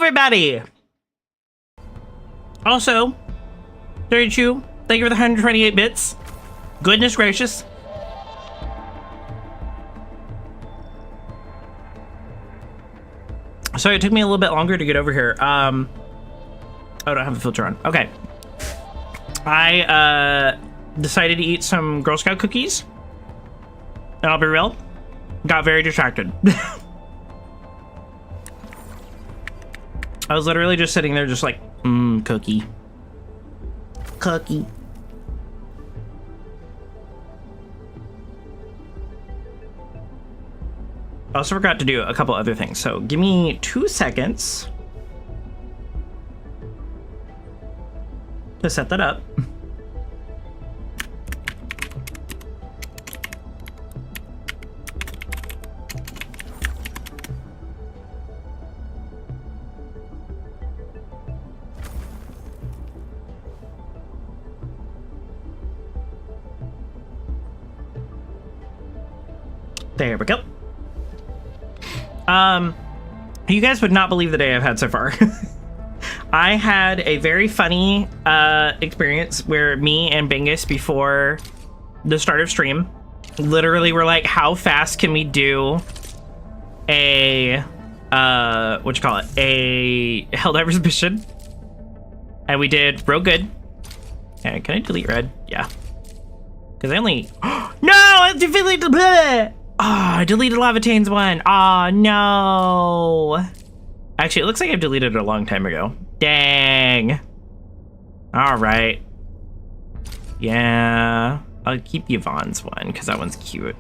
everybody! Also, 32, thank you for the 128 bits. Goodness gracious. Sorry, it took me a little bit longer to get over here. Oh, I don't have a filter on. Okay. I decided to eat some Girl Scout cookies. And I'll be real, got very distracted. I was literally just sitting there just like, cookie. Cookie. I also forgot to do a couple other things, so give me 2 seconds to set that up. There we go. You guys would not believe the day I've had so far. I had a very funny experience where me and Bingus, before the start of stream, literally were like, how fast can we do a a Helldivers mission? And we did real good. Okay, can I delete red? Yeah. Because I only no, I deleted I deleted Lavatane's one. Oh no. Actually, it looks like I've deleted it a long time ago. Dang. Alright. Yeah. I'll keep Yvonne's one, because that one's cute.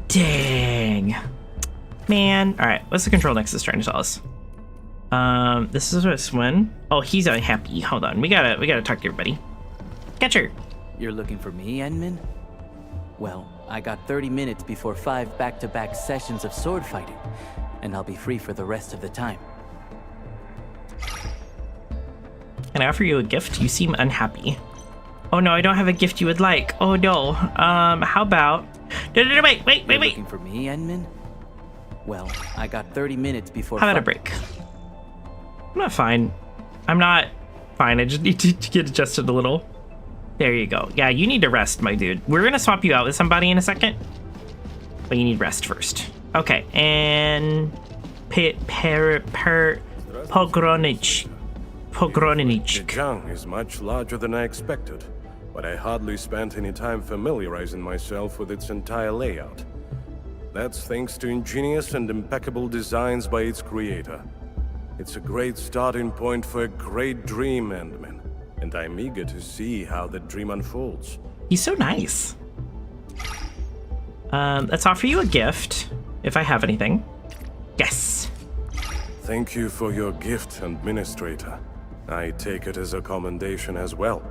Dang. Man. Alright, what's the control nexus trying to tell us? This is this one. Oh, he's unhappy. Hold on. We gotta talk to everybody. Catcher. You're looking for me, Enman? Well, I got 30 minutes before 5 back-to-back sessions of sword fighting, and I'll be free for the rest of the time. Can I offer you a gift? You seem unhappy. Oh no, I don't have a gift you would like. Oh no. How about... Wait. You're looking for me, Enman? Well, I got 30 minutes before... How about a break? I'm not fine. I'm not fine. I just need to get adjusted a little. There you go. Yeah, you need to rest, my dude. We're gonna swap you out with somebody in a second, but you need rest first. Okay, and Pogronich. The jungle is much larger than I expected, but I hardly spent any time familiarizing myself with its entire layout. That's thanks to ingenious and impeccable designs by its creator. It's a great starting point for a great dream, Endman. And I'm eager to see how the dream unfolds. He's so nice. Let's offer you a gift, if I have anything. Yes. Thank you for your gift, Administrator. I take it as a commendation as well.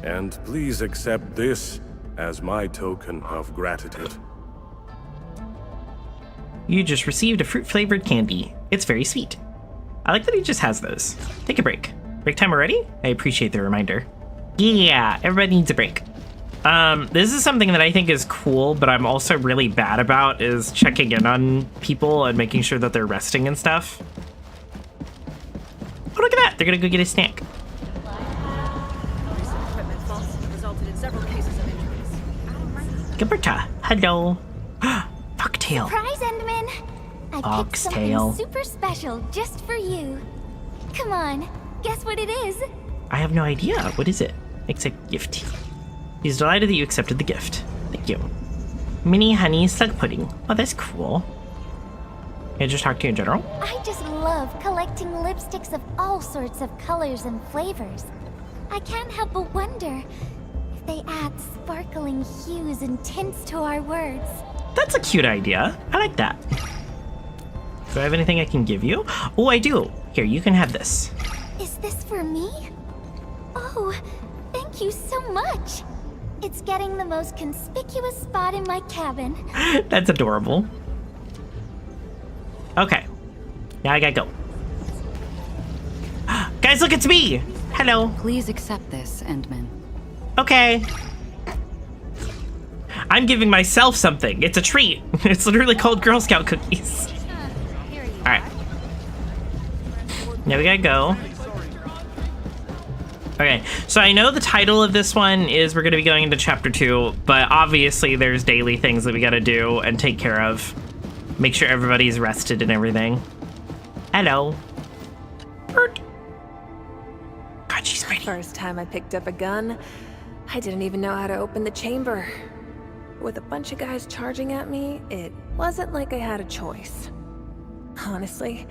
And please accept this as my token of gratitude. You just received a fruit-flavored candy. It's very sweet. I like that he just has those. Take a break. Break time already? I appreciate the reminder. Yeah, everybody needs a break. This is something that I think is cool, but I'm also really bad about, is checking in on people and making sure that they're resting and stuff. Oh, look at that! They're gonna go get a snack. Gilberta, hello. Foxtail. Surprise, Endman! I picked something super special just for you. Come on. Guess what it is? I have no idea. What is it? Accept gift. He's delighted that you accepted the gift. Thank you. Mini honey slug pudding. Oh, that's cool. Can I just talk to you in general? I just love collecting lipsticks of all sorts of colors and flavors. I can't help but wonder if they add sparkling hues and tints to our words. That's a cute idea. I like that. Do I have anything I can give you? Oh, I do. Here, you can have this. Is this for me? Oh, thank you so much. It's getting the most conspicuous spot in my cabin. That's adorable. Okay. Now I gotta go. Guys, look, it's me! Hello. Please accept this, Endman. Okay. I'm giving myself something. It's a treat. It's literally called Girl Scout cookies. Alright. Now we gotta go. Okay, so I know the title of this one is we're gonna be going into chapter 2, but obviously there's daily things that we gotta do and take care of. Make sure everybody's rested and everything. Hello. Bert. God, she's pretty. First time I picked up a gun, I didn't even know how to open the chamber. With a bunch of guys charging at me, it wasn't like I had a choice. Honestly,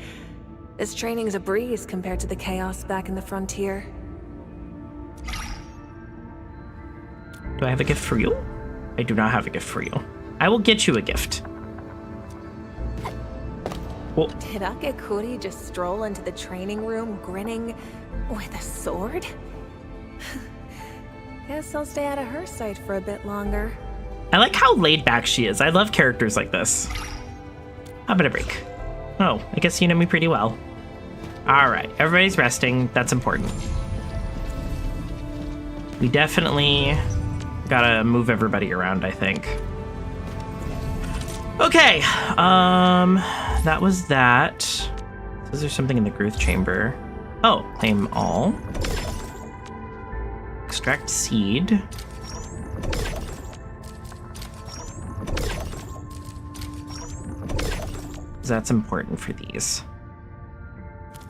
this training's a breeze compared to the chaos back in the frontier. Do I have a gift for you? I do not have a gift for you. I will get you a gift. Well, Did Akekuri just stroll into the training room grinning with a sword? Guess I'll stay out of her sight for a bit longer. I like how laid back she is. I love characters like this. How about a break? Oh, I guess you know me pretty well. All right, everybody's resting. That's important. We definitely gotta move everybody around, I think. Okay, that was that. Is there something in the growth chamber? Oh, claim all. Extract seed. That's important for these.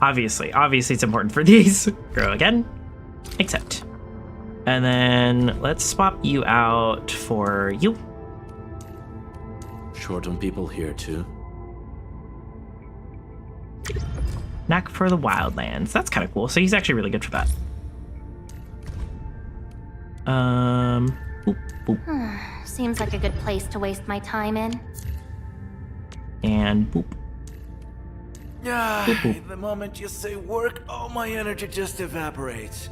Obviously it's important for these. Grow again. Accept. And then let's swap you out for you. Short on people here too. Knack for the wildlands. That's kind of cool. So he's actually really good for that. Boop, boop. Seems like a good place to waste my time in. And boop. Yeah, Boop, boop. the moment you say work, all my energy just evaporates.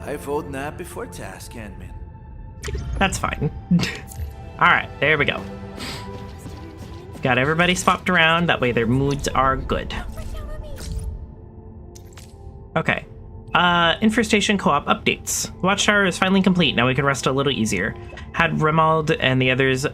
I vote nap before task, Ant-Man. That's fine. All right, there we go. Got everybody swapped around. That way their moods are good. Okay. Infestation co-op updates. The Watchtower is finally complete. Now we can rest a little easier. Had Remald and the others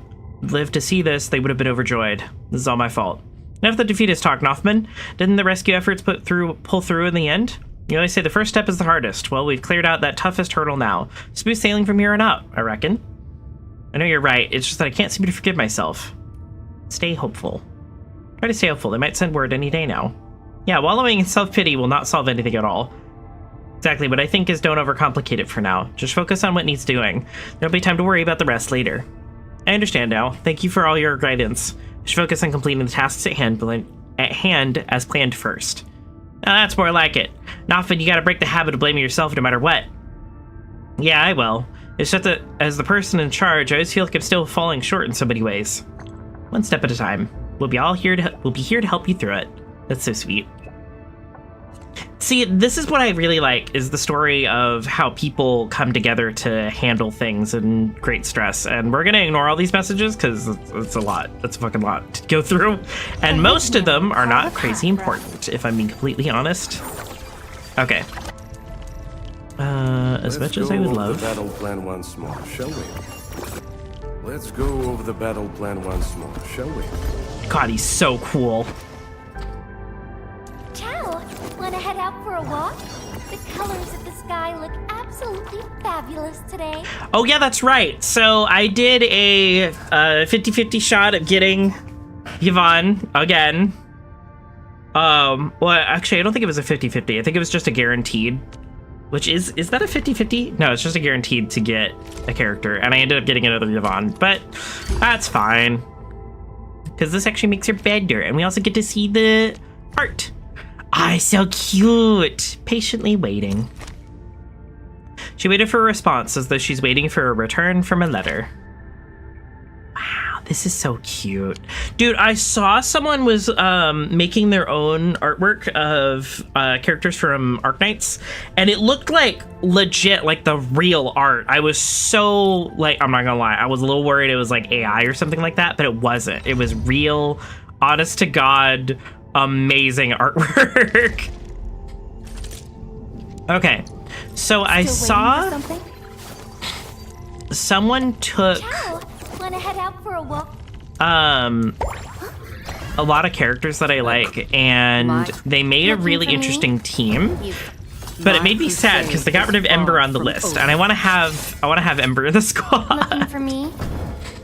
lived to see this, they would have been overjoyed. This is all my fault. Enough of the defeatist talk, Nothman. Didn't the rescue efforts pull through in the end? You always say the first step is the hardest. Well, we've cleared out that toughest hurdle now. Smooth sailing from here on out, I reckon. I know you're right. It's just that I can't seem to forgive myself. Stay hopeful. Try to stay hopeful. They might send word any day now. Yeah, wallowing in self-pity will not solve anything at all. Exactly, what I think is don't overcomplicate it for now. Just focus on what needs doing. There'll be time to worry about the rest later. I understand now. Thank you for all your guidance. I should focus on completing the tasks at hand as planned first. Now that's more like it. Nothman, you gotta break the habit of blaming yourself no matter what. Yeah, I will. It's just that as the person in charge, I always feel like I'm still falling short in so many ways. One step at a time. We'll be here to help you through it. That's so sweet. See, this is what I really like, is the story of how people come together to handle things in great stress. And we're going to ignore all these messages because it's a lot. It's a fucking lot to go through. And most of them are not crazy important, if I'm being completely honest. Okay. As much as I would love. Let's go over the battle plan once more, shall we? Let's go over the battle plan once more, shall we? God, he's so cool. Ciao! Wanna head out for a walk? The colors of the sky look absolutely fabulous today. Oh, yeah, that's right. So I did a 50-50 shot of getting Yvonne again. Well, actually, I don't think it was a 50-50. I think it was just a guaranteed. Which is that a 50-50? No, it's just a guaranteed to get a character. And I ended up getting another Yvonne. But that's fine. Because this actually makes her better. And we also get to see the art. Ah, so cute. Patiently waiting. She waited for a response as though she's waiting for a return from a letter. Wow, this is so cute. Dude, I saw someone was making their own artwork of characters from Arknights, and it looked like legit, like the real art. I was so, like, I'm not gonna lie, I was a little worried it was like AI or something like that, but it wasn't. It was real, honest to God, amazing artwork. Okay, so I saw someone took Ciao! Wanna head out for a walk? a lot of characters that I like, and they made a really interesting team. But it made me sad because they got rid of Ember on the list, and I want to have Ember in the squad. Looking for me?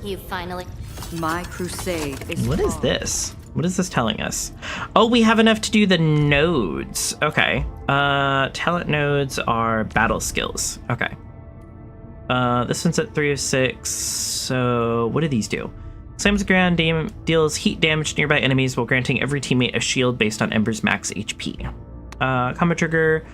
You finally. My crusade is What is this? What is this telling us? Oh, we have enough to do the nodes. Okay. Talent nodes are battle skills. Okay. This one's at 3 of 6. So what do these do? Slams the ground, deals heat damage to nearby enemies while granting every teammate a shield based on Ember's max HP. Combo trigger.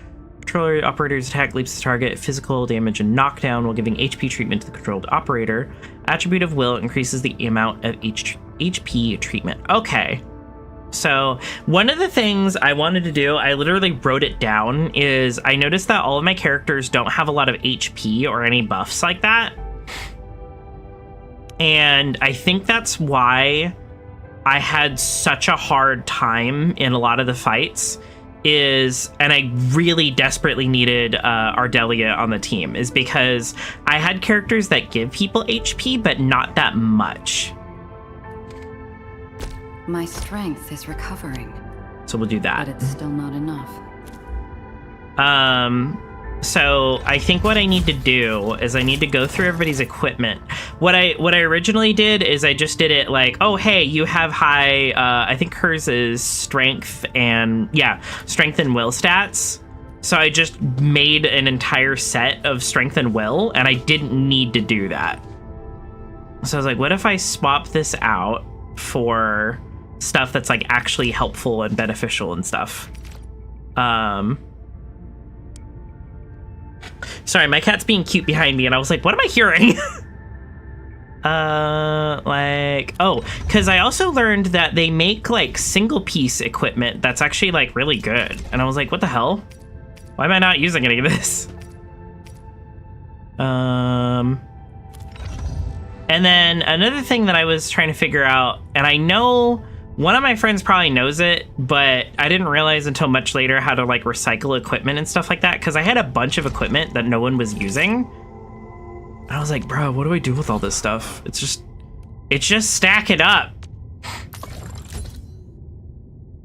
Controller operator's attack leaps the target, physical damage and knockdown while giving HP treatment to the controlled operator. Attribute of will increases the amount of HP treatment. Okay. So one of the things I wanted to do, I literally wrote it down, is I noticed that all of my characters don't have a lot of HP or any buffs like that. And I think that's why I had such a hard time in a lot of the fights. And I really desperately needed Ardelia on the team, is because I had characters that give people HP, but not that much. My strength is recovering, So we'll do that. but it's still not enough. So I think what I need to do is I need to go through everybody's equipment. What I originally did is I just did it like, oh, hey, you have high, I think hers is strength and will stats. So I just made an entire set of strength and will, and I didn't need to do that. So I was like, what if I swap this out for stuff that's like actually helpful and beneficial and stuff? Sorry, my cat's being cute behind me, and I was like, what am I hearing? Because I also learned that they make, like, single-piece equipment that's actually, like, really good. And I was like, what the hell? Why am I not using any of this? And then another thing that I was trying to figure out, and I know one of my friends probably knows it, but I didn't realize until much later how to like recycle equipment and stuff like that, because I had a bunch of equipment that no one was using. And I was like, bro, what do I do with all this stuff? It's just stack it up.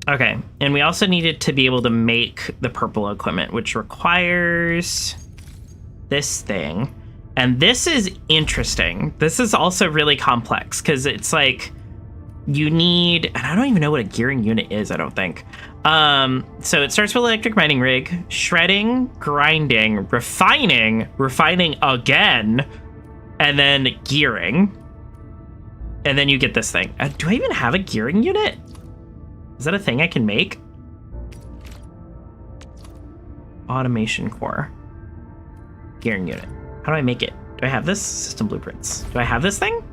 Okay, and we also needed to be able to make the purple equipment, which requires this thing. And this is interesting. This is also really complex, because it's like, you need, and I don't even know what a gearing unit is, I don't think. So it starts with electric mining rig, shredding, grinding, refining again, and then gearing. And then you get this thing. Do I even have a gearing unit? Is that a thing I can make? Automation core. Gearing unit. How do I make it? Do I have this? System blueprints. Do I have this thing?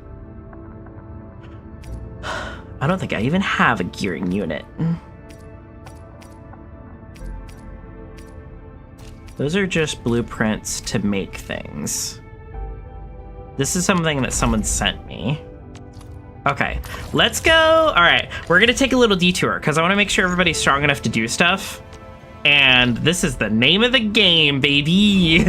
I don't think I even have a gearing unit. Those are just blueprints to make things. This is something that someone sent me. Okay, let's go. All right, we're gonna take a little detour because I want to make sure everybody's strong enough to do stuff. And this is the name of the game, baby.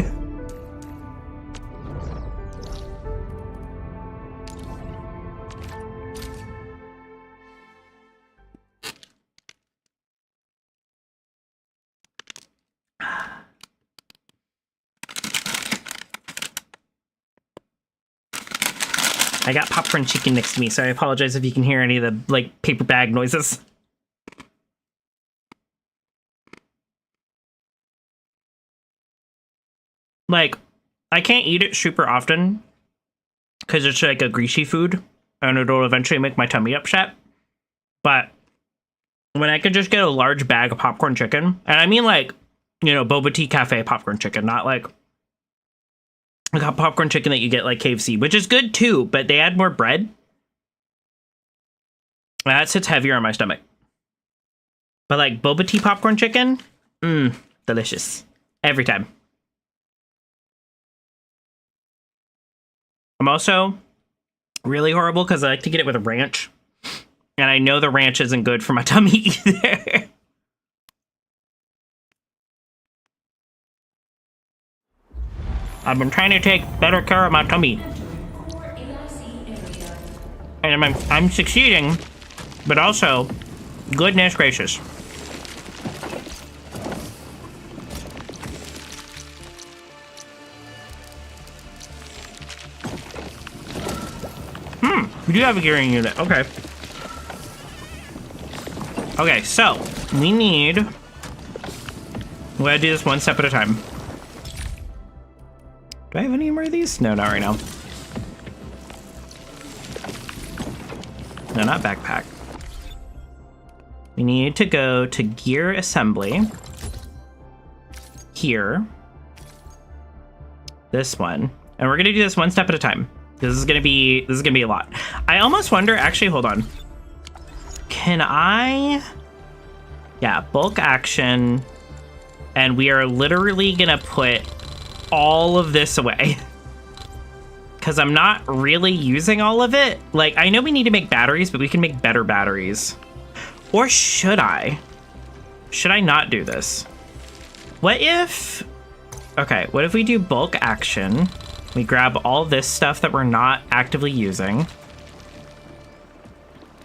I got popcorn chicken next to me, so I apologize if you can hear any of the, like, paper bag noises. Like, I can't eat it super often, because it's like a greasy food, and it'll eventually make my tummy upset. But when I can just get a large bag of popcorn chicken, and I mean, like, you know, Boba Tea Cafe popcorn chicken, not like popcorn chicken that you get like KFC, which is good too, but they add more bread. That sits heavier on my stomach. But like boba tea popcorn chicken, delicious. Every time. I'm also really horrible because I like to get it with a ranch. And I know the ranch isn't good for my tummy either. I've been trying to take better care of my tummy. And I'm succeeding, But also, goodness gracious. We do have a gearing unit. Okay. Okay, so we need... We gotta do this one step at a time. Do I have any more of these? No, not right now. No, not backpack. We need to go to gear assembly. Here. This one. And we're gonna do this one step at a time. This is gonna be a lot. I almost wonder, actually, hold on. Can I? Yeah, bulk action. And we are literally gonna put all of this away. Because I'm not really using all of it. Like, I know we need to make batteries, but we can make better batteries. Or should I? Should I not do this? What if... Okay, what if we do bulk action? We grab all this stuff that we're not actively using.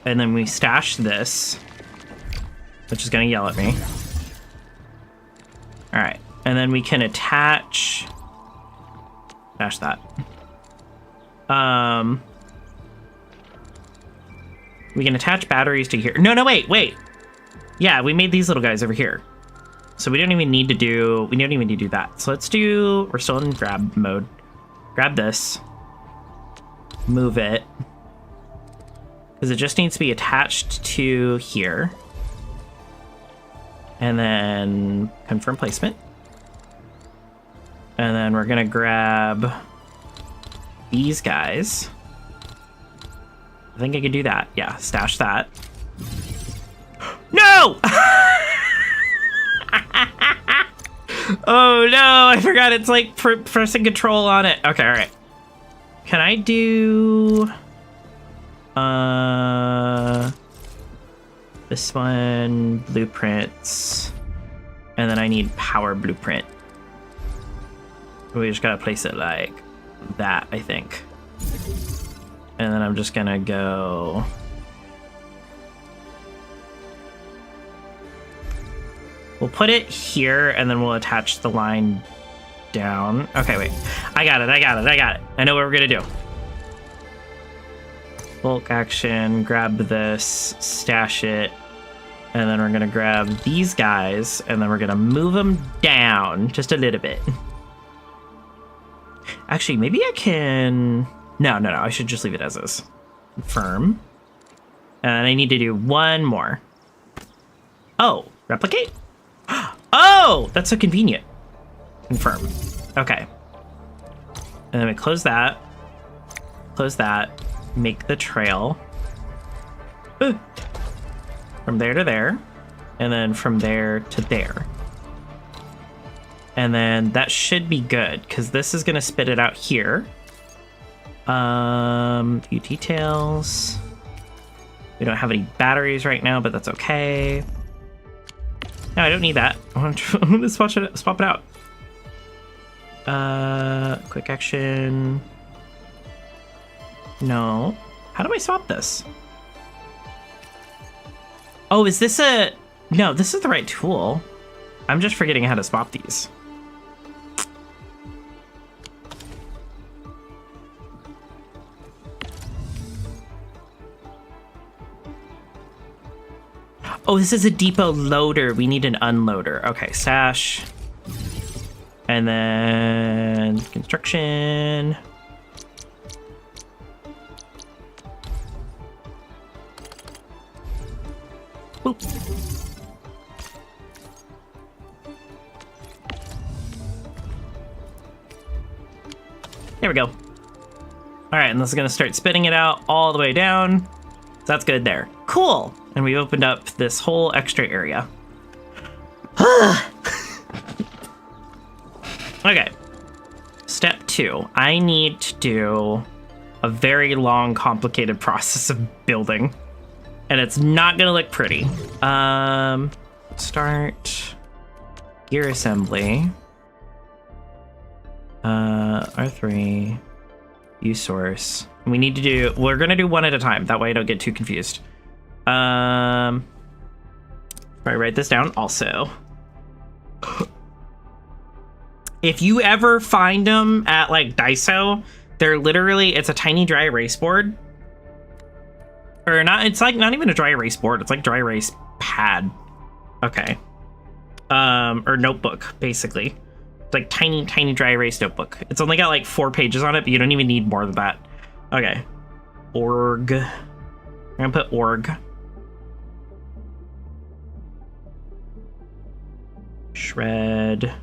And then we stash this. Which is going to yell at me. Alright, and then we can attach... Stash that. We can attach batteries to here. No, wait. Yeah, we made these little guys over here. So we don't even need to do that. So let's do, we're still in grab mode. Grab this. Move it. Because it just needs to be attached to here. And then confirm placement. And then we're gonna grab these guys. I think I could do that. Yeah, stash that. No! Oh no, I forgot it's like pressing control on it. Okay, alright. Can I do... this one, blueprints. And then I need power blueprint. We just gotta place it like that, I think. And then I'm just gonna go... We'll put it here, and then we'll attach the line down. Okay, wait. I got it. I know what we're gonna do. Bulk action, grab this, stash it, and then we're gonna grab these guys, and then we're gonna move them down just a little bit. Actually, maybe I can... No, I should just leave it as is. Confirm. And I need to do one more. Oh, replicate? Oh, that's so convenient. Confirm. Okay. And then we close that, make the trail. From there to there, and then from there to there. And then that should be good, because this is going to spit it out here. Few details. We don't have any batteries right now, but that's okay. No, I don't need that. I want to swap it out. Quick action. No. How do I swap this? Oh, is this a... No, this is the right tool. I'm just forgetting how to swap these. Oh, this is a depot loader. We need an unloader. Okay, stash. And then construction. Boop. There we go. All right, and this is gonna start spitting it out all the way down. That's good there. Cool. And we opened up this whole extra area. Okay. Step 2. I need to do a very long, complicated process of building. And it's not gonna look pretty. Start gear assembly. R3. Use source. We need to do... We're gonna do one at a time. That way I don't get too confused. I write this down also. If you ever find them at like Daiso, they're literally, it's a tiny dry erase board. Or not, it's like not even a dry erase board, it's like dry erase pad. Okay. Or notebook, basically. It's like tiny dry erase notebook. It's only got like 4 pages on it, but you don't even need more than that. Okay. Org. I'm gonna put org. Shred.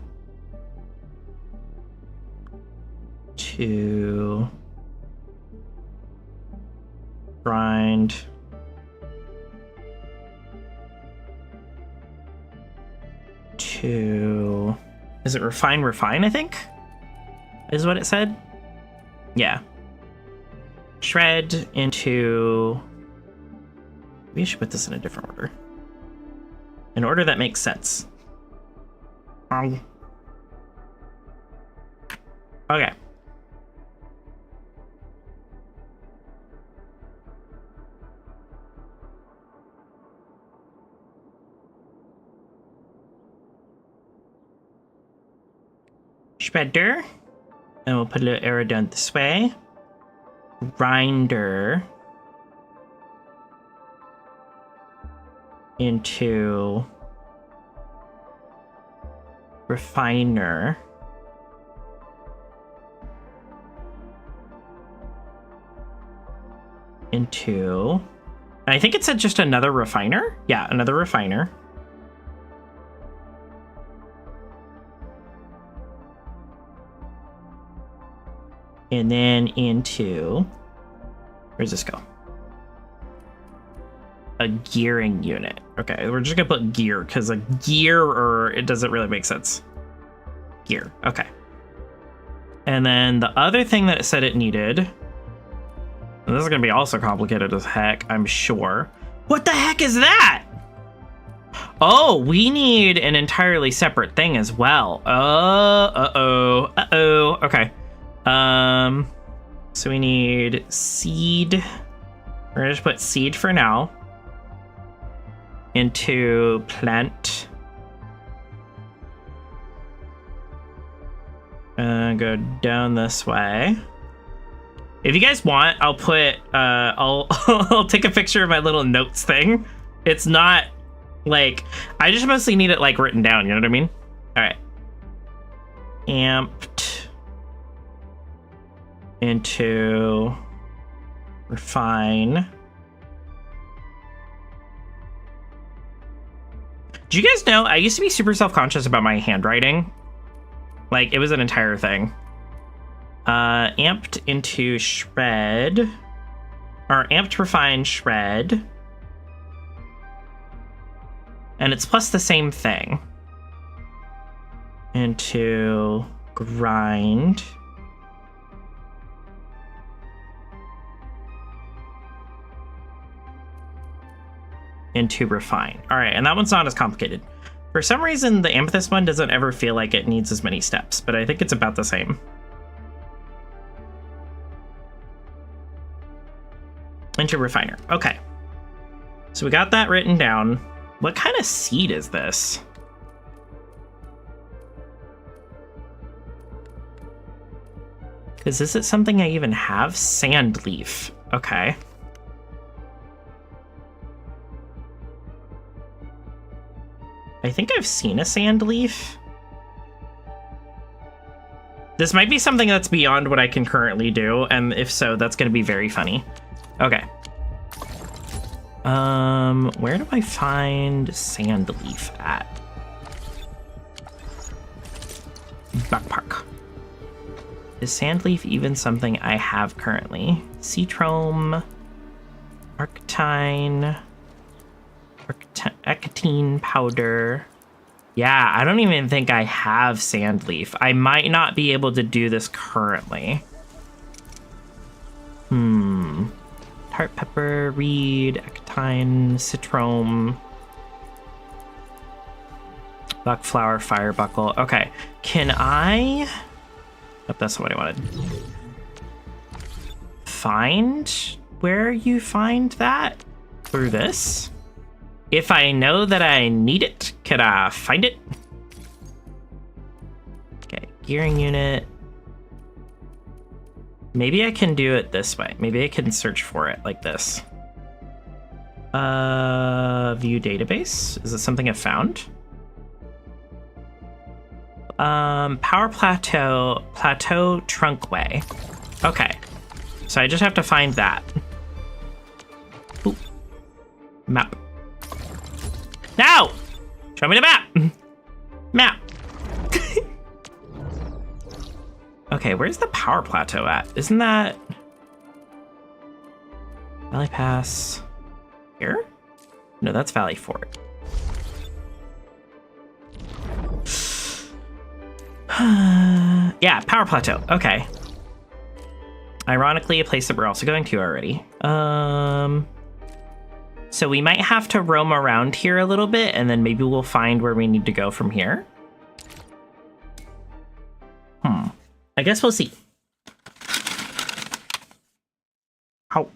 To grind. To, is it refine, I think? Is what it said? Yeah. Shred into, we should put this in a different order. An order that makes sense. Okay. Shredder. And we'll put a little arrow down this way. Grinder. Into refiner. Into, and I think it said just another refiner. Yeah, another refiner. And then into, where's this go? A gearing unit. Okay, we're just gonna put gear because a gear, it doesn't really make sense. Gear, okay. And then the other thing that it said it needed, and this is gonna be also complicated as heck, I'm sure. What the heck is that? Oh, we need an entirely separate thing as well. Okay. So we need seed. We're gonna just put seed for now. Into plant. Go down this way. If you guys want, I'll put, I'll take a picture of my little notes thing. It's not, like, I just mostly need it, like, written down, you know what I mean? Alright. Amped. Into refine. Do you guys know, I used to be super self-conscious about my handwriting. Like, it was an entire thing. Amped into shred. Or amped, refine, shred. And it's plus the same thing. Into grind. Into refine. All right, and that one's not as complicated. For some reason, the amethyst one doesn't ever feel like it needs as many steps, but I think it's about the same. Into refiner. Okay. So we got that written down. What kind of seed is this? Because is it something I even have? Sand leaf. Okay. I think I've seen a sand leaf. This might be something that's beyond what I can currently do, and if so, that's going to be very funny. Okay. Where do I find sand leaf at? Back Park. Is sand leaf even something I have currently? Citrom, Arctine, Ecatine powder. Yeah, I don't even think I have sand leaf. I might not be able to do this currently. Tart pepper, reed, Ecatine, Citrom, buck flower, fire buckle. Okay, can I? Oh, that's what I wanted. Find where you find that? through this. If I know that I need it, could I find it? Okay, gearing unit. Maybe I can do it this way. Maybe I can search for it like this. View database. Is it something I found? Power plateau trunkway. Okay. So I just have to find that. Ooh. Map. No! Show me the map! Map! Okay, where's the power plateau at? Isn't that... Valley Pass... Here? No, that's Valley Fort. Yeah, power plateau. Okay. Ironically, a place that we're also going to already. So we might have to roam around here a little bit, and then maybe we'll find where we need to go from here. I guess we'll see. How?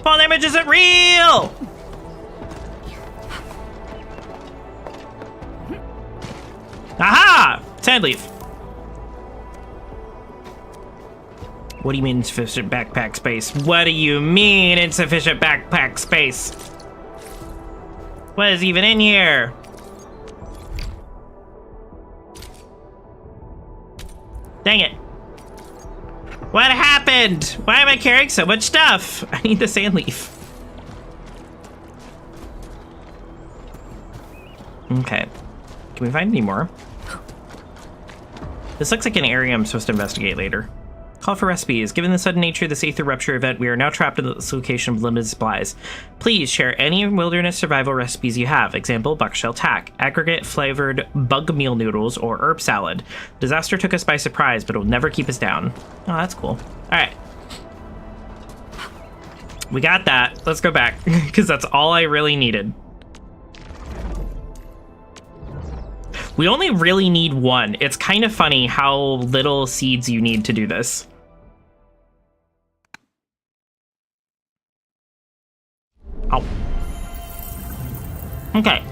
Fall damage isn't real! Aha! Sandleaf. What do you mean insufficient backpack space? What do you mean insufficient backpack space? What is even in here? Dang it. What happened? Why am I carrying so much stuff? I need the sand leaf. Okay. Can we find any more? This looks like an area I'm supposed to investigate later. Call for recipes. Given the sudden nature of this Aether Rupture event, we are now trapped in this location with limited supplies. Please share any wilderness survival recipes you have. Example, buckshell tack, aggregate flavored bug meal noodles, or herb salad. Disaster took us by surprise, but it will never keep us down. Oh, that's cool. Alright. We got that. Let's go back, because that's all I really needed. We only really need one. It's kind of funny how little seeds you need to do this. Ow. Okay.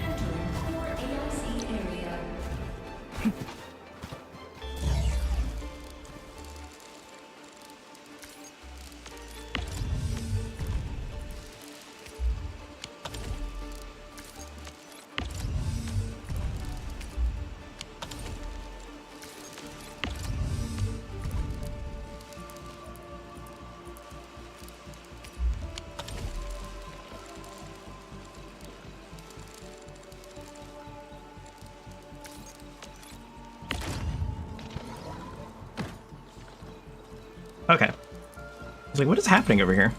Okay. I was like, what is happening over here?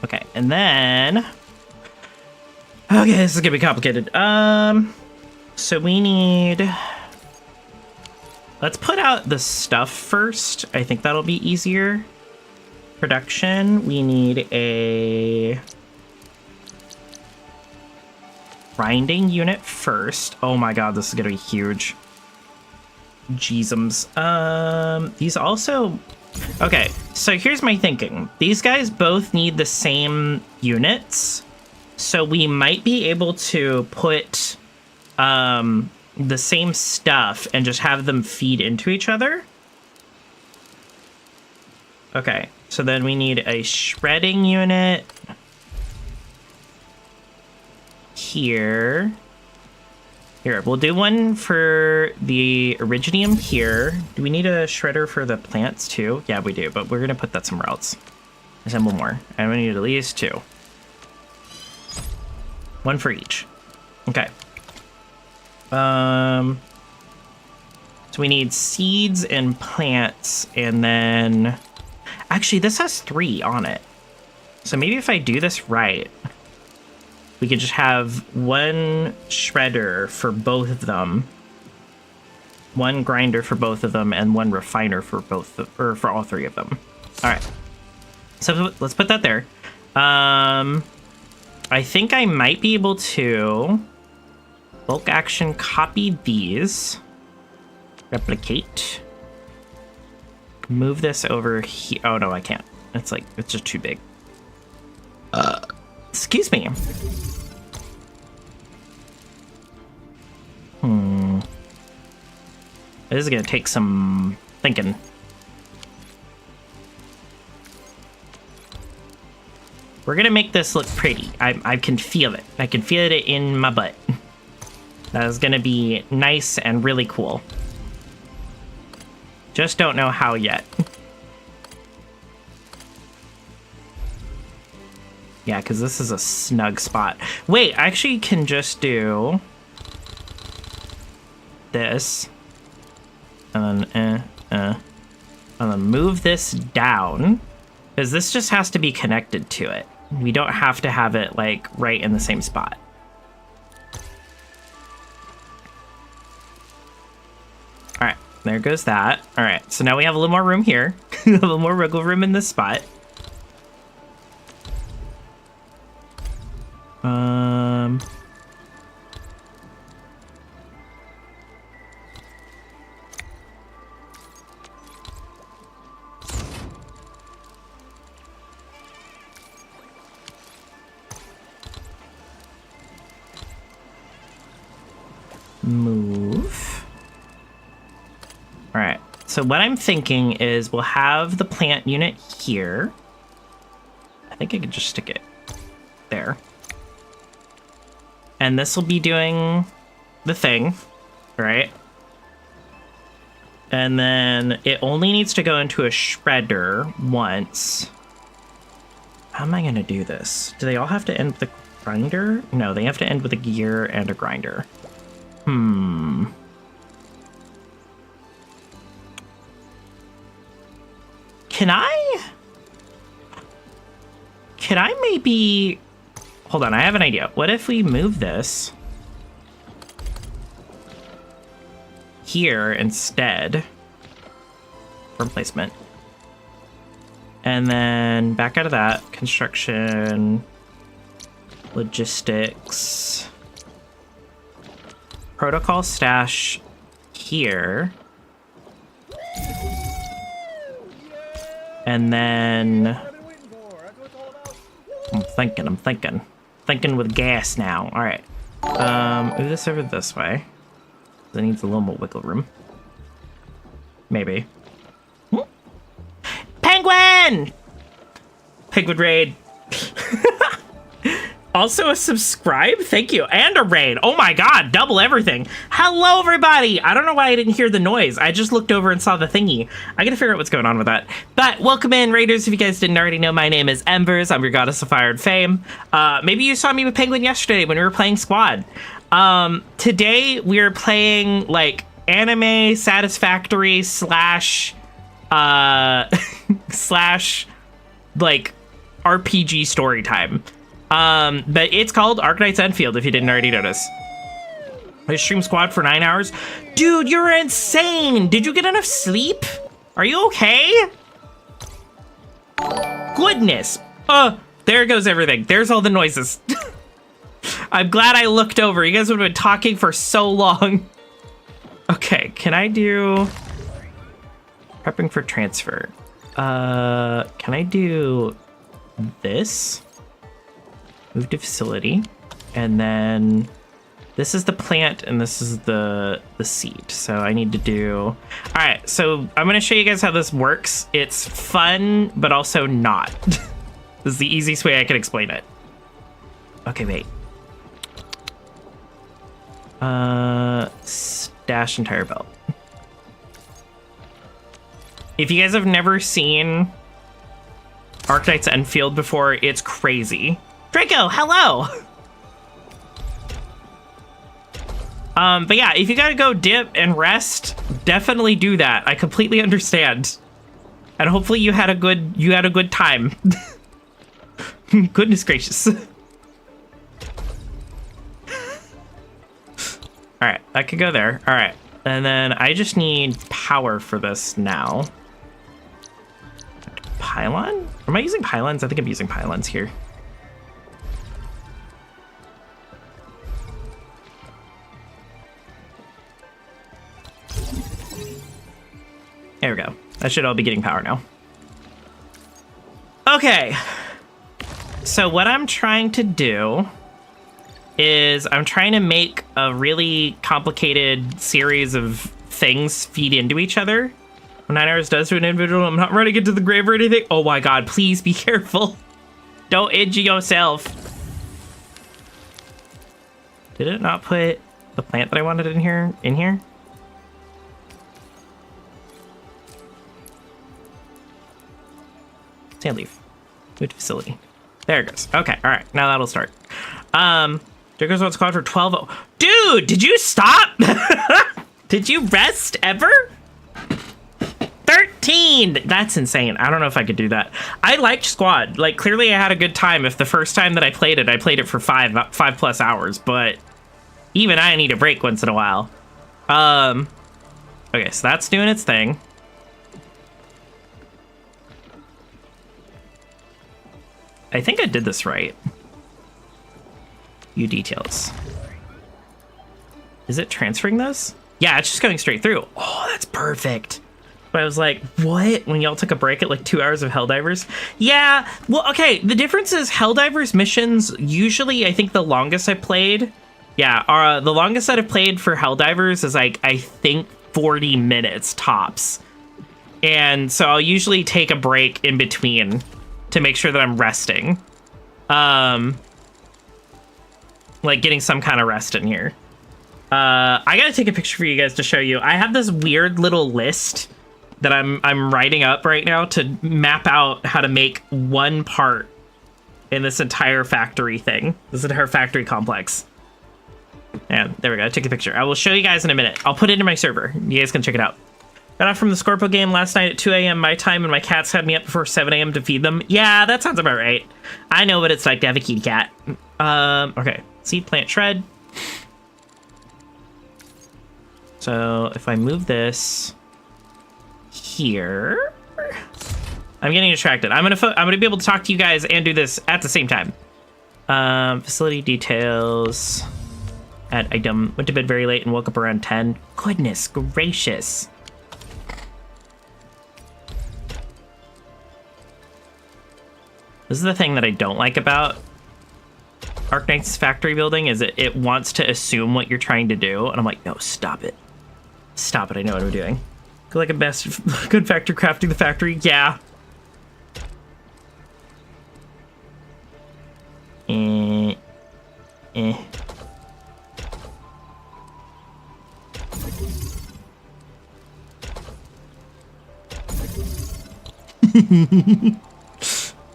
Okay, and then... Okay, this is gonna be complicated. So we need... Let's put out the stuff first. I think that'll be easier. Production, we need a grinding unit first. Oh my god, this is gonna be huge. Jeezums. These also... Okay, so here's my thinking. These guys both need the same units, so we might be able to put the same stuff and just have them feed into each other. Okay. So then we need a shredding unit here. Here, we'll do one for the Originium here. Do we need a shredder for the plants too? Yeah, we do, but we're gonna put that somewhere else. Assemble more. And we need at least 2. One for each. Okay. So we need seeds and plants, and then... Actually, this has 3 on it. So maybe if I do this right, we could just have 1 shredder for both of them, 1 grinder for both of them, and 1 refiner for for all 3 of them. All right. So let's put that there. I think I might be able to bulk action copy these, replicate, move this over here. Oh no, I can't. It's just too big. Excuse me. This is gonna take some thinking. We're gonna make this look pretty. I can feel it. I can feel it in my butt. That is gonna be nice and really cool. Just don't know how yet. Yeah, because this is a snug spot. Wait, I actually can just do this. And then move this down. Because this just has to be connected to it. We don't have to have it, like, right in the same spot. Alright, there goes that. Alright, so now we have a little more room here. A little more wiggle room in this spot. Move. All right. So what I'm thinking is we'll have the plant unit here. I think I could just stick it there. And this will be doing the thing, right? And then it only needs to go into a shredder once. How am I going to do this? Do they all have to end with a grinder? No, they have to end with a gear and a grinder. Can I maybe... Hold on, I have an idea. What if we move this here instead for placement? And then back out of that, construction, logistics, protocol stash here. And then I'm thinking with gas now. All right. Move this over this way. It needs a little more wiggle room. Maybe. Penguin! Penguin raid. Also a subscribe? Thank you. And a raid. Oh my god, double everything. Hello, everybody! I don't know why I didn't hear the noise. I just looked over and saw the thingy. I gotta figure out what's going on with that. But welcome in, raiders. If you guys didn't already know, my name is Embers. I'm your goddess of fire and fame. Maybe you saw me with Penguin yesterday when we were playing Squad. Today, we're playing, like, anime satisfactory slash, like, RPG story time. But it's called Arknights Endfield, if you didn't already notice. I stream Squad for 9 hours. Dude, you're insane! Did you get enough sleep? Are you okay? Goodness! There goes everything. There's all the noises. I'm glad I looked over. You guys would have been talking for so long. Okay, can I do... Prepping for transfer. Can I do this? Move to facility. And then This is the plant, and this is the seed. So I need to do... All right, so I'm going to show you guys how this works. It's fun, but also not. This is the easiest way I can explain it. Okay, wait. Stash entire belt. If you guys have never seen Arknights Endfield before, it's crazy. Draco, hello! But yeah, if you gotta go dip and rest, definitely do that. I completely understand. And hopefully you had a good time. Goodness gracious. Alright, I could go there. Alright. And then I just need power for this now. Pylon? Am I using pylons? I think I'm using pylons here. There we go. I should all be getting power now. Okay. So what I'm trying to do is I'm trying to make a really complicated series of things feed into each other. When 9 hours does to an individual, I'm not running into the grave or anything. Oh my god, please be careful. Don't injure yourself. Did it not put the plant that I wanted in here? Sand leaf. Food facility. There it goes. Okay, all right. Now that'll start. Jacob's what's called for 12. Dude, did you stop? Did you rest ever? 13. That's insane. I don't know if I could do that. I liked Squad. Like, clearly I had a good time. If the first time that I played it for 5+ hours, but even I need a break once in a while. Okay, so that's doing its thing. I think I did this right. View details. Is it transferring those? Yeah, it's just going straight through. Oh, that's perfect. But I was like, what? When y'all took a break at like 2 hours of Helldivers? Yeah, well, okay. The difference is Helldivers missions, usually I think the longest I played, the longest that I've played for Helldivers is like, I think 40 minutes tops. And so I'll usually take a break in between to make sure that I'm resting. Like getting some kind of rest in here. I gotta take a picture for you guys to show you. I have this weird little list that I'm writing up right now to map out how to make one part in this entire factory thing. This entire factory complex. And there we go, take a picture. I will show you guys in a minute. I'll put it in my server. You guys can check it out. Got off from the Scorpio game last night at 2 a.m. my time, and my cats had me up before 7 a.m. to feed them. Yeah, that sounds about right. I know what it's like to have a kitty cat. Okay. Seed, plant, shred. So if I move this here, I'm getting distracted. I'm gonna be able to talk to you guys and do this at the same time. Facility details. Add item. Went to bed very late and woke up around 10. Goodness gracious. This is the thing that I don't like about Arknights factory building, is it wants to assume what you're trying to do, and I'm like, no, stop it. Stop it, I know what I'm doing. Good like a good factory crafting the factory, yeah.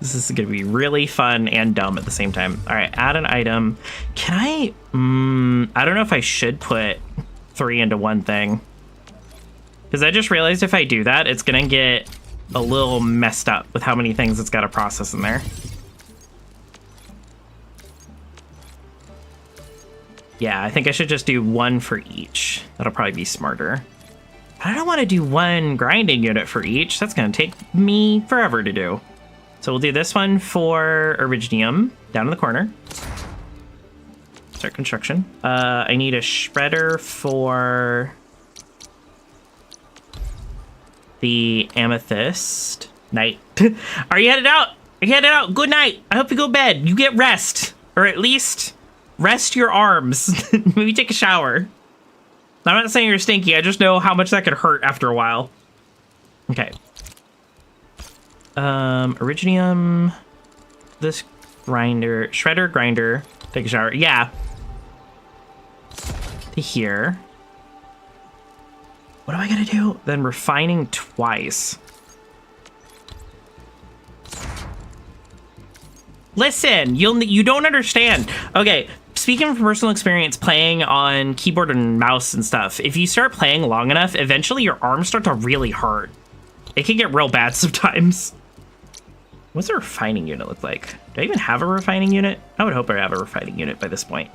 This is going to be really fun and dumb at the same time. All right, add an item. Can I... I don't know if I should put 3 into one thing. Because I just realized if I do that, it's going to get a little messed up with how many things it's got to process in there. Yeah, I think I should just do 1 for each. That'll probably be smarter. But I don't want to do 1 grinding unit for each. That's going to take me forever to do. So we'll do this one for Originium, down in the corner. Start construction. I need a shredder for the amethyst. Night. Are you headed out? Are you headed out? Good night. I hope you go to bed. You get rest. Or at least Rest your arms. Maybe take a shower. I'm not saying you're stinky. I just know how much that could hurt after a while. Okay. Originium. This grinder. Shredder, grinder. Take a shower. Yeah. To here. What am I gonna do? Then refining twice. Listen, you don't understand. Okay, speaking from personal experience playing on keyboard and mouse and stuff, if you start playing long enough, eventually your arms start to really hurt. It can get real bad sometimes. What's a refining unit look like? Do I even have a refining unit? I would hope I have a refining unit by this point.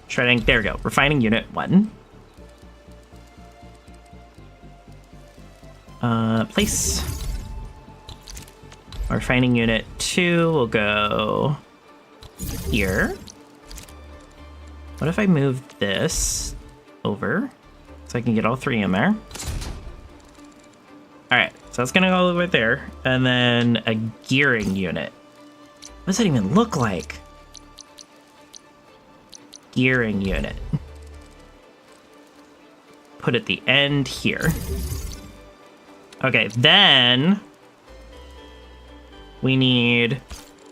Shredding, there we go. Refining unit 1. Place. Refining unit 2 will go here. What if I move this over so I can get all 3 in there? All right, so that's gonna go over there, and then a gearing unit. What does that even look like? Gearing unit. Put at the end here. Okay, then we need...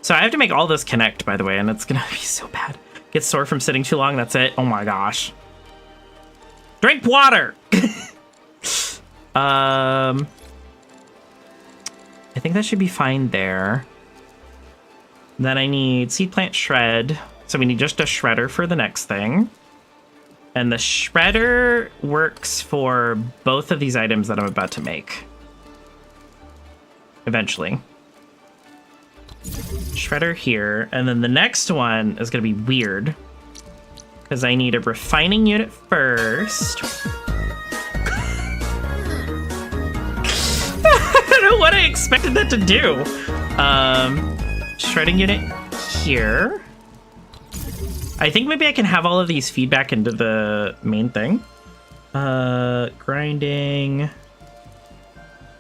So I have to make all this connect, by the way, and it's gonna be so bad. Get sore from sitting too long, that's it. Oh my gosh. Drink water! I think that should be fine there. Then I need seed plant shred. So we need just a shredder for the next thing. And the shredder works for both of these items that I'm about to make. Eventually. Shredder here. And then the next one is going to be weird. Because I need a refining unit first. I don't know what I expected that to do. Shredding unit here. I think maybe I can have all of these feed back into the main thing. Grinding.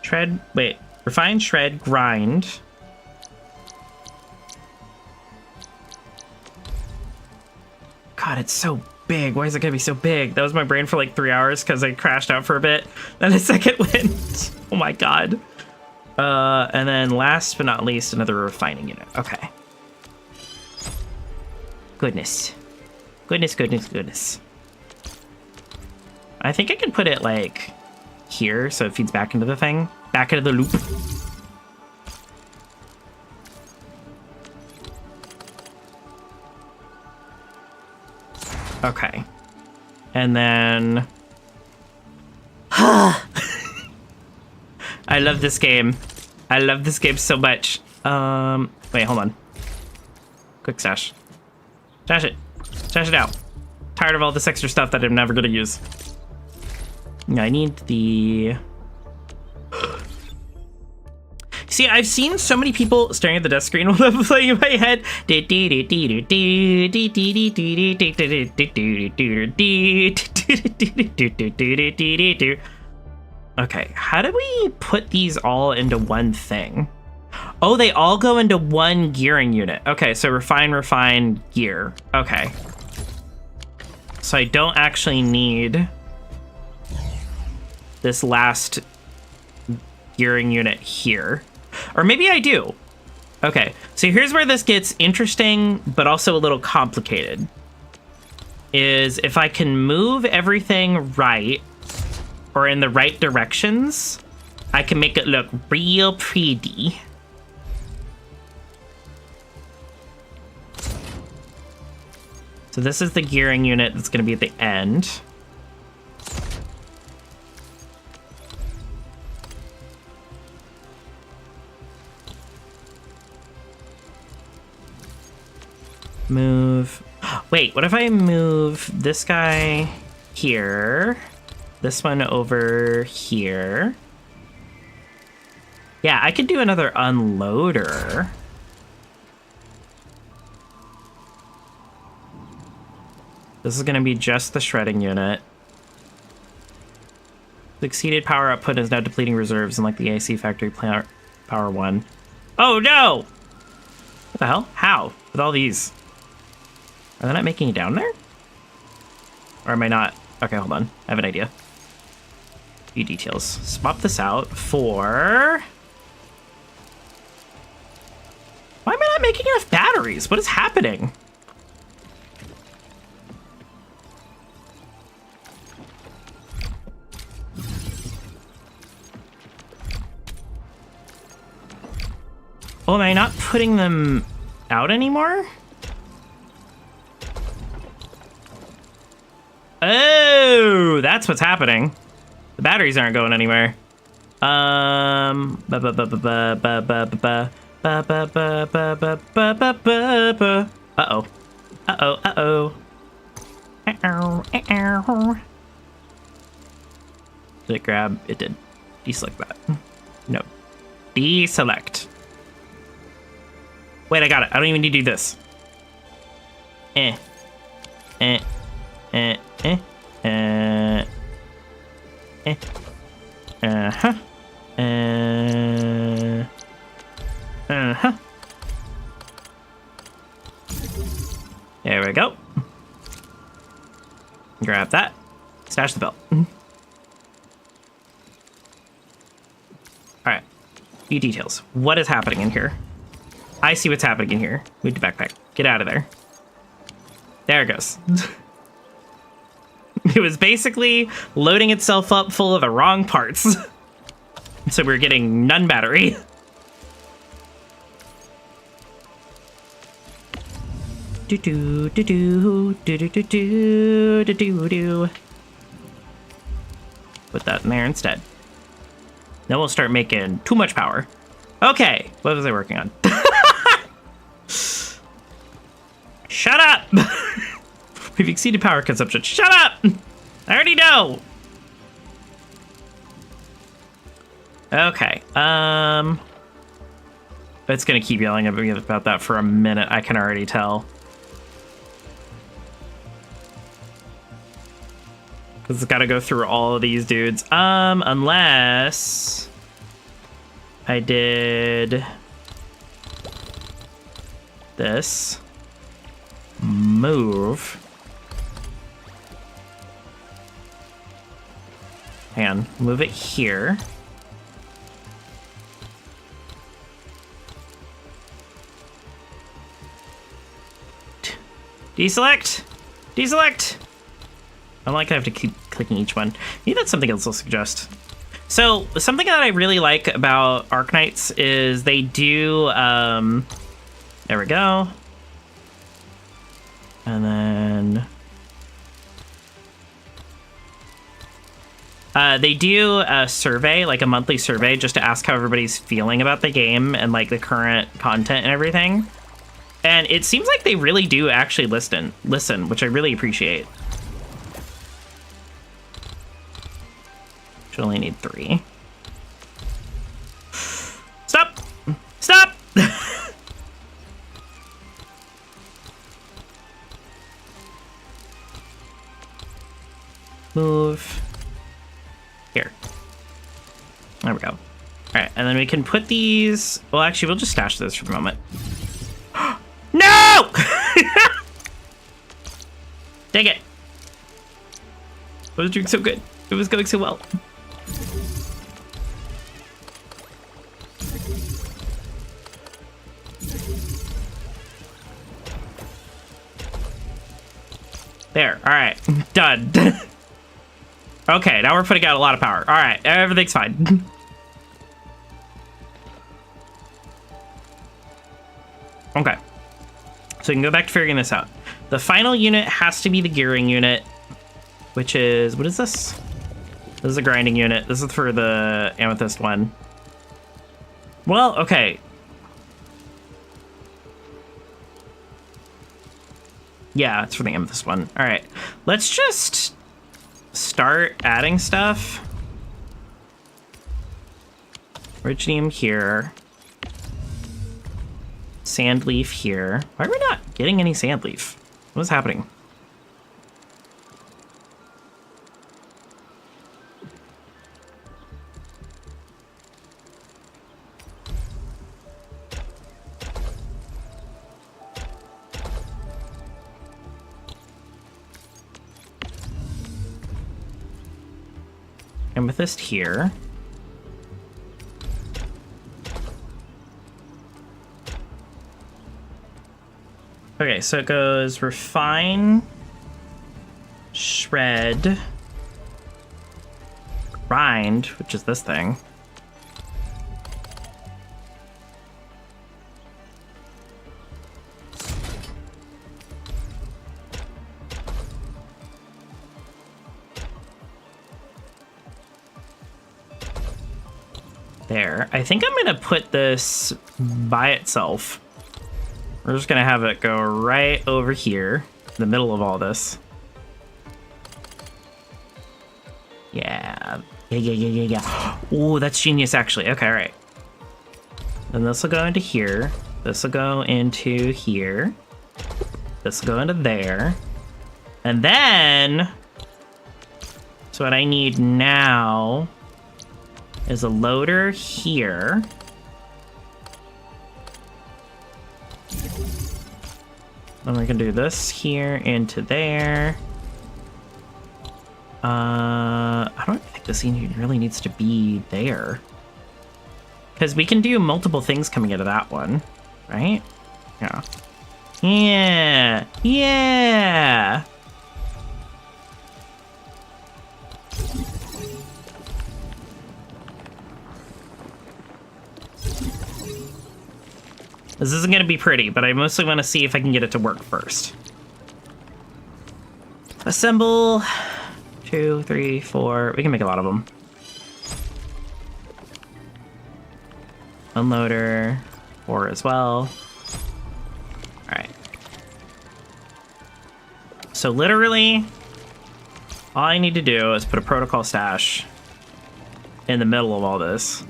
Shred. Wait. Refine, shred, grind. God, it's so big. Why is it gonna be so big? That was my brain for like 3 hours because I crashed out for a bit. Then a second went. Oh my god. And then last but not least, another refining unit. Okay. Goodness. Goodness, goodness, goodness. I think I can put it like here so it feeds back into the thing. Back into the loop. Okay. And then... I love this game. I love this game so much. Wait, hold on. Quick stash. Stash it. Stash it out. Tired of all this extra stuff that I'm never gonna use. I need the... See, I've seen so many people staring at the desk screen while I'm playing in my head. Okay, how do we put these all into one thing? Oh, they all go into one gearing unit. Okay, so refine, gear. Okay. So I don't actually need this last gearing unit here. Or maybe I do. Okay, so here's where this gets interesting, but also a little complicated. Is if I can move everything right, or in the right directions, I can make it look real pretty. So this is the gearing unit that's going to be at the end. Move. Wait, what if I move this guy here? This one over here. Yeah, I could do another unloader. This is going to be just the shredding unit. The exceeded power output is now depleting reserves, unlike the AC factory power 1. Oh no! What the hell? How? With all these? Are they not making it down there? Or am I not? Okay, hold on. I have an idea. Few details. Swap this out for... Why am I not making enough batteries? What is happening? Oh, am I not putting them out anymore? Oh, that's what's hane. The batteries aren't going anywhere. Uh-oh. Did it grab? It did. Deselect that. No. Deselect. Wait, I got it. I don't even need to do this. Uh-huh. Uh-huh. There we go. Grab that. Stash the belt. Alright. Few details. What is happening in here? I see what's happening in here. Move the backpack. Get out of there. There it goes. It was basically loading itself up full of the wrong parts. So we're getting none battery. Do do do do do do do do do do do. Put that in there instead. Then we'll start making too much power. Okay, what was I working on? Shut up! We've exceeded power consumption. Shut up! I already know! Okay, it's gonna keep yelling at me about that for a minute, I can already tell. Because it's gotta go through all of these dudes. Unless... I did... this. Move. Hang on, move it here. Deselect! Deselect! I like I have to keep clicking each one. Maybe that's something else I'll suggest. So, something that I really like about Arknights is they do, there we go. And then... they do a survey, like a monthly survey, just to ask how everybody's feeling about the game and, like, the current content and everything. And it seems like they really do actually listen, which I really appreciate. Should only need 3. Stop! Stop! Move. Here. There we go. Alright, and then we can put these... Well, actually, we'll just stash this for the moment. No! Dang it. I was doing so good. It was going so well. There. All right. Done. Okay, now we're putting out a lot of power. All right, everything's fine. Okay. So we can go back to figuring this out. The final unit has to be the gearing unit, which is... What is this? This is a grinding unit. This is for the amethyst one. Well, okay. Yeah, it's for the amethyst one. All right. Let's just start adding stuff. Originium here. Sand leaf here. Why are we not getting any sand leaf? What's happening? Amethyst here. Okay, so it goes refine, shred, grind, which is this thing. There. I think I'm gonna put this by itself. We're just gonna have it go right over here, in the middle of all this. Yeah. Yeah. Oh, that's genius, actually. Okay, all right. Then this will go into here. This will go into here. This will go into there. And then... So what I need now is a loader here. Then we're gonna do this here into there. I don't think this really needs to be there. Because we can do multiple things coming out of that one, right? Yeah. Yeah! Yeah! This isn't going to be pretty, but I mostly want to see if I can get it to work first. Assemble. 2, 3, 4. We can make a lot of them. Unloader. 4 as well. Alright. So literally, all I need to do is put a protocol stash in the middle of all this.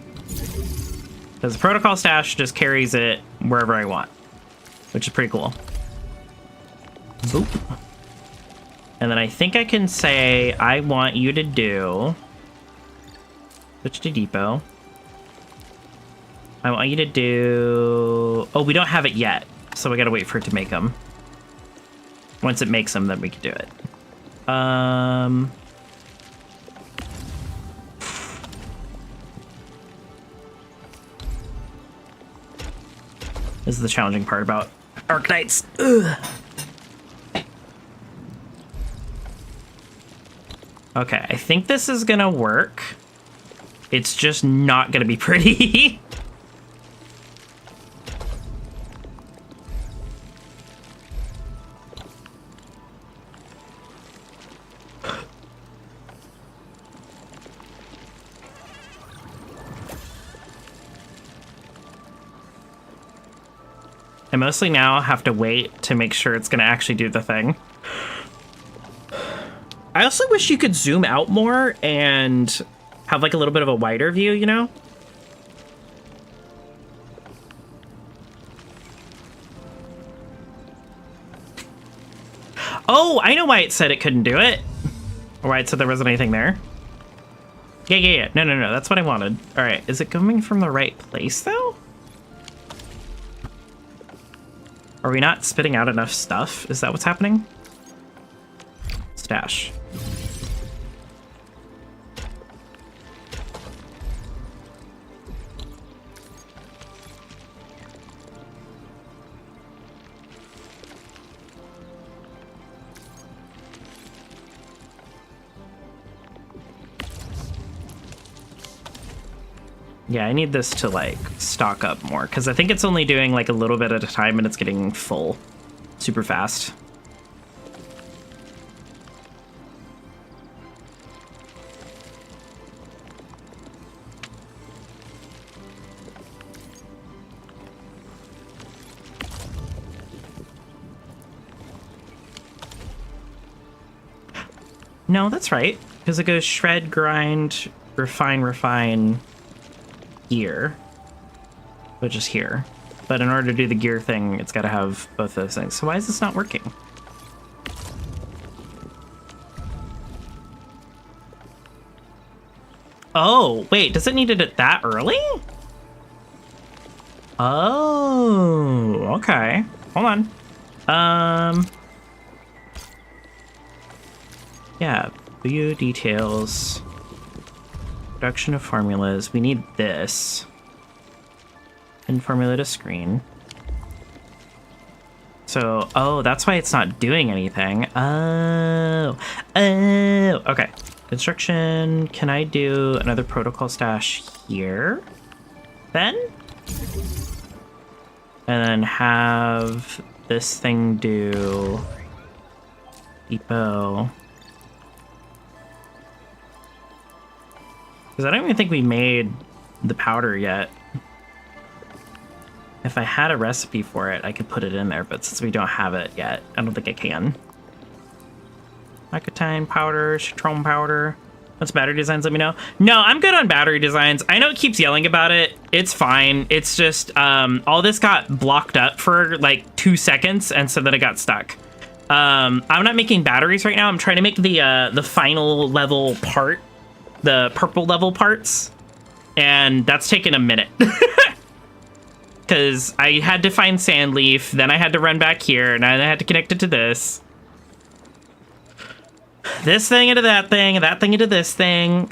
Because the protocol stash just carries it wherever I want, which is pretty cool. Boop. And then I think I can say, I want you to do... Switch to depot. I want you to do... Oh, we don't have it yet, so we gotta wait for it to make them. Once it makes them, then we can do it. This is the challenging part about Arknights. Ugh. Okay, I think this is gonna work. It's just not gonna be pretty. I mostly now have to wait to make sure it's gonna actually do the thing. I also wish you could zoom out more and have like a little bit of a wider view, you know? Oh, I know why it said it couldn't do it. Or why it said there wasn't anything there. Yeah. No, that's what I wanted. All right, is it coming from the right place though? Are we not spitting out enough stuff? Is that what's happening? Stash. Yeah, I need this to, like, stock up more, because I think it's only doing, like, a little bit at a time, and it's getting full super fast. No, that's right, because it goes shred, grind, refine, gear, which is here. But in order to do the gear thing, it's got to have both those things. So why is this not working? Oh, wait, does it need it that early? Oh, okay. Hold on. Yeah, view details. Production of formulas. We need this. And formula to screen. So, oh, that's why it's not doing anything. Oh, okay. Construction. Can I do another protocol stash here? Then? And then have this thing do depot. Because I don't even think we made the powder yet. If I had a recipe for it, I could put it in there, but since we don't have it yet, I don't think I can. Nicotine powder, citron powder. What's battery designs? Let me know. No, I'm good on battery designs. I know it keeps yelling about it. It's fine. It's just all this got blocked up for like 2 seconds, and so then it got stuck. I'm not making batteries right now. I'm trying to make the final level part, the purple level parts, and that's taken a minute. Because I had to find Sandleaf, then I had to run back here, and I had to connect it to this. This thing into that thing, and that thing into this thing.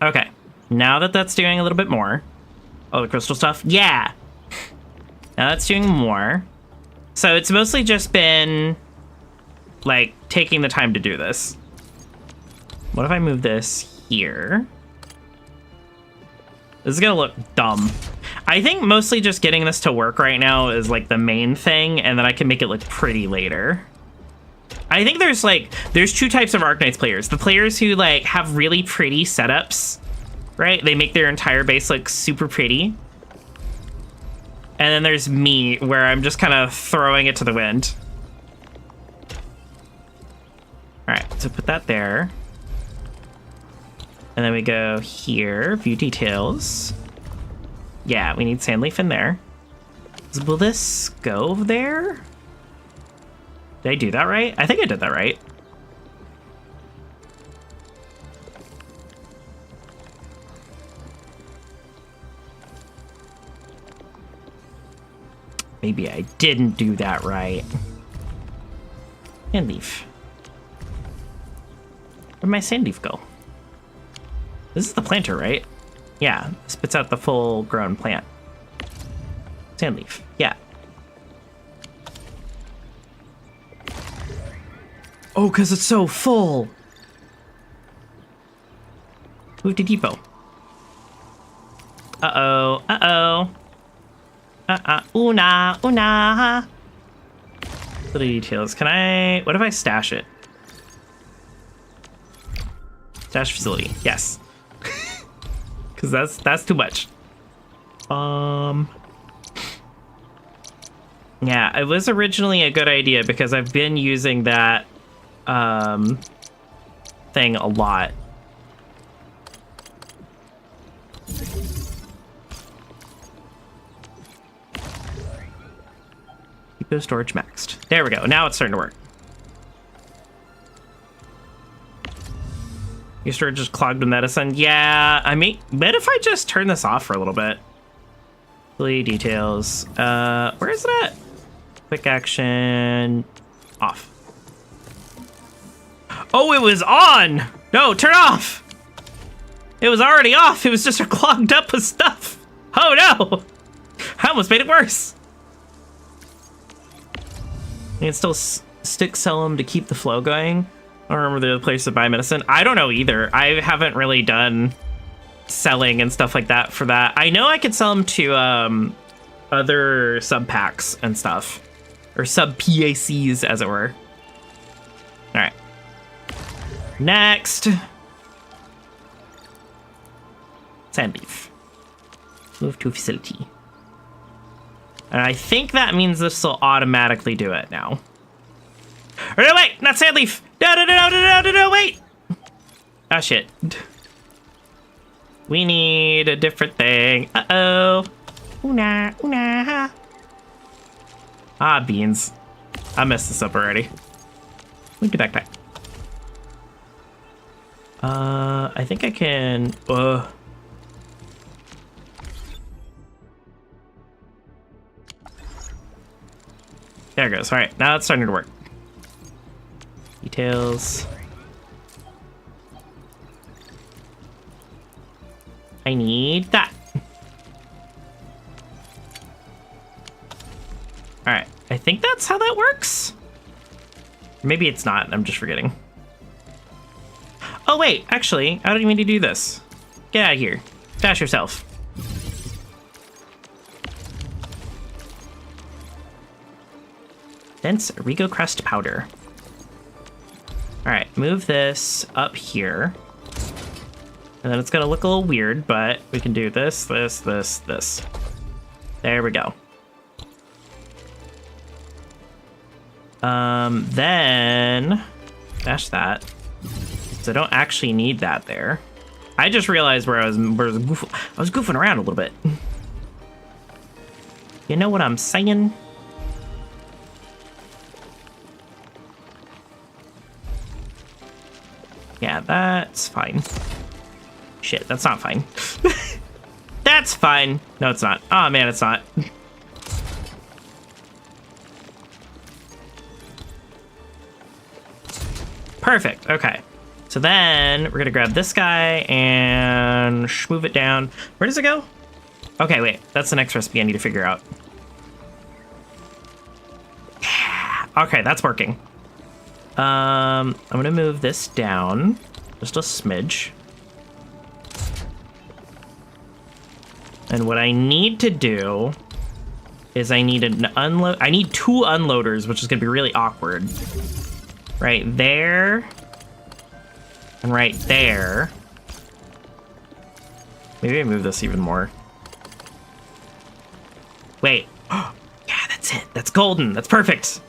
Okay, now that that's doing a little bit more. Oh, the crystal stuff? Yeah! Now that's doing more. So it's mostly just been, like, taking the time to do this. What if I move this here? This is gonna look dumb. I think mostly just getting this to work right now is like the main thing, and then I can make it look pretty later. I think there's 2 types of Arknights players. The players who like have really pretty setups, right? They make their entire base look super pretty. And then there's me, where I'm just kind of throwing it to the wind. All right, so put that there. And then we go here, view details. Yeah, we need Sandleaf in there. Will this go there? Did I do that right? I think I did that right. Maybe I didn't do that right. Sandleaf. Where'd my Sandleaf go? This is the planter, right? Yeah, spits out the full-grown plant. Sandleaf, yeah. Oh, because it's so full. Move to depot. Uh-oh, uh-oh. Una. Little details. Can I... What if I stash it? Stash facility, yes. Because that's too much. Yeah, it was originally a good idea because I've been using that thing a lot. Depot storage maxed. There we go. Now it's starting to work. Your storage is clogged with medicine. Yeah, I mean, what if I just turn this off for a little bit? Play details. Where is it at? Quick action. Off. Oh, it was on! No, turn off! It was already off. It was just clogged up with stuff. Oh no! I almost made it worse. You can still sell them to keep the flow going. I don't remember the other place to buy medicine. I don't know either. I haven't really done selling and stuff like that for that. I know I could sell them to other sub packs and stuff, or sub PACs as it were. All right. Next, Sandleaf. Move to facility. And I think that means this will automatically do it now. Or no, wait, not Sandleaf. No, wait. Ah, shit. We need a different thing. Uh-oh. Una. Ah, beans. I messed this up already. Move to backpack. I think I can... There it goes. All right, now it's starting to work. Details. I need that. All right, I think that's how that works. Maybe it's not, I'm just forgetting. Oh wait, actually, I don't even need to do this. Get out of here. Dash yourself. Dense Rigo crust powder. All right, move this up here. And then it's gonna look a little weird, but we can do this, this, this, this. There we go. Then dash that. So I don't actually need that there. I just realized where I was goofing around a little bit. You know what I'm saying? Yeah, that's fine. Shit, that's not fine. That's fine. No, it's not. Oh man, it's not. Perfect. Okay. So then we're gonna grab this guy and move it down. Where does it go? Okay, wait. That's the next recipe I need to figure out. Okay, that's working. I'm gonna move this down just a smidge. And what I need to do is I need an unload. I need 2 unloaders, which is gonna be really awkward. Right there. And right there. Maybe I move this even more. Wait. Yeah, that's it. That's golden. That's perfect.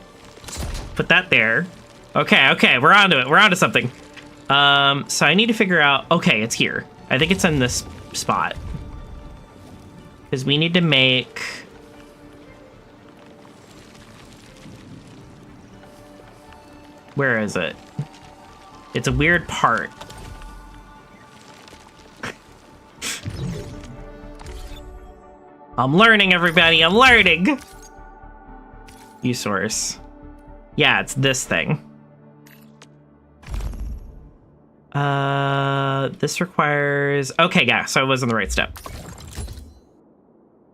Put that there. Okay, okay, we're onto it. We're onto something. So I need to figure out... Okay, it's here. I think it's in this spot. Because we need to make... Where is it? It's a weird part. I'm learning, everybody. I'm learning. U-source. Yeah, it's this thing. This requires... Okay, yeah, so I was on the right step.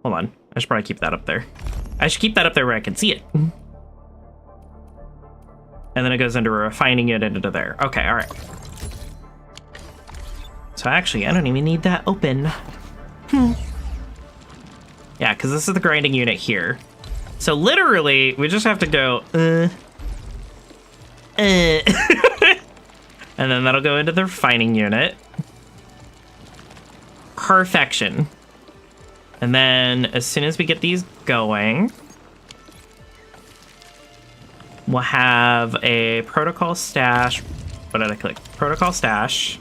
Hold on. I should probably keep that up there. I should keep that up there where I can see it. And then it goes into a refining unit into there. Okay, all right. So actually, I don't even need that open. Yeah, because this is the grinding unit here. So literally, we just have to go, and then that'll go into the refining unit. Perfection. And then as soon as we get these going, we'll have a protocol stash. What did I click? Protocol stash.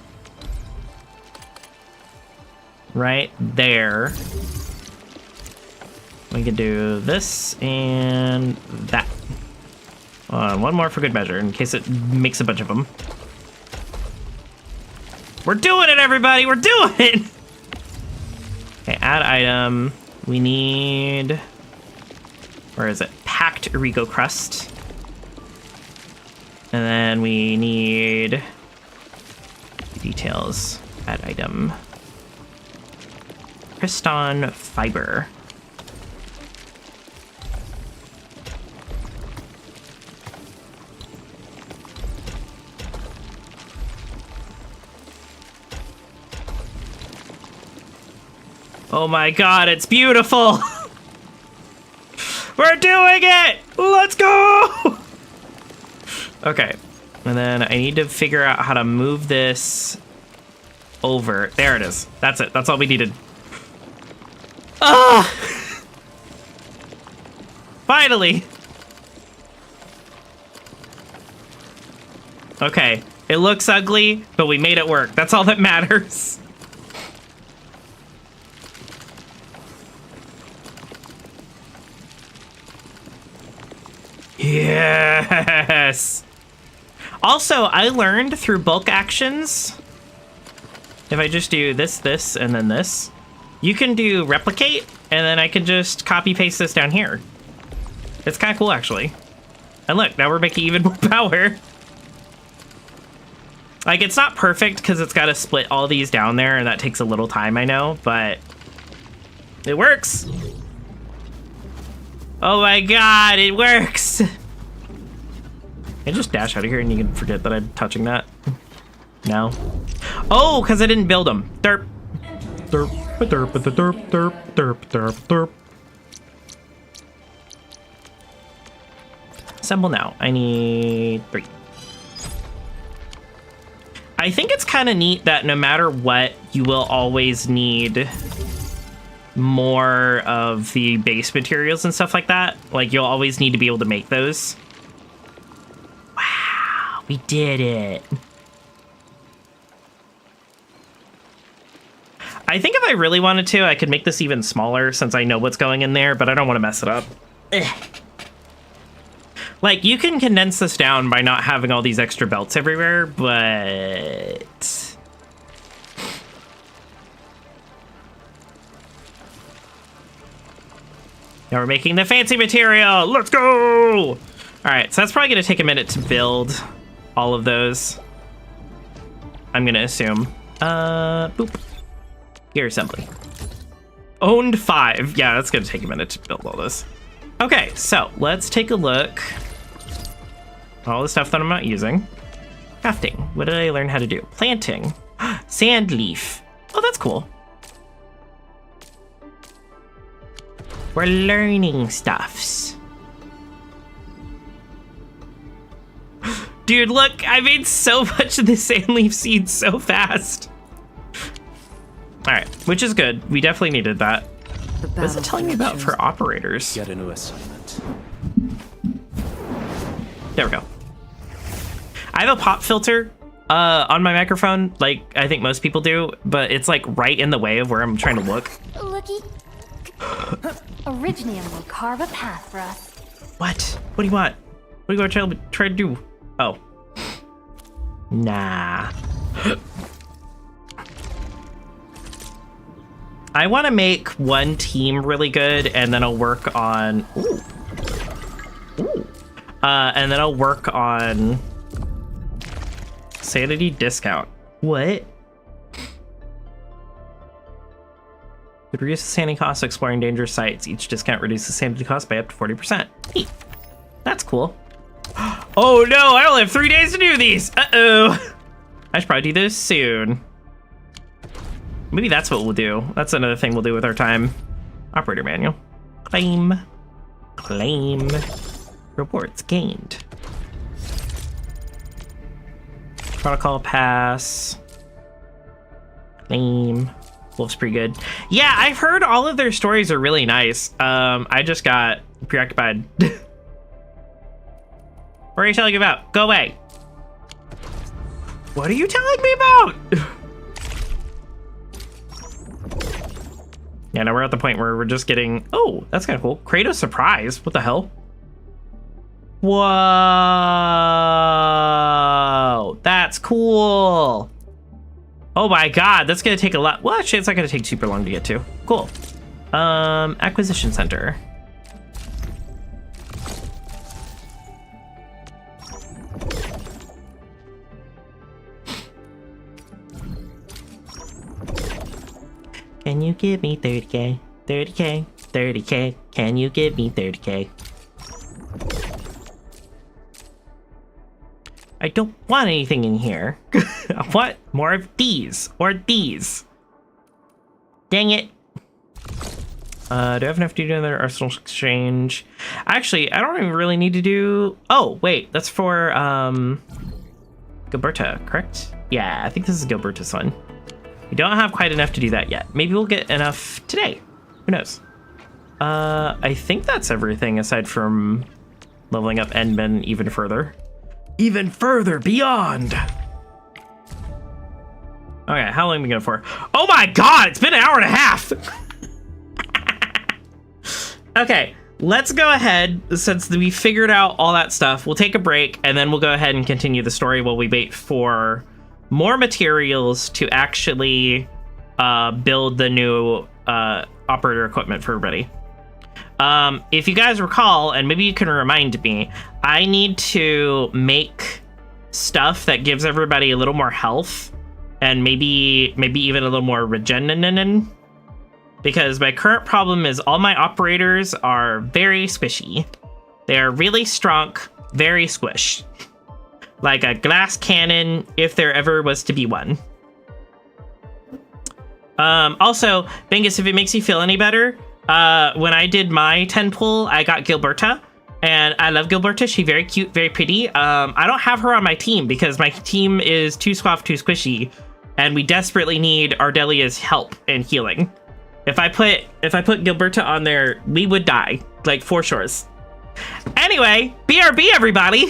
Right there. We can do this and that. One more for good measure, in case it makes a bunch of them. We're doing it, everybody! We're doing it! Okay, add item. We need... Where is it? Packed Rigo crust. And then we need... Details. Add item. Kriston fiber. Oh my god, it's beautiful! We're doing it! Let's go! Okay, and then I need to figure out how to move this over. There it is. That's it. That's all we needed. Ah! Finally! Okay, it looks ugly, but we made it work. That's all that matters. Yes! Also, I learned through bulk actions, if I just do this, this, and then this, you can do replicate, and then I can just copy paste this down here. It's kind of cool, actually. And look, now we're making even more power. Like, it's not perfect because it's got to split all these down there, and that takes a little time, I know, but it works. Oh my god, it works! I just dash out of here and you can forget that I'm touching that. No. Oh, because I didn't build them. Derp. Derp. Derp. Derp. Derp. Derp. Derp. Derp. Assemble now. I need 3. I think it's kind of neat that no matter what, you will always need more of the base materials and stuff like that. Like, you'll always need to be able to make those. Wow, we did it. I think if I really wanted to, I could make this even smaller since I know what's going in there, but I don't want to mess it up. Ugh. Like, you can condense this down by not having all these extra belts everywhere, but... Now we're making the fancy material! Let's go! Alright, so that's probably going to take a minute to build all of those. I'm going to assume. Boop. Gear assembly. Owned 5. Yeah, that's going to take a minute to build all this. Okay, so let's take a look. All the stuff that I'm not using. Crafting. What did I learn how to do? Planting. Sand leaf. Oh, that's cool. We're learning stuffs. Dude, look, I made so much of the sand leaf seeds so fast. All right, which is good. We definitely needed that. What's it telling me about for operators? Get a new assignment. There we go. I have a pop filter on my microphone, like I think most people do, but it's like right in the way of where I'm trying to look. Looky. Originium will carve a path for us. What? What do you want? What are you going to try to do? Oh. Nah. I want to make one team really good, and then I'll work on... Ooh. Ooh. And then I'll work on... Sanity discount. What? Could reduce the sanity cost of exploring dangerous sites. Each discount reduces sanity cost by up to 40%. Neat. That's cool. Oh no, I only have 3 days to do these. Uh-oh. I should probably do this soon. Maybe that's what we'll do. That's another thing we'll do with our time. Operator manual. Claim. Claim. Rewards gained. Protocol pass. Claim. Wolf's pretty good. Yeah, I've heard all of their stories are really nice. I just got preoccupied. What are you telling me about? Go away. What are you telling me about? Yeah, now we're at the point where we're just getting... Oh, that's kind of cool. Kratos surprise. What the hell? Whoa. That's cool. Oh my god, that's going to take a lot... Well, actually, it's not going to take super long to get to. Cool. Acquisition center. Can you give me 30k? 30k? 30k? Can you give me 30k? I don't want anything in here. I want more of these. Or these. Dang it. Do I have enough to do another arsenal exchange? Actually, I don't even really need to do... Oh, wait. That's for, Gilberta, correct? Yeah, I think this is Gilberta's one. We don't have quite enough to do that yet. Maybe we'll get enough today. Who knows? I think that's everything aside from leveling up Endman even further. Even further beyond. Okay, how long are we going for? Oh my god, it's been an hour and a half. Okay, let's go ahead. Since we figured out all that stuff, we'll take a break and then we'll go ahead and continue the story while we wait for more materials to actually build the new operator equipment for everybody. If you guys recall, and maybe you can remind me, I need to make stuff that gives everybody a little more health and maybe even a little more regen. Because my current problem is all my operators are very squishy. They are really strong, very squish. Like a glass cannon, if there ever was to be one. Also, Bingus, if it makes you feel any better, when I did my 10 pull, I got Gilberta. And I love Gilberta. She's very cute, very pretty. I don't have her on my team because my team is too squaff, too squishy. And we desperately need Ardelia's help and healing. If I put Gilberta on there, we would die. Like, for sure. Anyway, BRB, everybody!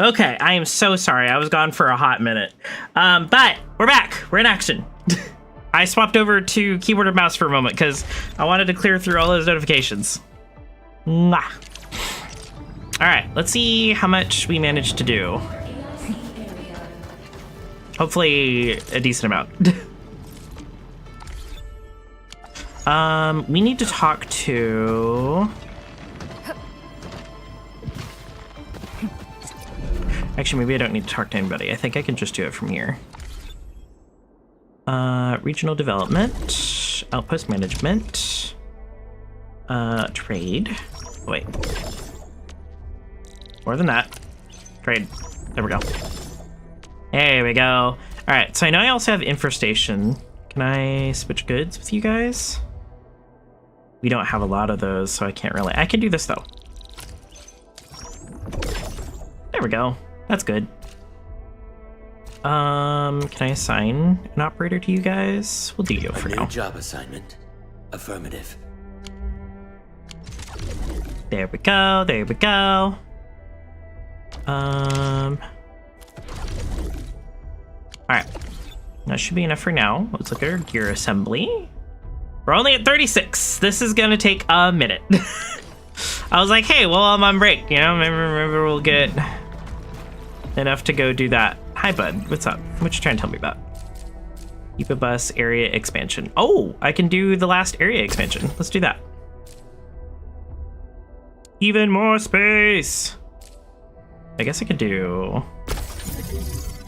Okay, I am so sorry. I was gone for a hot minute. But we're back. We're in action. I swapped over to keyboard and mouse for a moment because I wanted to clear through all those notifications. Mwah. All right, let's see how much we managed to do. Hopefully a decent amount. We need to talk to... Actually, maybe I don't need to talk to anybody. I think I can just do it from here. Regional development, outpost management, trade. Wait. More than that. Trade. There we go. There we go. All right, so I know I also have infestation. Can I switch goods with you guys? We don't have a lot of those, so I can't really. I can do this though. There we go. That's good. Can I assign an operator to you guys? We'll do you for now. New job assignment. Affirmative. There we go. There we go. All right. That should be enough for now. Let's look at our gear assembly. We're only at 36. This is gonna take a minute. I was like, hey, well, I'm on break. You know, maybe we'll get enough to go do that. Hi, bud. What's up? What you trying to tell me about? Keep a bus area expansion. Oh, I can do the last area expansion. Let's do that. Even more space. I guess I could do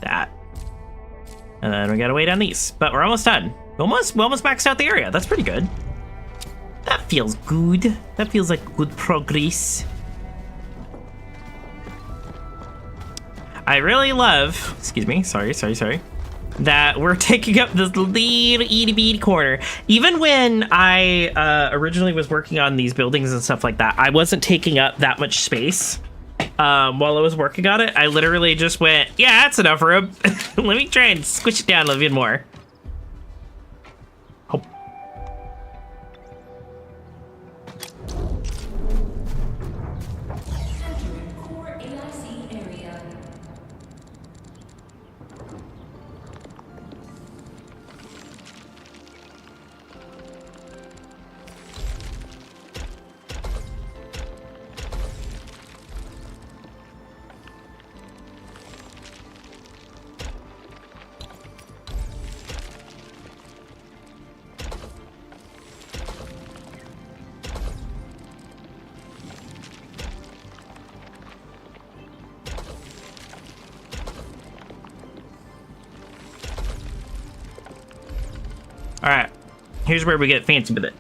that. And then we gotta wait on these. But we're almost done. We almost maxed out the area. That's pretty good. That feels good. That feels like good progress. I really love, excuse me, sorry, that we're taking up this little itty bitty corner. Even when I originally was working on these buildings and stuff like that, I wasn't taking up that much space while I was working on it. I literally just went, yeah, that's enough room. Let me try and squish it down a little bit more. Oh. All right, here's where we get fancy with it.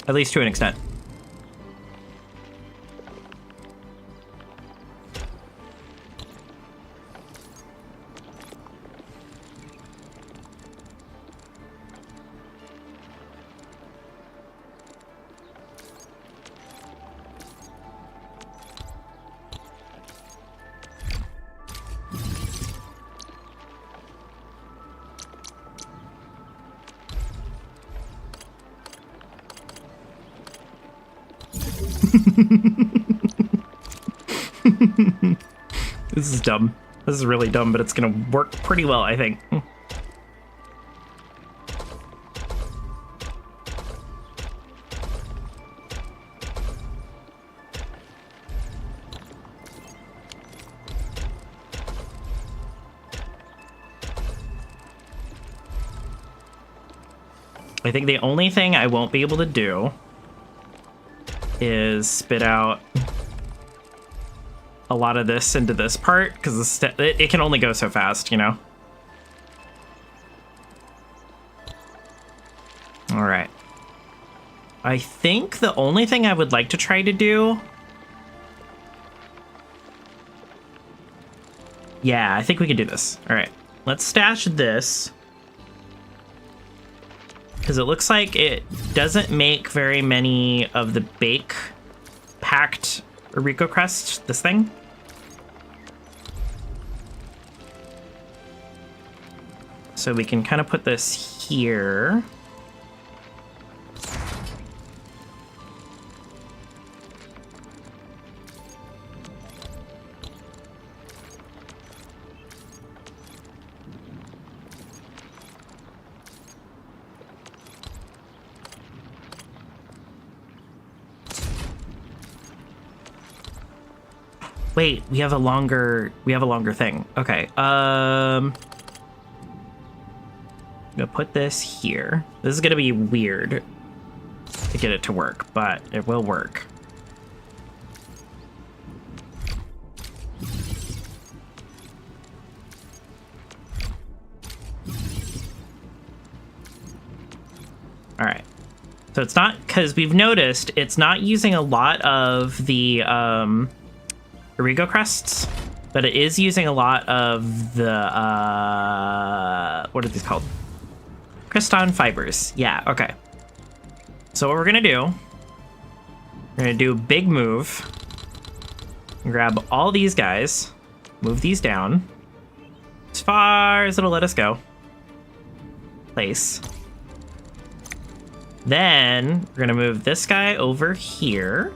At least to an extent. This is dumb. This is really dumb, but it's gonna work pretty well, I think. I think the only thing I won't be able to do is spit out a lot of this into this part, because it can only go so fast, you know? All right. I think the only thing I would like to try to do... Yeah, I think we can do this. All right. Let's stash this. Because it looks like it doesn't make very many of the bake packed Rico crest, this thing. So we can kind of put this here. Wait, we have a longer thing. Okay. I'm gonna put this here. This is gonna be weird to get it to work, but it will work. All right. So it's not, because we've noticed it's not using a lot of the Origo crests, but it is using a lot of the, what are these called? Creston fibers. Yeah, okay. So what we're gonna do, we're gonna do a big move, grab all these guys, move these down, as far as it'll let us go. Place. Then we're gonna move this guy over here.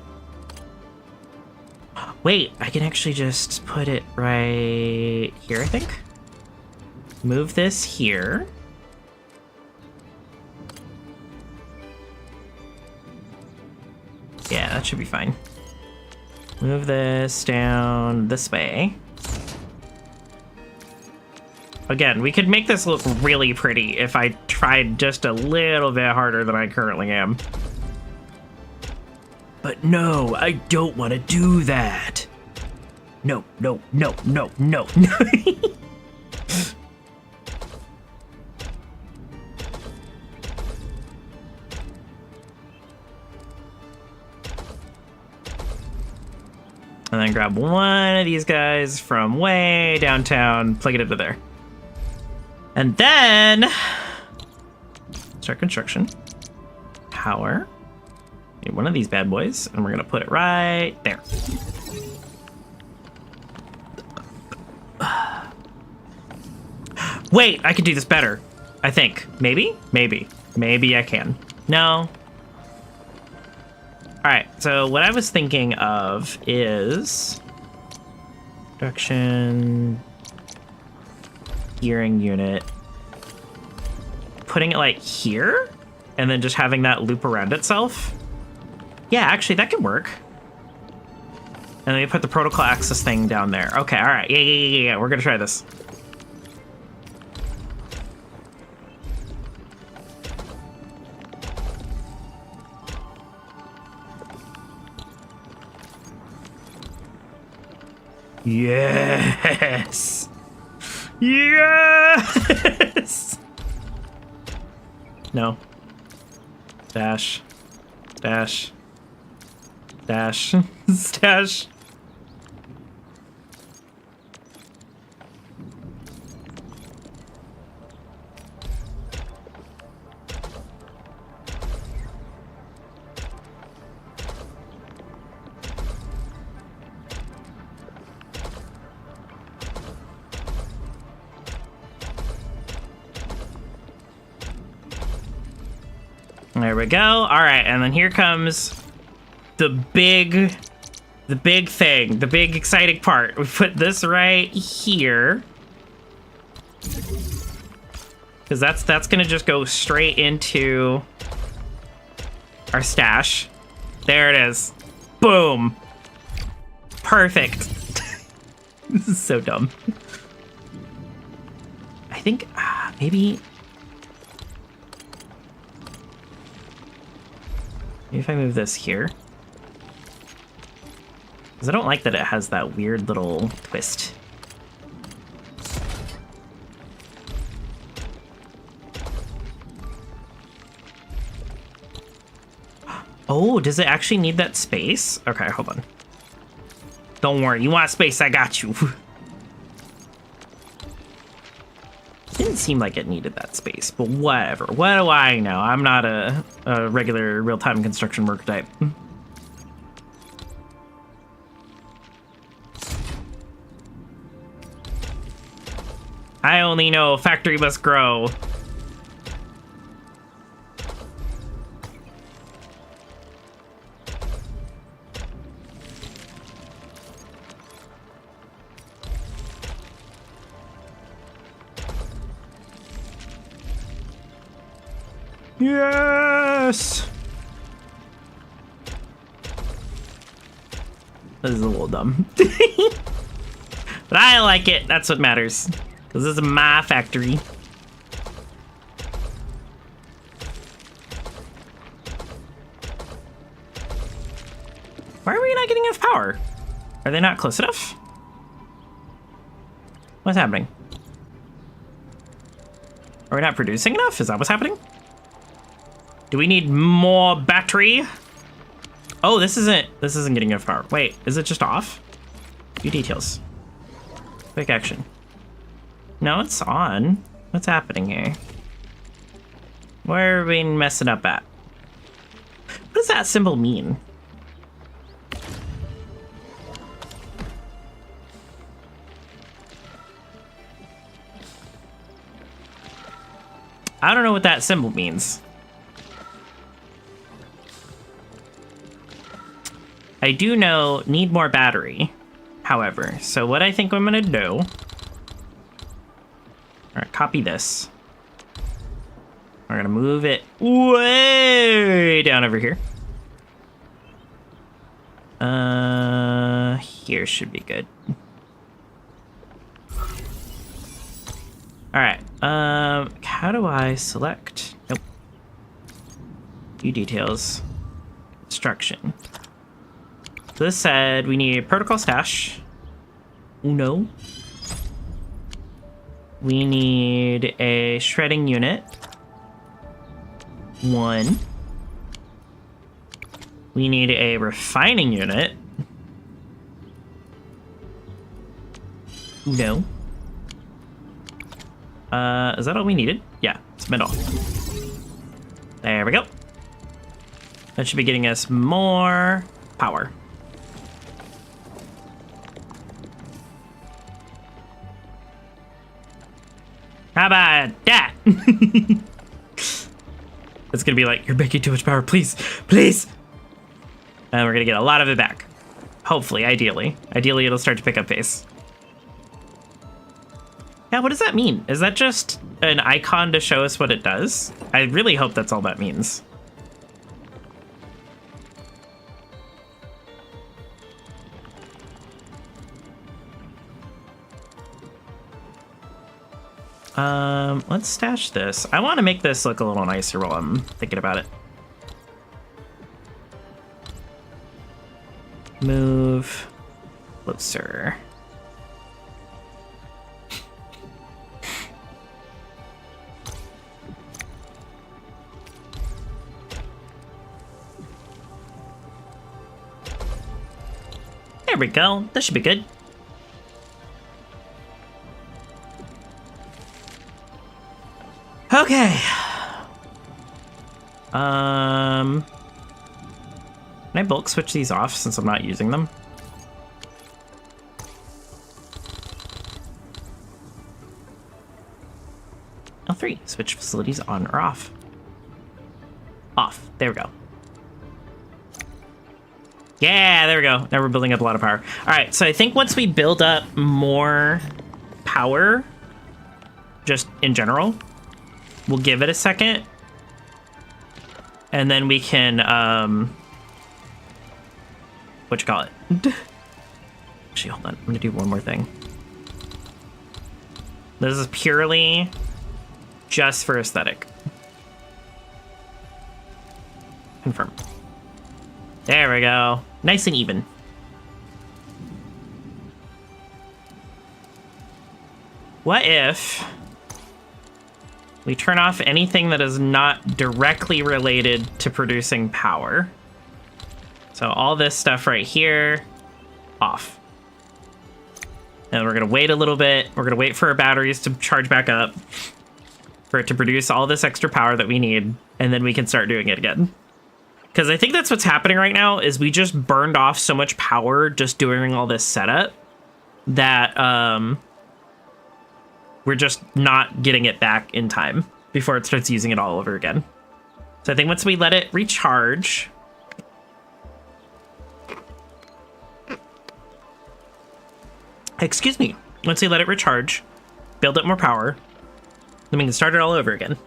Wait, I can actually just put it right here, I think. Move this here. Yeah, that should be fine. Move this down this way. Again, we could make this look really pretty if I tried just a little bit harder than I currently am. But no, I don't want to do that. No, no, no, no, no, no. And then grab one of these guys from way downtown, plug it into there. And then start construction. Power. Get one of these bad boys, and we're gonna put it right there. Wait, I could do this better. I think. Maybe? Maybe. Maybe I can. No. Alright, so what I was thinking of is production gearing unit, putting it like here, and then just having that loop around itself. Yeah, actually, that could work. And then we put the protocol access thing down there. Okay, all right. Yeah. We're gonna try this. Yes. Yes. No. Dash. Dash. Dash. Stash. There we go. All right, and then here comes the big thing, the big exciting part. We put this right here, because that's gonna just go straight into our stash. There it is. Boom. Perfect. This is so dumb. I think maybe if I move this here. Because I don't like that it has that weird little twist. Oh, does it actually need that space? Okay, hold on. Don't worry, you want space, I got you. Didn't seem like it needed that space, but whatever. What do I know? I'm not a regular real-time construction worker type. I only know factory must grow. Yes! This is a little dumb. But I like it. That's what matters. Because this is my factory. Why are we not getting enough power? Are they not close enough? What's happening? Are we not producing enough? Is that what's happening? Do we need more battery? Oh, this isn't getting enough power. Wait, is it just off? View details. Quick action. No, it's on. What's happening here? Where are we messing up at? What does that symbol mean? I don't know what that symbol means. I do know need more battery, however. So what I think I'm gonna do, all right, copy this. We're gonna move it way down over here. Here should be good. All right, how do I select? Nope. View details, instruction. So this said we need a protocol stash. Uno. We need a shredding unit. 1. We need a refining unit. Uno. Is that all we needed? Yeah, it's middle. There we go. That should be getting us more power. How about that? It's gonna be like, you're making too much power, please, please. And we're gonna get a lot of it back. Hopefully, ideally. Ideally, it'll start to pick up pace. Yeah, what does that mean? Is that just an icon to show us what it does? I really hope that's all that means. Let's stash this. I want to make this look a little nicer while I'm thinking about it. Move closer. There we go. That should be good. Okay. Can I bulk switch these off since I'm not using them? L3, switch facilities on or off. Off, there we go. Yeah, there we go. Now we're building up a lot of power. All right, so I think once we build up more power, just in general, we'll give it a second. And then we can, what you call it? Actually, hold on. I'm gonna do one more thing. This is purely just for aesthetic. Confirm. There we go. Nice and even. What if we turn off anything that is not directly related to producing power? So all this stuff right here, off. And we're gonna wait a little bit. We're gonna wait for our batteries to charge back up, for it to produce all this extra power that we need, and then we can start doing it again. Because I think that's what's happening right now, is we just burned off so much power just doing all this setup that we're just not getting it back in time before it starts using it all over again. So I think once we let it recharge, excuse me, once we let it recharge, build up more power, then we can start it all over again.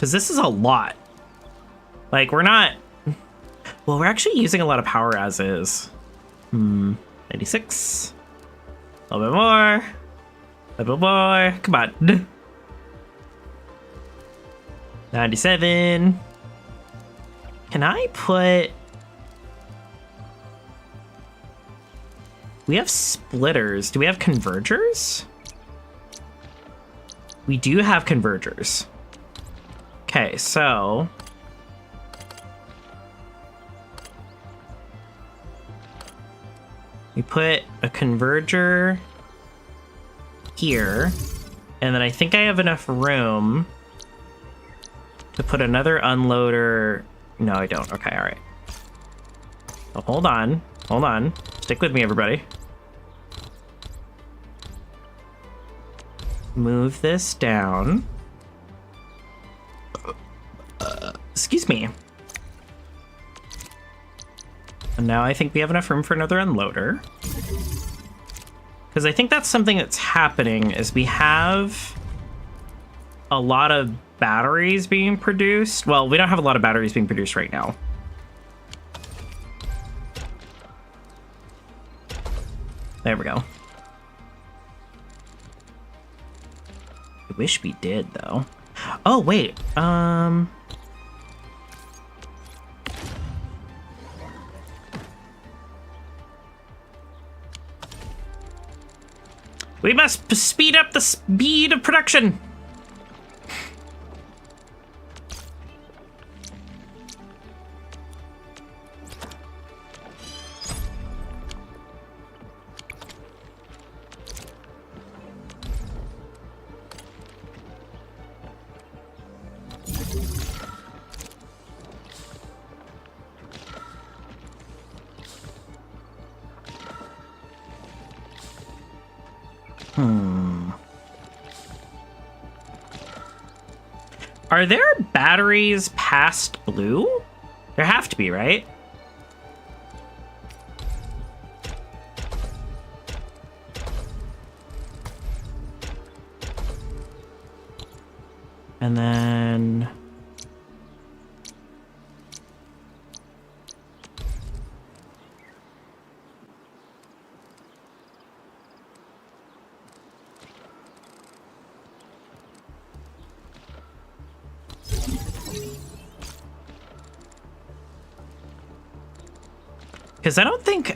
Because this is a lot. Like, we're not... Well, we're actually using a lot of power as is. 96. A little bit more. A little bit more. Come on. 97. Can I put... We have splitters. Do we have convergers? We do have convergers. Okay, so... We put a converger here, and then I think I have enough room to put another unloader. No, I don't. Okay, all right. So hold on. Hold on. Stick with me, everybody. Move this down. Excuse me. And now I think we have enough room for another unloader. Because I think that's something that's happening is we have a lot of batteries being produced. Well, we don't have a lot of batteries being produced right now. There we go. I wish we did, though. Oh, wait. We must speed up the speed of production. Are there batteries past blue? There have to be, right? And then... Because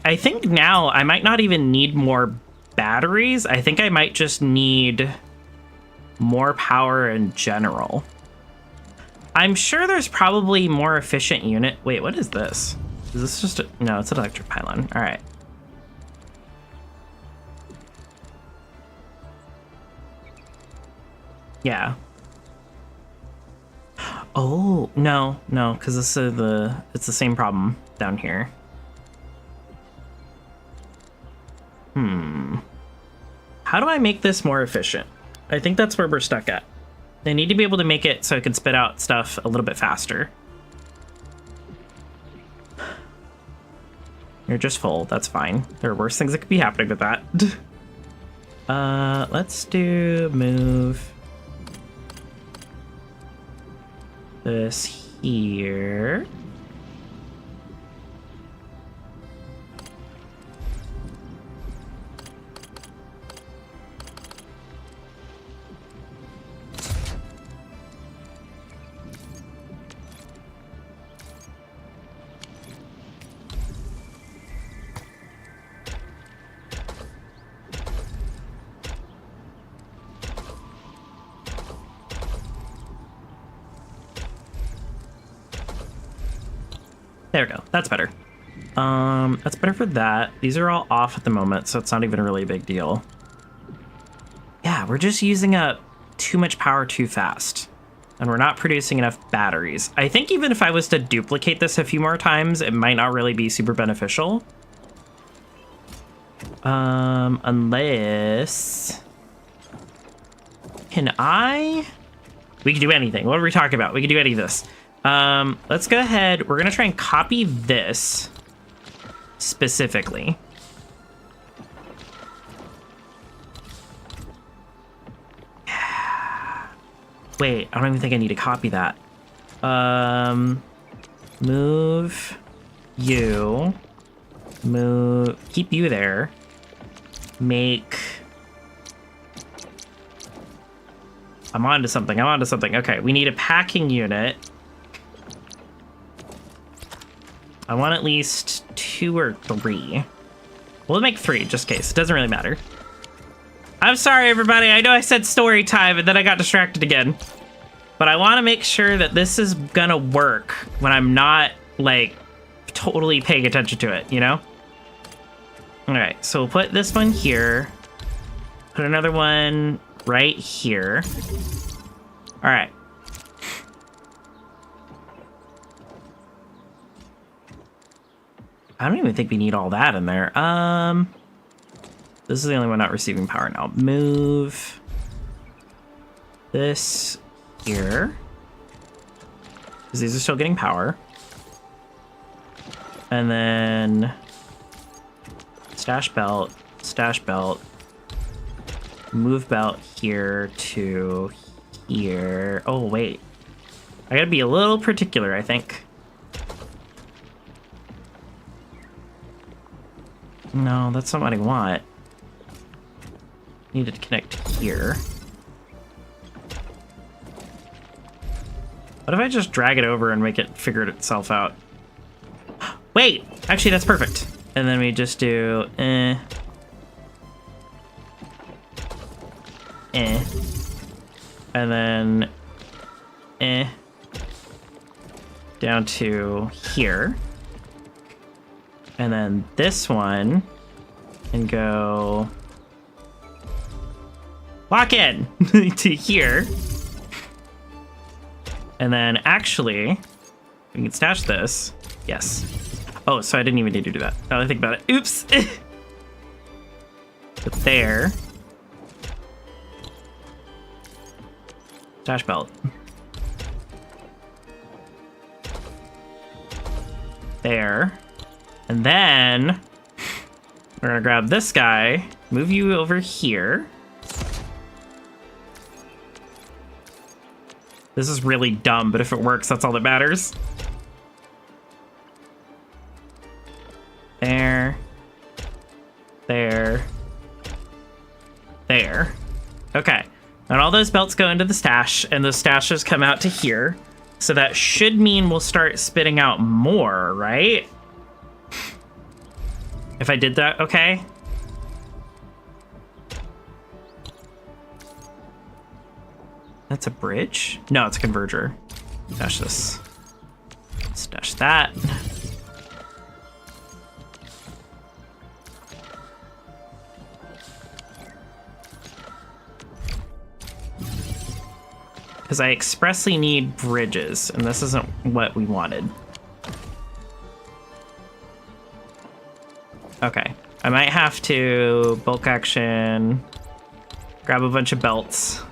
I think now I might not even need more batteries. I think I might just need more power in general. I'm sure there's probably more efficient unit. Wait, what is this? Is this just no, it's an electric pylon. All right. Yeah. Oh, no, because this is it's the same problem down here. How do I make this more efficient? I think that's where we're stuck at. I need to be able to make it so I can spit out stuff a little bit faster. You're just full. That's fine. There are worse things that could be happening with that. Let's move this here. There we go. That's better. That's better for that. These are all off at the moment, so it's not even really a big deal. Yeah, we're just using up too much power too fast. And we're not producing enough batteries. I think even if I was to duplicate this a few more times, it might not really be super beneficial. Unless... Can I... We can do anything. What are we talking about? We can do any of this. Let's go ahead. We're gonna try and copy this specifically. Wait, I don't even think I need to copy that. Move you. Keep you there. Make... I'm onto something. Okay, we need a packing unit. I want at least 2 or 3. We'll make 3, just in case. It doesn't really matter. I'm sorry, everybody. I know I said story time, and then I got distracted again. But I want to make sure that this is gonna work when I'm not, like, totally paying attention to it, you know? Alright, so we'll put this one here. Put another one right here. Alright. I don't even think we need all that in there. This is the only one not receiving power now. Move this here. Because these are still getting power. And then stash belt, move belt here to here. Oh, wait. I gotta be a little particular, I think. No, that's not what I want. Need it to connect here. What if I just drag it over and make it figure itself out? Wait! Actually, that's perfect. And then we just do And then down to here. And then this one and go lock in to here. And then actually we can stash this. Yes. Oh, so I didn't even need to do that. Now that I think about it. Oops. But there. Stash belt. There. And then we're gonna grab this guy, move you over here. This is really dumb, but if it works, that's all that matters. There. There. There. Okay. And all those belts go into the stash, and those stashes come out to here. So that should mean we'll start spitting out more, right? If I did that, okay. That's a bridge? No, it's a converger. Stash this. Stash that. Because I expressly need bridges, and this isn't what we wanted. Okay. I might have to bulk action, grab a bunch of belts.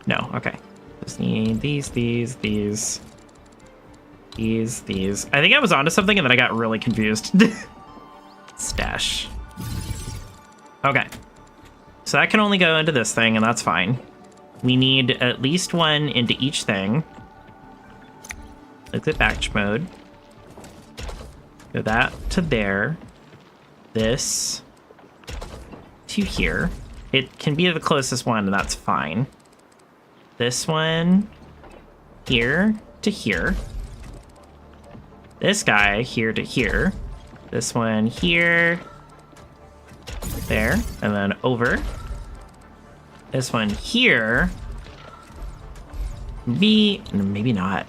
No, okay. Just need these. I think I was onto something and then I got really confused. Stash. Okay. So that can only go into this thing, and that's fine. We need at least one into each thing. Exit batch mode. Go that to there. This to here. It can be the closest one, and that's fine. This one here to here. This guy here to here. This one here. There, and then over. This one here. Maybe not.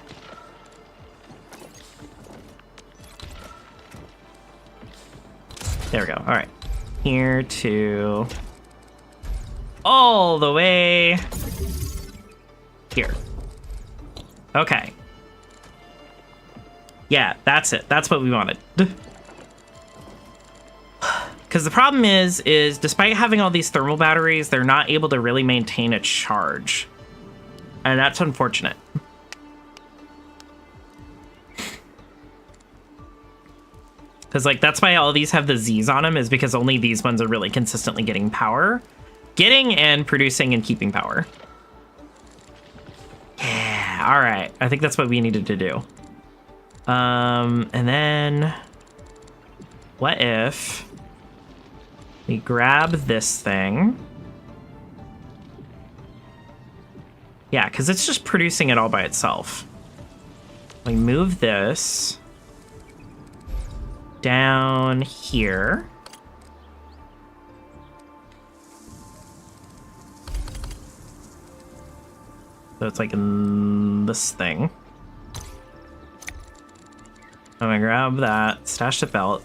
There we go. All right. Here to all the way here. Okay. Yeah, that's it. That's what we wanted. Because the problem is despite having all these thermal batteries, they're not able to really maintain a charge. And that's unfortunate. Because, like, that's why all these have the Z's on them, is because only these ones are really consistently getting power. getting and producing and keeping power. Yeah, all right. I think that's what we needed to do. And then what if we grab this thing? Yeah, because it's just producing it all by itself. We move this down here. So it's like in this thing. I'm gonna grab that, stash the belt.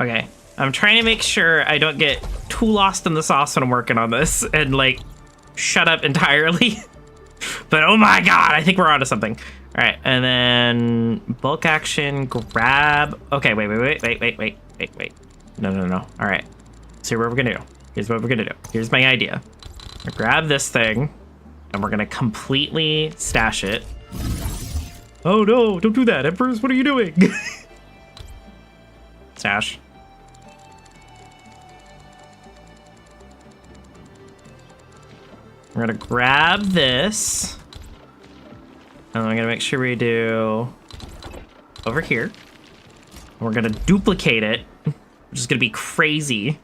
Okay, I'm trying to make sure I don't get too lost in the sauce when I'm working on this and like shut up entirely. But oh my god, I think we're onto something. All right, and then bulk action, grab. Okay, wait. No. All right, so what we're gonna do. Here's what we're gonna do. Here's my idea. We're gonna grab this thing, and we're gonna completely stash it. Oh no, don't do that, Empress. What are you doing? Stash. We're gonna grab this. And I'm gonna make sure we do over here. And we're gonna duplicate it, which is gonna be crazy,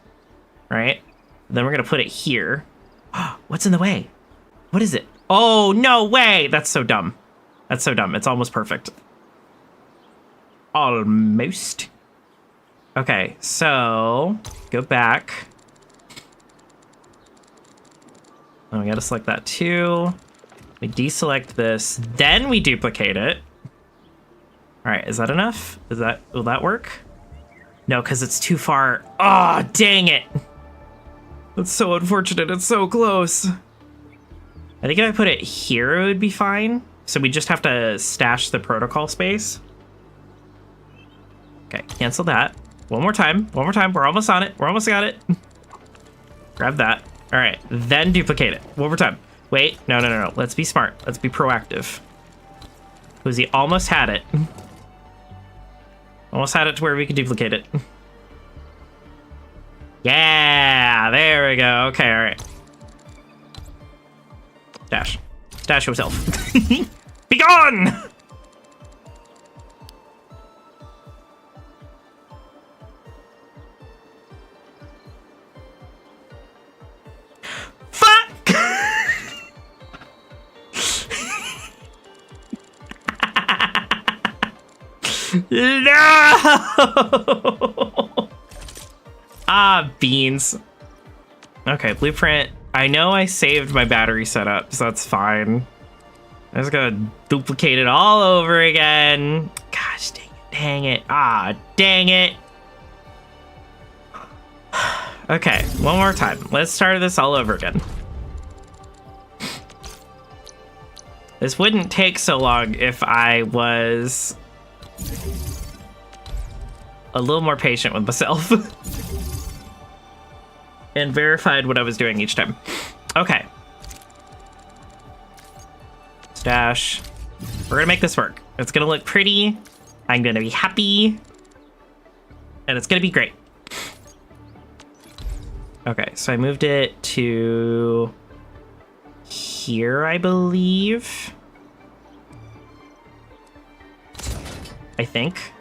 right? Then we're gonna put it here. What's in the way? What is it? Oh, no way! That's so dumb. That's so dumb. It's almost perfect. Almost. Okay, so go back. Oh, we gotta select that too. We deselect this, then we duplicate it. All right, is that enough? Will that work? No, because it's too far. Oh, dang it. That's so unfortunate. It's so close. I think if I put it here, it would be fine. So we just have to stash the protocol space. Okay, cancel that. One more time. We're almost on it. We're almost got it. Grab that. All right, then duplicate it. One more time. Wait, no. Let's be smart. Let's be proactive. Because he almost had it. Almost had it to where we could duplicate it. Yeah, there we go. Okay, all right. Stash. Stash yourself. Be gone! No! Ah, beans. Okay, blueprint. I know I saved my battery setup, so that's fine. I'm just gonna duplicate it all over again. Gosh, dang it. Ah, dang it. Okay, one more time. Let's start this all over again. This wouldn't take so long if I was a little more patient with myself and verified what I was doing each time. Okay. Stash. We're gonna make this work. It's gonna look pretty. I'm gonna be happy. And it's gonna be great. Okay, so I moved it to here, I believe. I think.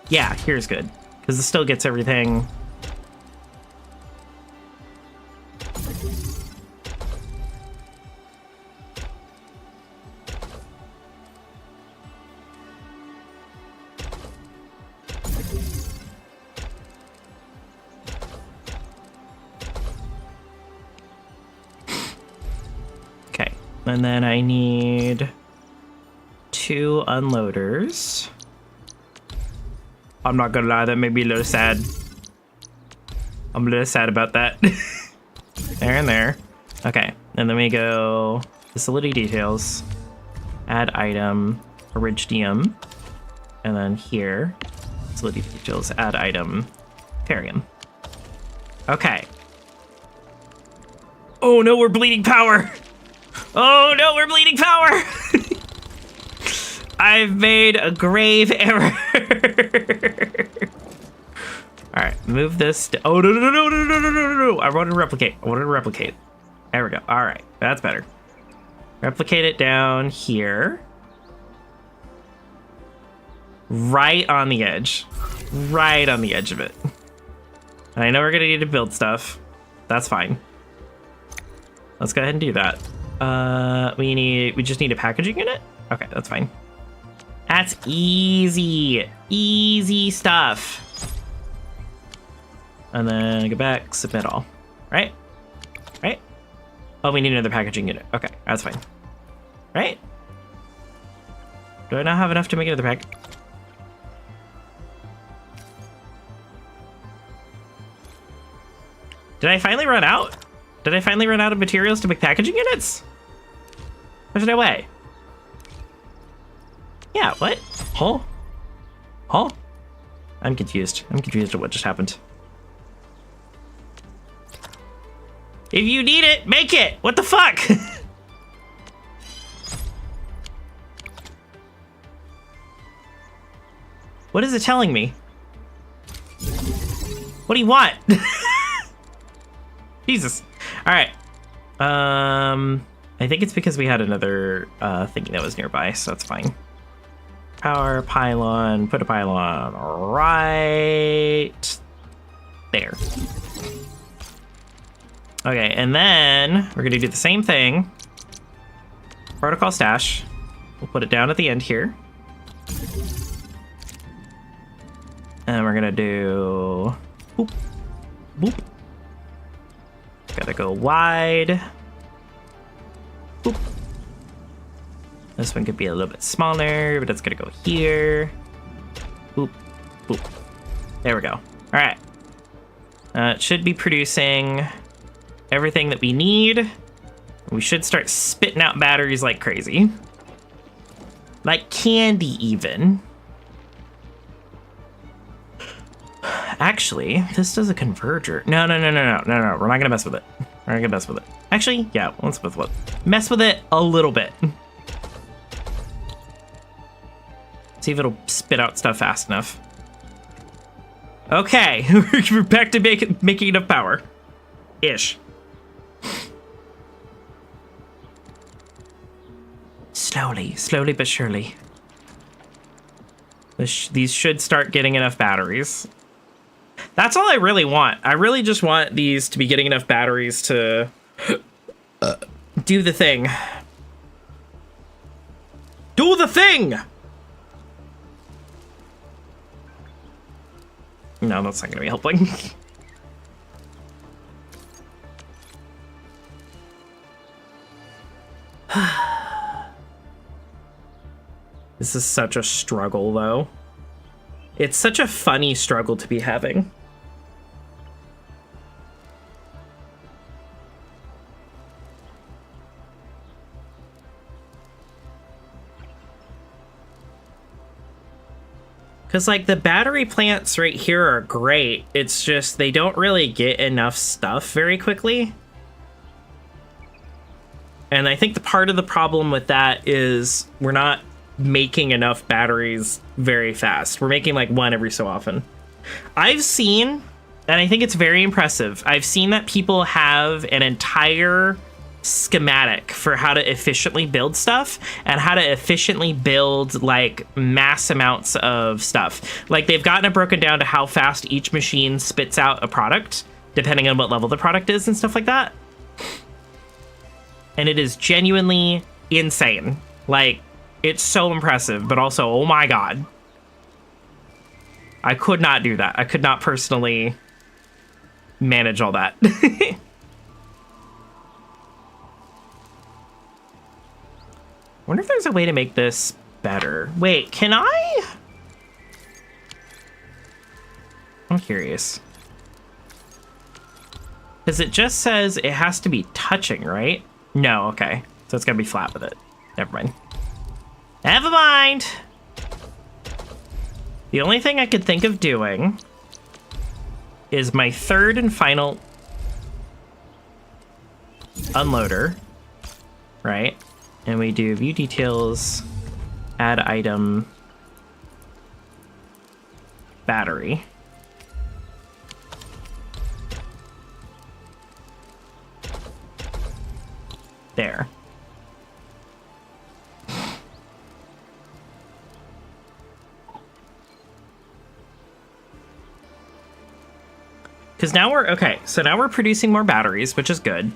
Yeah, here's good. Because it still gets everything. Okay, and then I need 2 unloaders. I'm not gonna lie, that made me a little sad. I'm a little sad about that. There and there. Okay, and then we go facility details, add item, iridium, and then here, facility details, add item, Therium. Okay. Oh no, we're bleeding power! Oh no, we're bleeding power! I've made a grave error. All right, move this. Oh no no no no no no no no no! I wanted to replicate. I wanted to replicate. There we go. All right, that's better. Replicate it down here, right on the edge, right on the edge of it. And I know we're gonna need to build stuff. That's fine. Let's go ahead and do that. We just need a packaging unit. Okay, that's fine. That's easy. Easy stuff. And then go back, submit all. Right? Right? Oh, we need another packaging unit. Okay, that's fine. Right? Do I not have enough to make another pack? Did I finally run out? Did I finally run out of materials to make packaging units? There's no way. Yeah, what? Huh? Huh? I'm confused. I'm confused at what just happened. If you need it, make it! What the fuck? What is it telling me? What do you want? Jesus. Alright. I think it's because we had another thing that was nearby, so that's fine. Power pylon, put a pylon right there. Okay, and then we're gonna do the same thing. Protocol stash. We'll put it down at the end here. And we're gonna do boop, boop. Gotta go wide. Boop. This one could be a little bit smaller, but it's gonna go here. Boop, boop. There we go. All right. It should be producing everything that we need. We should start spitting out batteries like crazy. Like candy, even. Actually, this does a converger. No. We're not gonna mess with it. We're not gonna mess with it. Actually, yeah, let's mess with it a little bit. See if it'll spit out stuff fast enough. Okay, we're back to making enough power. Ish. Slowly but surely. These should start getting enough batteries. That's all I really want. I really just want these to be getting enough batteries to do the thing. Do the thing! No, that's not gonna be helping. This is such a struggle, though. It's such a funny struggle to be having. Because, like, the battery plants right here are great. It's just they don't really get enough stuff very quickly. And I think the part of the problem with that is we're not making enough batteries very fast. We're making like one every so often. I've seen, and I think it's very impressive, I've seen that people have an entire schematic for how to efficiently build stuff and how to efficiently build like mass amounts of stuff. Like they've gotten it broken down to how fast each machine spits out a product, depending on what level the product is and stuff like that. and it is genuinely insane. Like, it's so impressive, but also, oh my god. I could not do that. I could not personally manage all that. Wonder if there's a way to make this better. Wait, can I? I'm curious. Because it just says it has to be touching, right? No, okay. So it's gotta be flat with it. Never mind. Never mind! The only thing I could think of doing is my third and final unloader, right? And we do view details, add item, battery. There. Because now we're, okay, so now we're producing more batteries, which is good.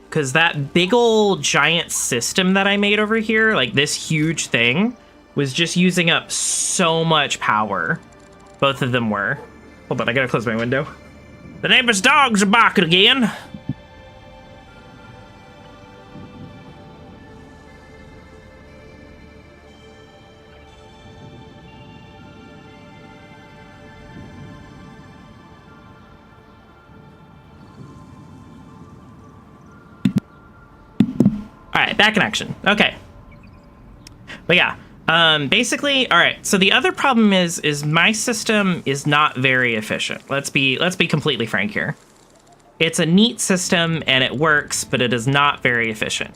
Because that big old giant system that I made over here, like this huge thing, was just using up so much power. Both of them were. Hold on, I gotta close my window. The neighbor's dogs are barking again. All right, back in action. Okay. But yeah, basically, all right. So the other problem is my system is not very efficient. Let's be completely frank here. It's a neat system and it works, but it is not very efficient.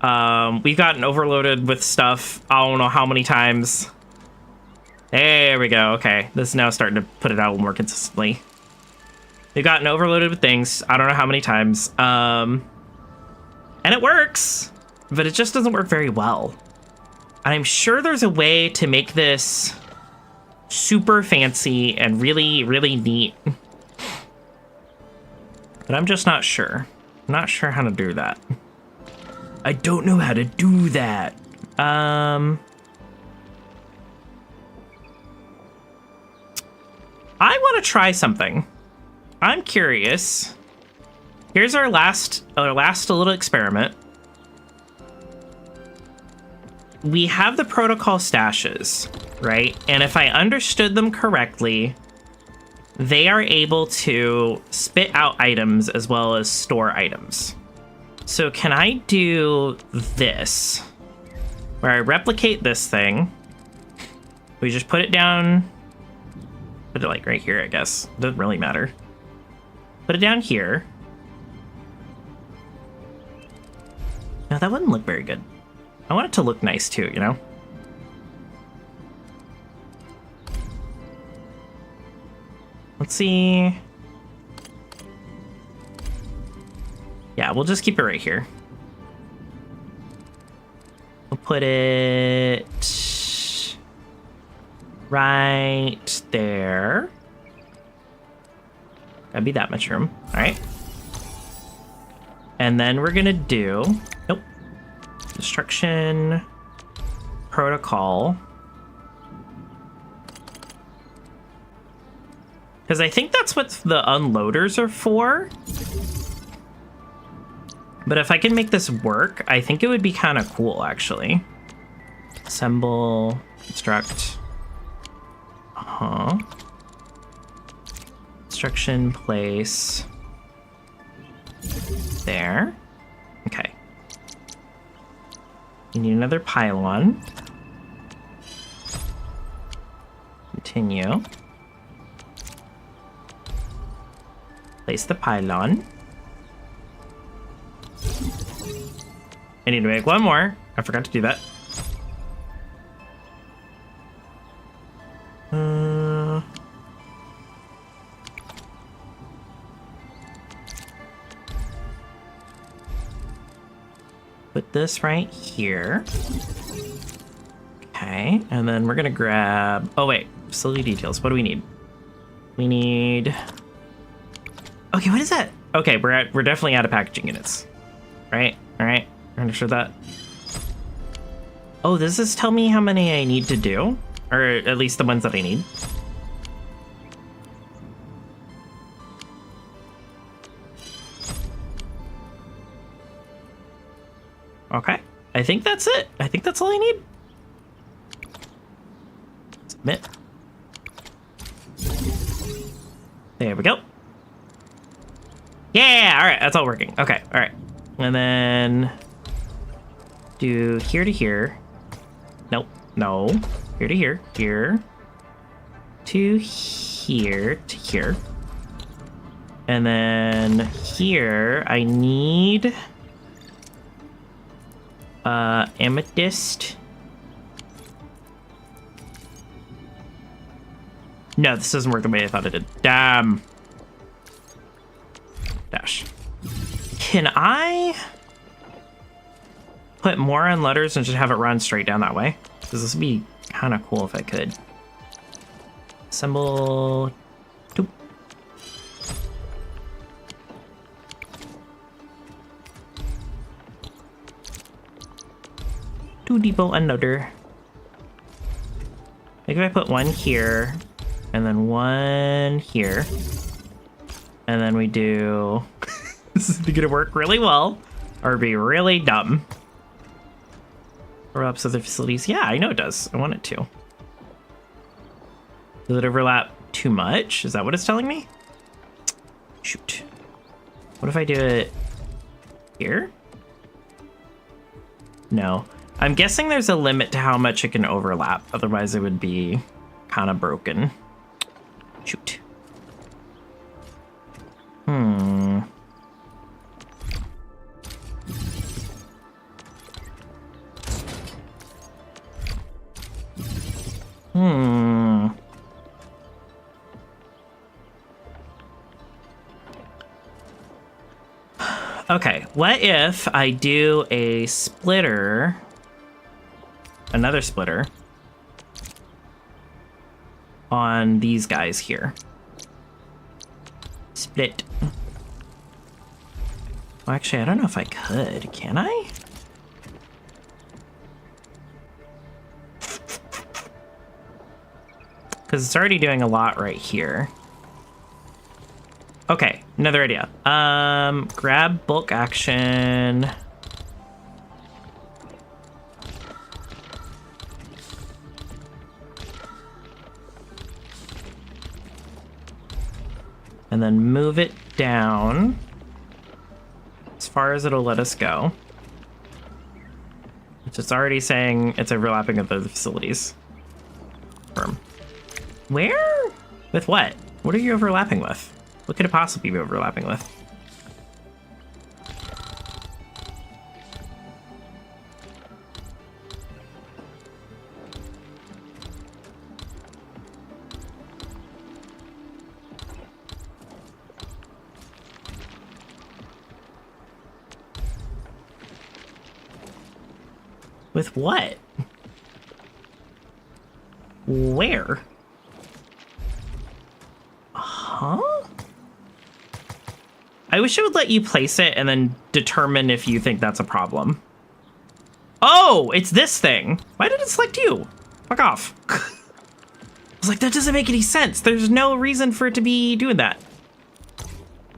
We've gotten overloaded with stuff. I don't know how many times. There we go. Okay, this is now starting to put it out a little more consistently. We've gotten overloaded with things. I don't know how many times. And it works, but it just doesn't work very well. And I'm sure there's a way to make this super fancy and really, really neat. But I'm just not sure. I'm not sure how to do that. I don't know how to do that. I want to try something. I'm curious. Here's our last little experiment. We have the protocol stashes, right? And if I understood them correctly, they are able to spit out items as well as store items. So can I do this? Where I replicate this thing. We just put it down. Put it like right here, I guess. Doesn't really matter. Put it down here. No, that wouldn't look very good. I want it to look nice too, you know? Let's see. Yeah, we'll just keep it right here. We'll put it right there. That'd be that much room. All right. And then we're gonna do, nope, destruction protocol. Because I think that's what the unloaders are for. But if I can make this work, I think it would be kind of cool, actually. Assemble, construct. Construction, place. There. Okay. You need another pylon. Continue. Place the pylon. I need to make one more. I forgot to do that. Put this right here. Okay, and then we're gonna grab... Oh wait, facility details. What do we need? We need... Okay, what is that? Okay, we're definitely out of packaging units. Right? Alright. Understood that. Oh, does this tell me how many I need to do? Or at least the ones that I need? Okay. I think that's it. I think that's all I need. Submit. There we go. Yeah, alright, that's all working. Okay, alright. And then do here to here. Nope, no. Here to here, here to here to here. And then here I need amethyst. No, this doesn't work the way I thought it did. Damn. Dash. Can I put more unloaders and just have it run straight down that way? Because this would be kind of cool if I could. Assemble. Doop. Two depot unloader. Like if I put one here and then one here, and then we do this is gonna work really well or be really dumb. Overlaps other facilities. Yeah, I know it does. I want it to. Does it overlap too much? Is that what it's telling me? Shoot. What if I do it here? No. I'm guessing there's a limit to how much it can overlap. Otherwise, it would be kind of broken. Shoot. Okay, what if I do a splitter, another splitter, on these guys here? Split. Well, actually, I don't know if I could. Can I? Because it's already doing a lot right here. Okay, another idea. Grab bulk action. And then move it down as far as it'll let us go. It's already saying it's overlapping with other facilities. Confirm. Where? With what? What are you overlapping with? What could it possibly be overlapping with? With what? Where? Huh? I wish it would let you place it and then determine if you think that's a problem. Oh, it's this thing. Why did it select you? Fuck off. I was like, that doesn't make any sense. There's no reason for it to be doing that.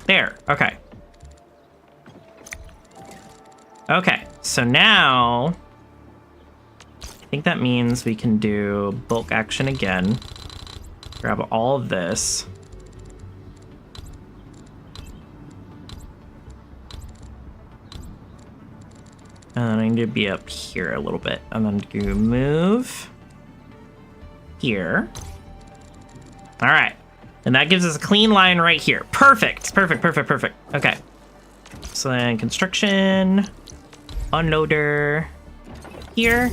There, okay. Okay, so now I think that means we can do bulk action again. Grab all of this. And then I need to be up here a little bit. And then do move here. All right. And that gives us a clean line right here. Perfect. Perfect, perfect, perfect. Okay. So then construction, unloader here,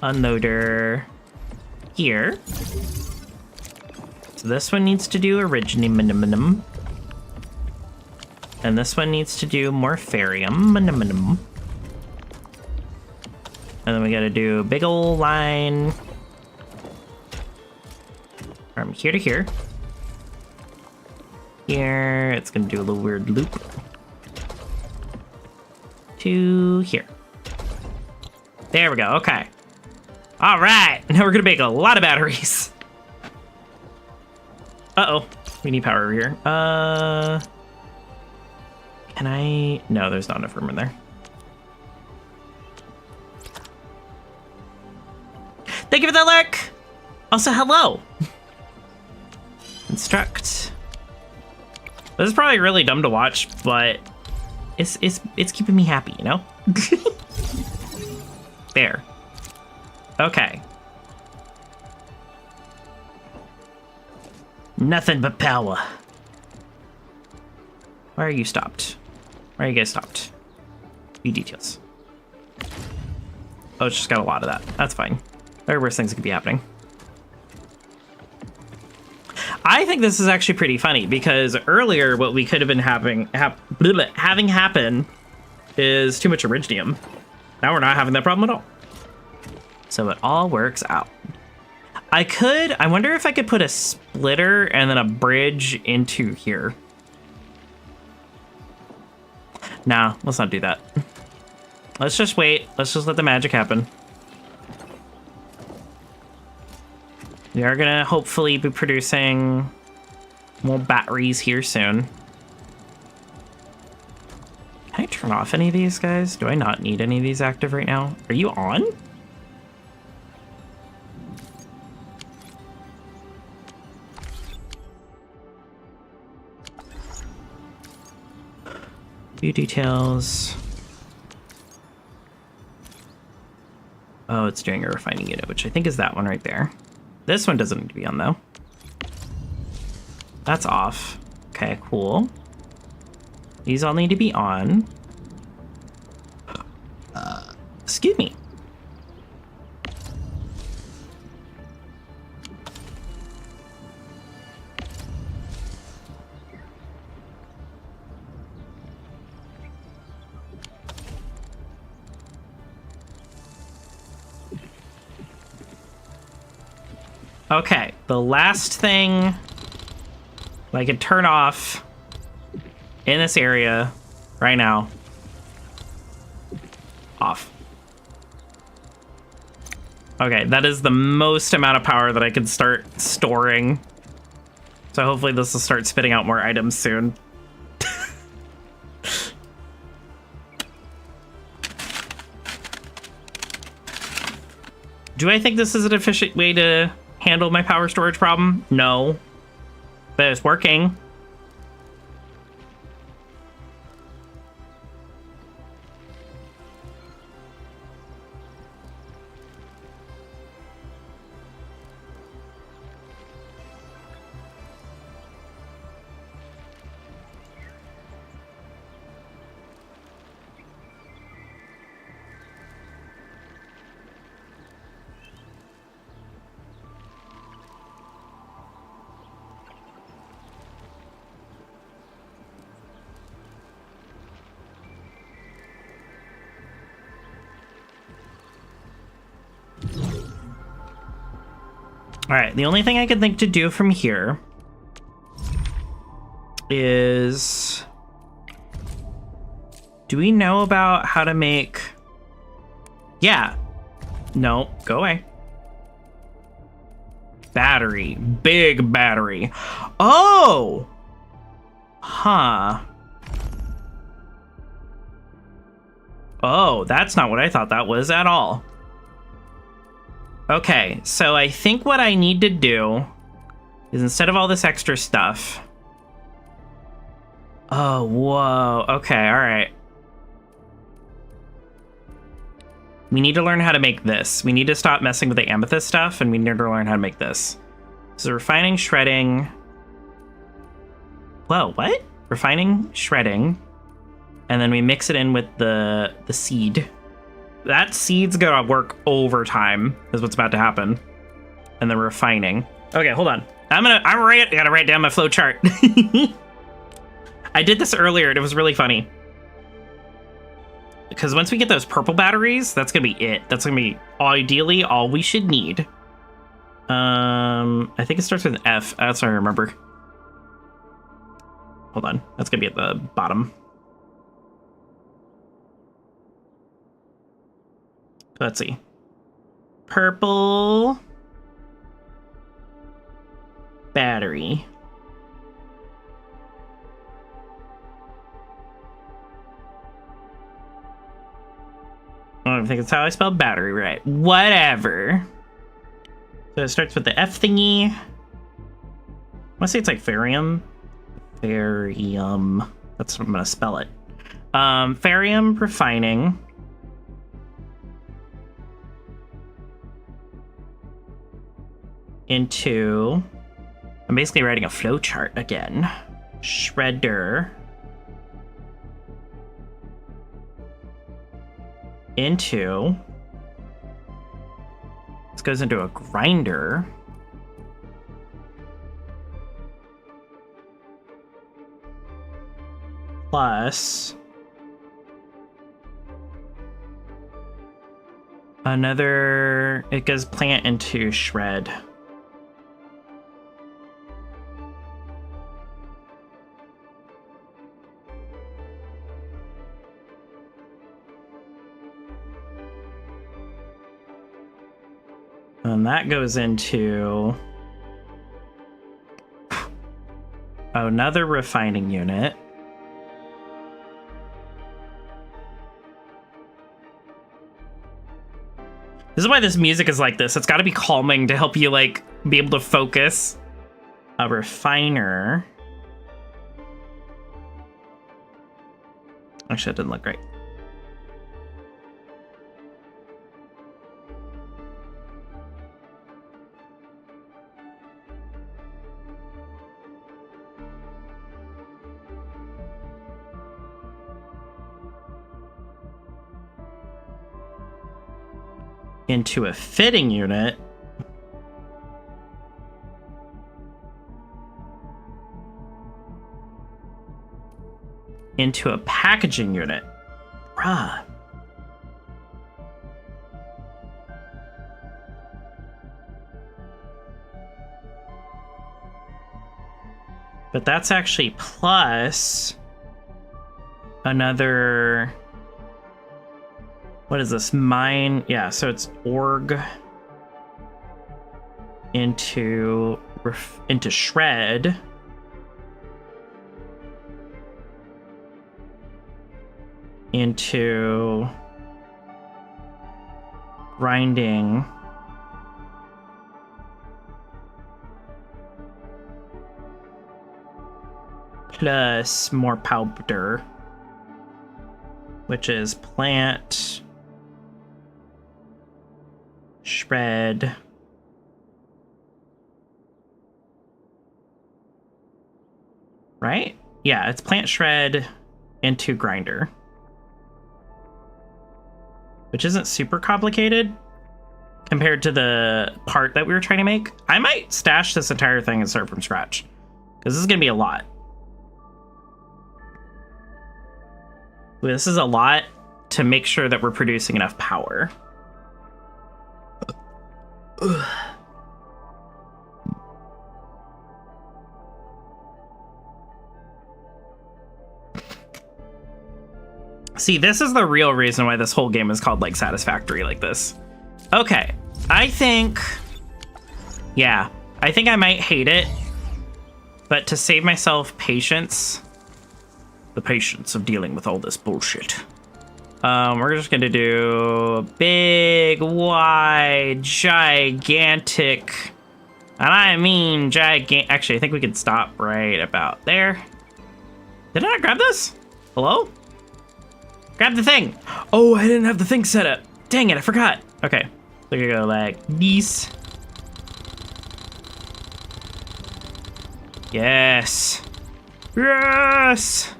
unloader here. So this one needs to do originium, and this one needs to do morpharium. And then we gotta do a big ol' line from here to here. here. It's gonna do a little weird loop. To here. There we go. Okay. All right. Now we're gonna make a lot of batteries. Uh-oh. We need power over here. Can I? No, there's not enough room in there. Thank you for the look. Also, hello. Instruct. This is probably really dumb to watch, but it's keeping me happy, you know? There. Okay. Nothing but power. Why are you stopped? Why are you guys stopped? View details. Oh, it's just got a lot of that. That's fine. There are worse things that could be happening. I think this is actually pretty funny because earlier what we could have been having happen is too much iridium. Now we're not having that problem at all. So it all works out. I wonder if I could put a splitter and then a bridge into here. Nah, let's not do that. Let's just wait. Let's just let the magic happen. We are gonna hopefully be producing more batteries here soon. Can I turn off any of these guys? Do I not need any of these active right now? Are you on? View details. Oh, it's doing a refining unit, which I think is that one right there. This one doesn't need to be on, though. That's off. Okay, cool. These all need to be on. Excuse me. Okay, the last thing I can turn off in this area right now. Off. Okay, that is the most amount of power that I can start storing. So hopefully this will start spitting out more items soon. Do I think this is an efficient way to handle my power storage problem? No. But it's working. All right, the only thing I can think to do from here is... Do we know about how to make... Yeah. No, go away. Battery. Big battery. Oh! Huh. Oh, that's not what I thought that was at all. Okay, so I think what I need to do is instead of all this extra stuff... Oh, whoa. Okay, all right. We need to learn how to make this. We need to stop messing with the amethyst stuff, and we need to learn how to make this. So refining, shredding... Whoa, what? Refining, shredding, and then we mix it in with the seed. That seed's gonna work overtime, is what's about to happen. And then refining. Okay, hold on. I gotta write down my flow chart. I did this earlier, and it was really funny. Because once we get those purple batteries, that's gonna be it. That's gonna be ideally all we should need. I think it starts with an F. That's what I remember. hold on. That's gonna be at the bottom. Let's see. Purple battery. I don't think that's how I spelled battery right. Whatever. So it starts with the F thingy. I want to say it's like Farium. Farium. That's what I'm going to spell it. Farium refining. Into... I'm basically writing a flowchart again. Shredder. Into... This goes into a grinder. Plus... another... It goes plant into shred. And that goes into another refining unit. This is why this music is like this. It's got to be calming to help you, like, be able to focus. A refiner. Actually, that didn't look right. Into a fitting unit. Into a packaging unit. Bruh. But that's actually plus another... What is this? Mine? Yeah, so it's org into shred. Into grinding. Plus more powder, which is plant, shred, right? Yeah, it's plant shred into grinder, which isn't super complicated compared to the part that we were trying to make. I might stash this entire thing and start from scratch, because this is going to be a lot. This is a lot to make sure that we're producing enough power. See, this is the real reason why this whole game is called, like, Satisfactory like this. Okay, I think... Yeah, I think I might hate it. But to save myself patience... The patience of dealing with all this bullshit. We're just gonna do a big, wide, gigantic... And I mean gigantic... Actually, I think we can stop right about there. Did I not grab this? Hello? Grab the thing. Oh, I didn't have the thing set up. Dang it, I forgot. Okay, so we go like this. Yes. Yes.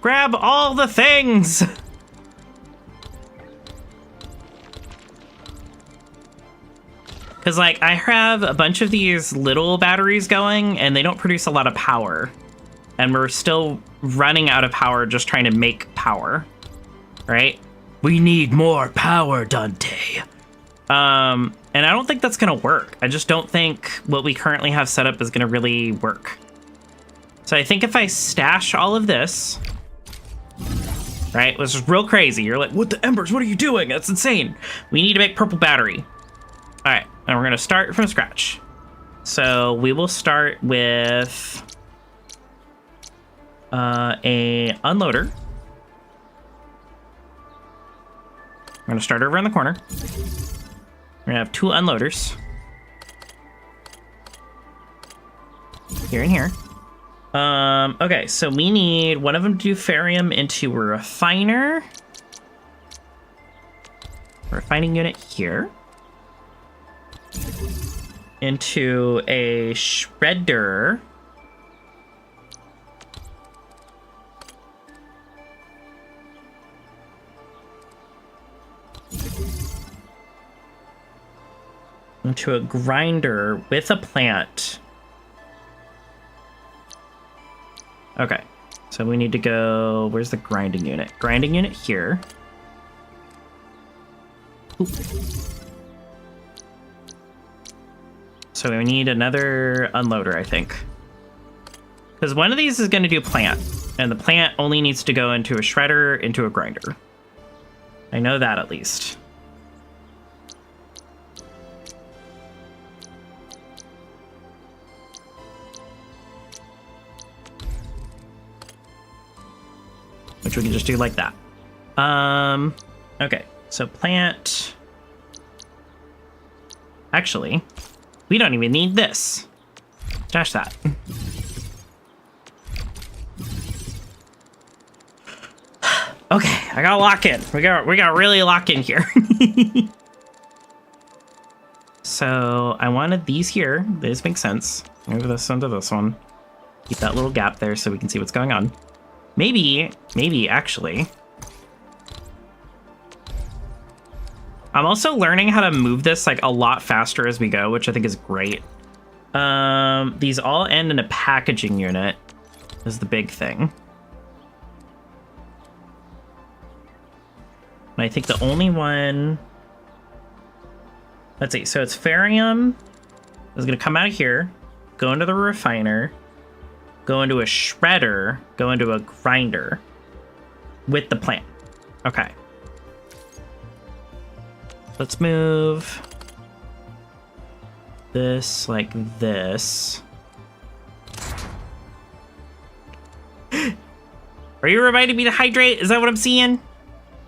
Grab all the things. Because, like, I have a bunch of these little batteries going, and they don't produce a lot of power. And we're still running out of power just trying to make power. Right? We need more power, Dante. And I don't think that's going to work. I just don't think what we currently have set up is going to really work. So I think if I stash all of this, right, which is real crazy. You're like, what the embers? What are you doing? That's insane. We need to make purple battery. All right, and we're gonna start from scratch. So we will start with a unloader. We're gonna start over in the corner. We're gonna have 2 unloaders. Here and here. Okay, so we need one of them to do ferrium into a refiner. Refining unit here. Into a shredder. Into a grinder with a plant. Okay, so we need to go, where's the grinding unit? Grinding unit here. Ooh. So we need another unloader, I think. Because one of these is going to do plant, and the plant only needs to go into a shredder, into a grinder. I know that at least. Which we can just do like that. Okay, so plant. Actually, we don't even need this. Dash that. Okay, I gotta lock in. We gotta really lock in here. So I wanted these here. This makes sense. Move this one to this one. Keep that little gap there so we can see what's going on. Maybe, actually. I'm also learning how to move this like a lot faster as we go, which I think is great. These all end in a packaging unit is the big thing. And I think the only one... Let's see, so it's ferrium. Is gonna come out of here, go into the refiner, go into a shredder, go into a grinder with the plant. Okay. Let's move this like this. Are you reminding me to hydrate? Is that what I'm seeing?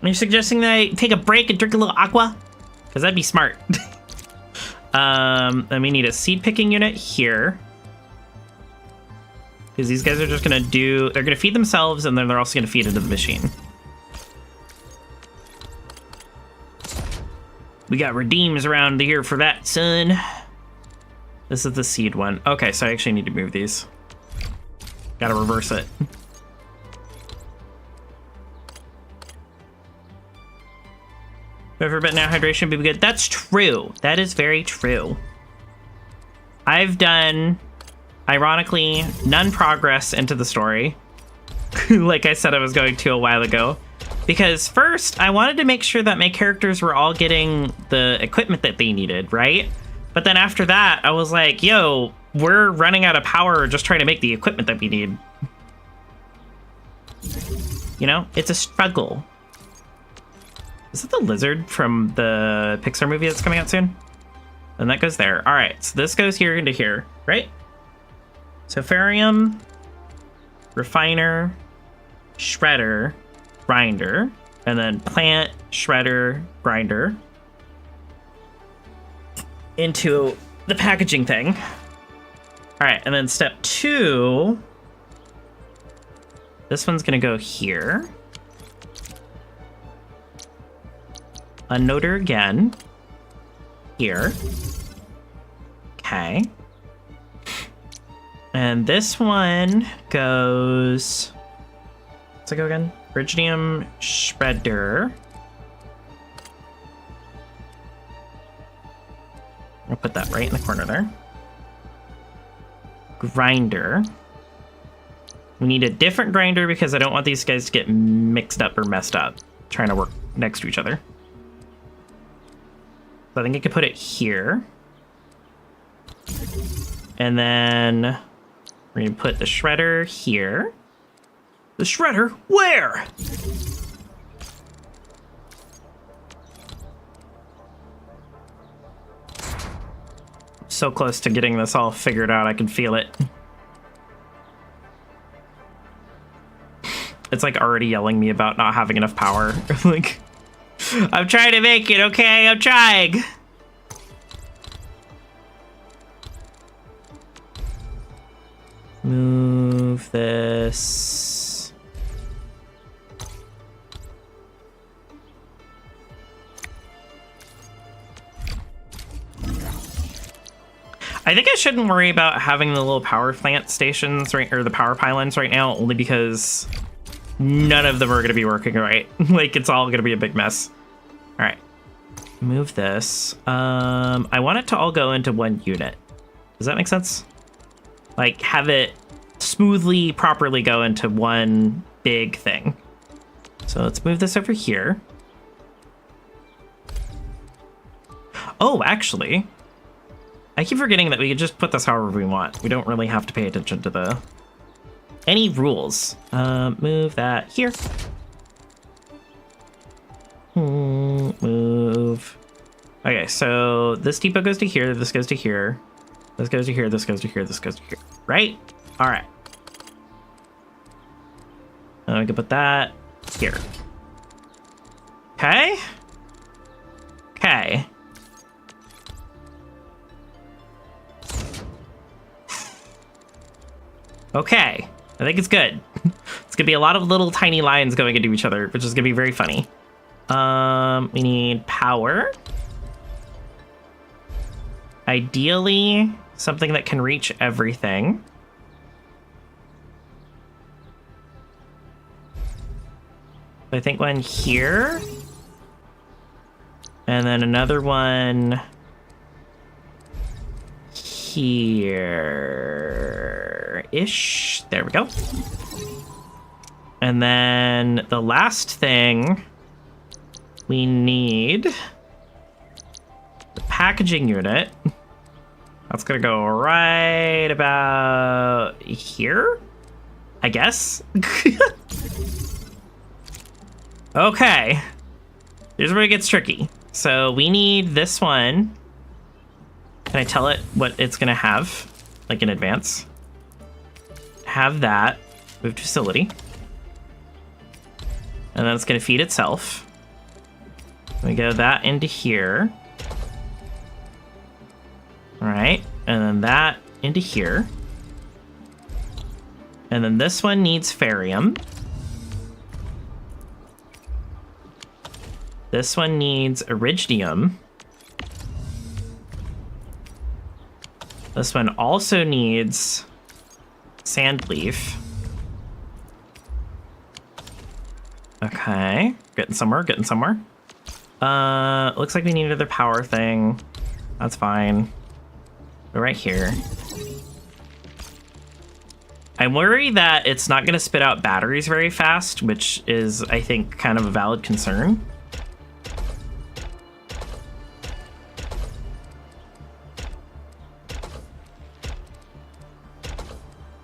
Are you suggesting that I take a break and drink a little aqua? Because that'd be smart. Then we need a seed picking unit here. Because these guys are just gonna do, they're gonna feed themselves and then they're also gonna feed into the machine. We got redeems around here for that, son. This is the seed one. Okay, so I actually need to move these. Gotta reverse it. Whoever bet now hydration would be good. That's true. That is very true. I've done, ironically, none progress into the story. Like I said I was going to a while ago. Because first, I wanted to make sure that my characters were all getting the equipment that they needed, right? But then after that, I was like, yo, we're running out of power just trying to make the equipment that we need. You know, it's a struggle. Is it the lizard from the Pixar movie that's coming out soon? And that goes there. All right, so this goes here into here, right? So ferrium, refiner, shredder, grinder, and then plant, shredder, grinder into the packaging thing. All right, and then step 2, this one's gonna go here. Unloader again. Here. Okay. And this one goes... What's it go again? Iridium shredder. I'll put that right in the corner there. Grinder. We need a different grinder because I don't want these guys to get mixed up or messed up trying to work next to each other. So I think I could put it here. And then We're gonna put the shredder here. The shredder? Where? So close to getting this all figured out, I can feel it. It's like already yelling me about not having enough power. Like, I'm trying to make it, okay? I'm trying. Move this. I think I shouldn't worry about having the little power plant stations right, or the power pylons right now, only because none of them are going to be working right. Like, it's all going to be a big mess. All right, move this. I want it to all go into one unit. Does that make sense? Like, have it smoothly, properly go into one big thing. So let's move this over here. Oh, actually, I keep forgetting that we could just put this however we want. We don't really have to pay attention to any rules. Move that here. Move. Okay, so this depot goes to here, this goes to here. This goes to here, this goes to here, this goes to here. Right? All right. We can put that here. Okay. Okay. Okay. I think it's good. It's gonna be a lot of little tiny lines going into each other, which is gonna be very funny. We need power. Ideally, something that can reach everything. I think one here. And then another one here-ish. There we go. And then the last thing we need, the packaging unit. That's gonna go right about here, I guess. Okay, here's where it gets tricky. So we need this one. Can I tell it what it's gonna have, like, in advance? Have that, move to facility. And then it's gonna feed itself. We go that into here. All right, and then that into here. And then this one needs Ferium. This one needs Iridium. This one also needs Sandleaf. Okay, getting somewhere, getting somewhere. Looks like we need another power thing. That's fine. Go right here. I'm worried that it's not going to spit out batteries very fast, which is, I think, kind of a valid concern.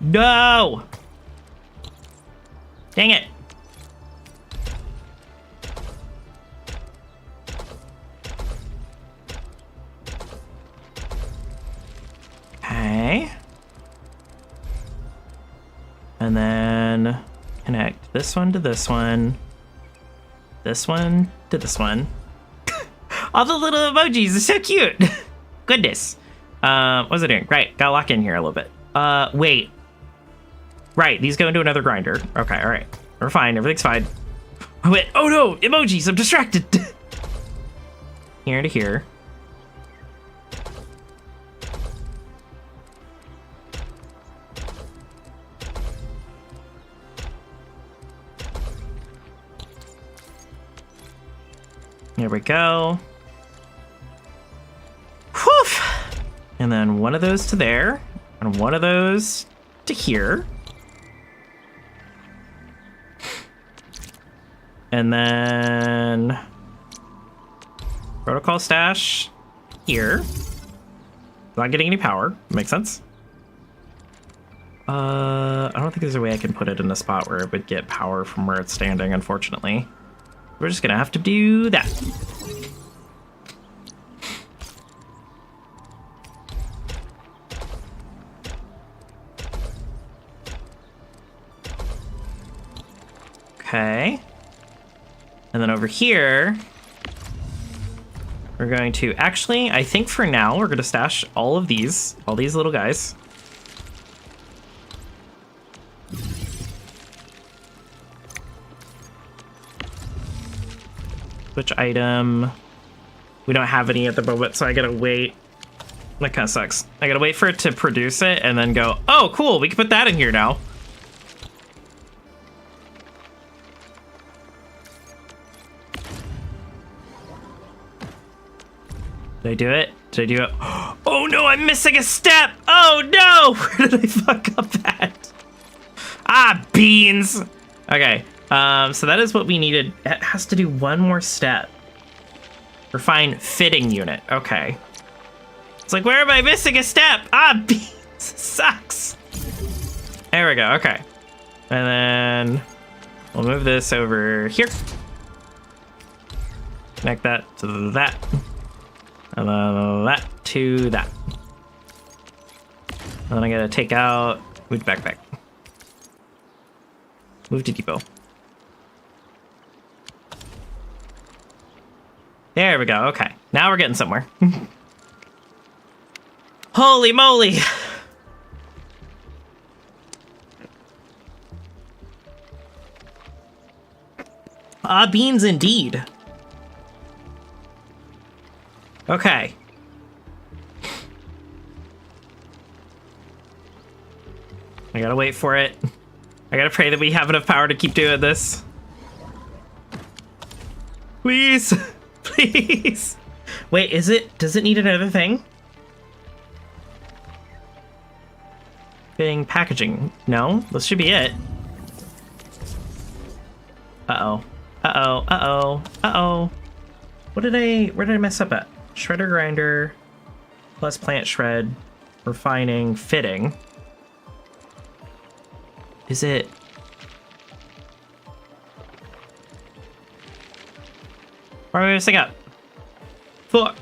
No! Dang it. Okay. And then connect this one to this one. This one to this one. All the little emojis are so cute. Goodness. What was I doing? Right, gotta lock in here a little bit. Wait. Right, these go into another grinder. Okay, all right. We're fine, everything's fine. Oh, wait, oh no, emojis, I'm distracted. Here to here. There we go. Whew! And then one of those to there, and one of those to here. And then protocol stash here. Not getting any power. Makes sense. I don't think there's a way I can put it in a spot where it would get power from where it's standing, unfortunately. We're just gonna have to do that. Okay. And then over here, we're going to actually, I think for now, we're going to stash all these little guys. Which item? We don't have any at the moment, so I gotta wait. That kind of sucks. I gotta wait for it to produce it and then go, oh, cool, we can put that in here now. Did I do it? Did I do it? Oh no, I'm missing a step! Oh no! Where did I fuck up that? Ah, beans! Okay, so that is what we needed. It has to do one more step. Refine fitting unit. Okay. It's like, where am I missing a step? Ah, beans! Sucks! There we go, okay. And then we'll move this over here. Connect that to that. And then that to that. And then I gotta take out, move backpack. Move to depot. There we go, okay. Now we're getting somewhere. Holy moly! Ah, beans indeed. Okay. I gotta wait for it. I gotta pray that we have enough power to keep doing this. Please. Please. Wait, does it need another thing? Fitting packaging. No, this should be it. Uh-oh. Uh-oh. Uh-oh. Uh-oh. Where did I mess up at? Shredder grinder plus plant shred, refining, fitting. Is it? Where am I messing up? Fuck.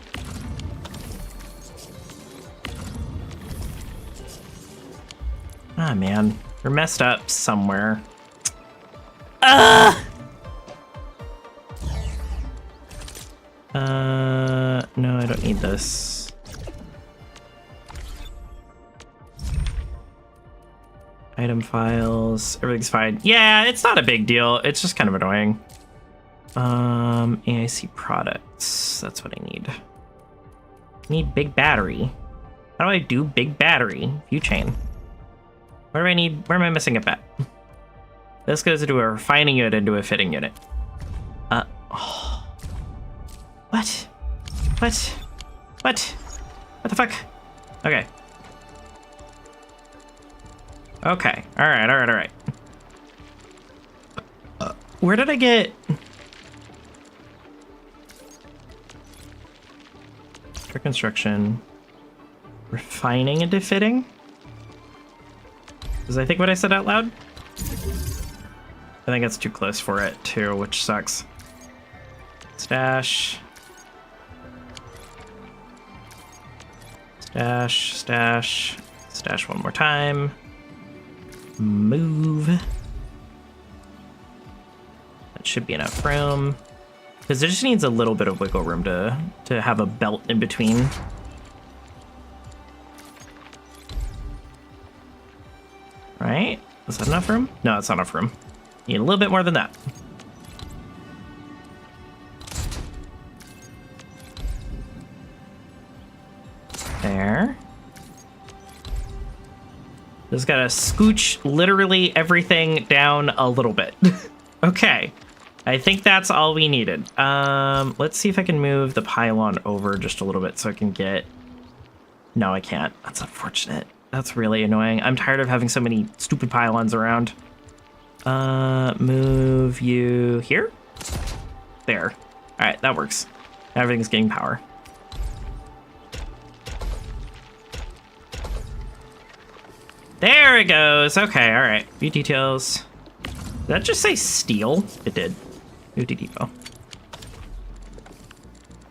Ah, man. We're messed up somewhere. No, I don't need this. Item files, everything's fine. Yeah, it's not a big deal. It's just kind of annoying. AIC products, that's what I need. I need big battery. How do I do big battery? View chain. Where do I need, where am I messing up at? This goes into a refining unit into a fitting unit. Oh. What? What? What? What the fuck? Okay. Okay. Alright, alright, alright. Where did I get... For construction. Refining into fitting? Is I think what I said out loud? I think it's too close for it too, which sucks. Stash. Stash, stash, stash one more time. Move. That should be enough room. Because it just needs a little bit of wiggle room to have a belt in between. Right? Is that enough room? No, it's not enough room. Need a little bit more than that. There. Just gotta scooch literally everything down a little bit. Okay. I think that's all we needed. Let's see if I can move the pylon over just a little bit so I can get... No, I can't. That's unfortunate. That's really annoying. I'm tired of having so many stupid pylons around. Move you here? There. Alright, that works. Everything's getting power. There it goes. Okay, all right. View details. Did that just say steel? It did. View depot.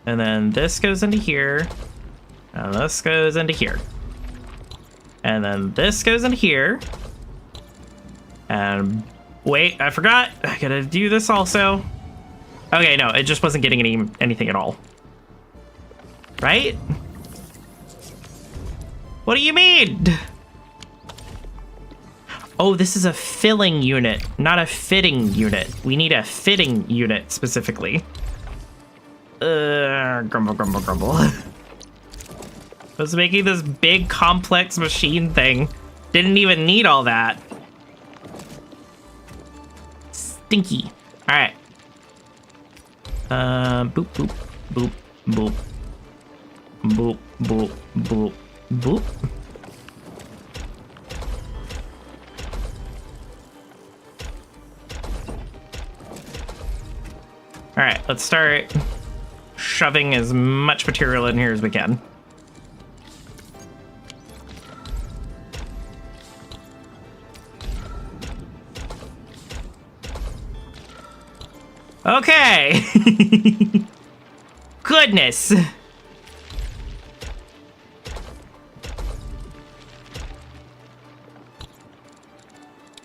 And then this goes into here. And this goes into here. And then this goes into here. And wait, I forgot. I gotta do this also. Okay, no, it just wasn't getting anything at all. Right? What do you mean? Oh, this is a filling unit, not a fitting unit. We need a fitting unit specifically. Grumble, grumble, grumble. I was making this big complex machine thing. Didn't even need all that. Stinky. All right. Boop, boop, boop, boop. Boop, boop, boop, boop. All right, let's start shoving as much material in here as we can. Okay. Goodness. All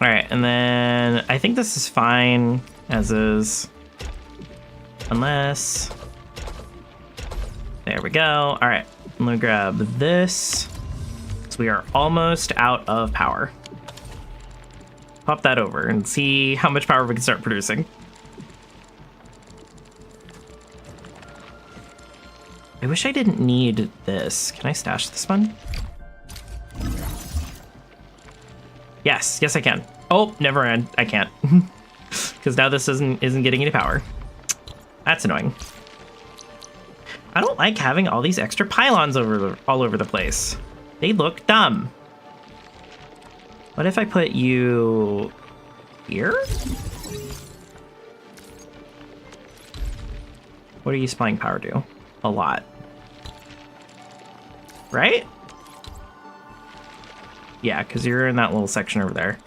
right, and then I think this is fine as is. Unless... There we go. All right, I'm gonna grab this. So we are almost out of power. Pop that over and see how much power we can start producing. I wish I didn't need this. Can I stash this one? Yes, yes I can. Oh, never mind. I can't. Because now this isn't getting any power. That's annoying. I don't like having all these extra pylons all over the place. They look dumb. What if I put you here? What are you supplying power to? A lot. Right? Yeah, because you're in that little section over there.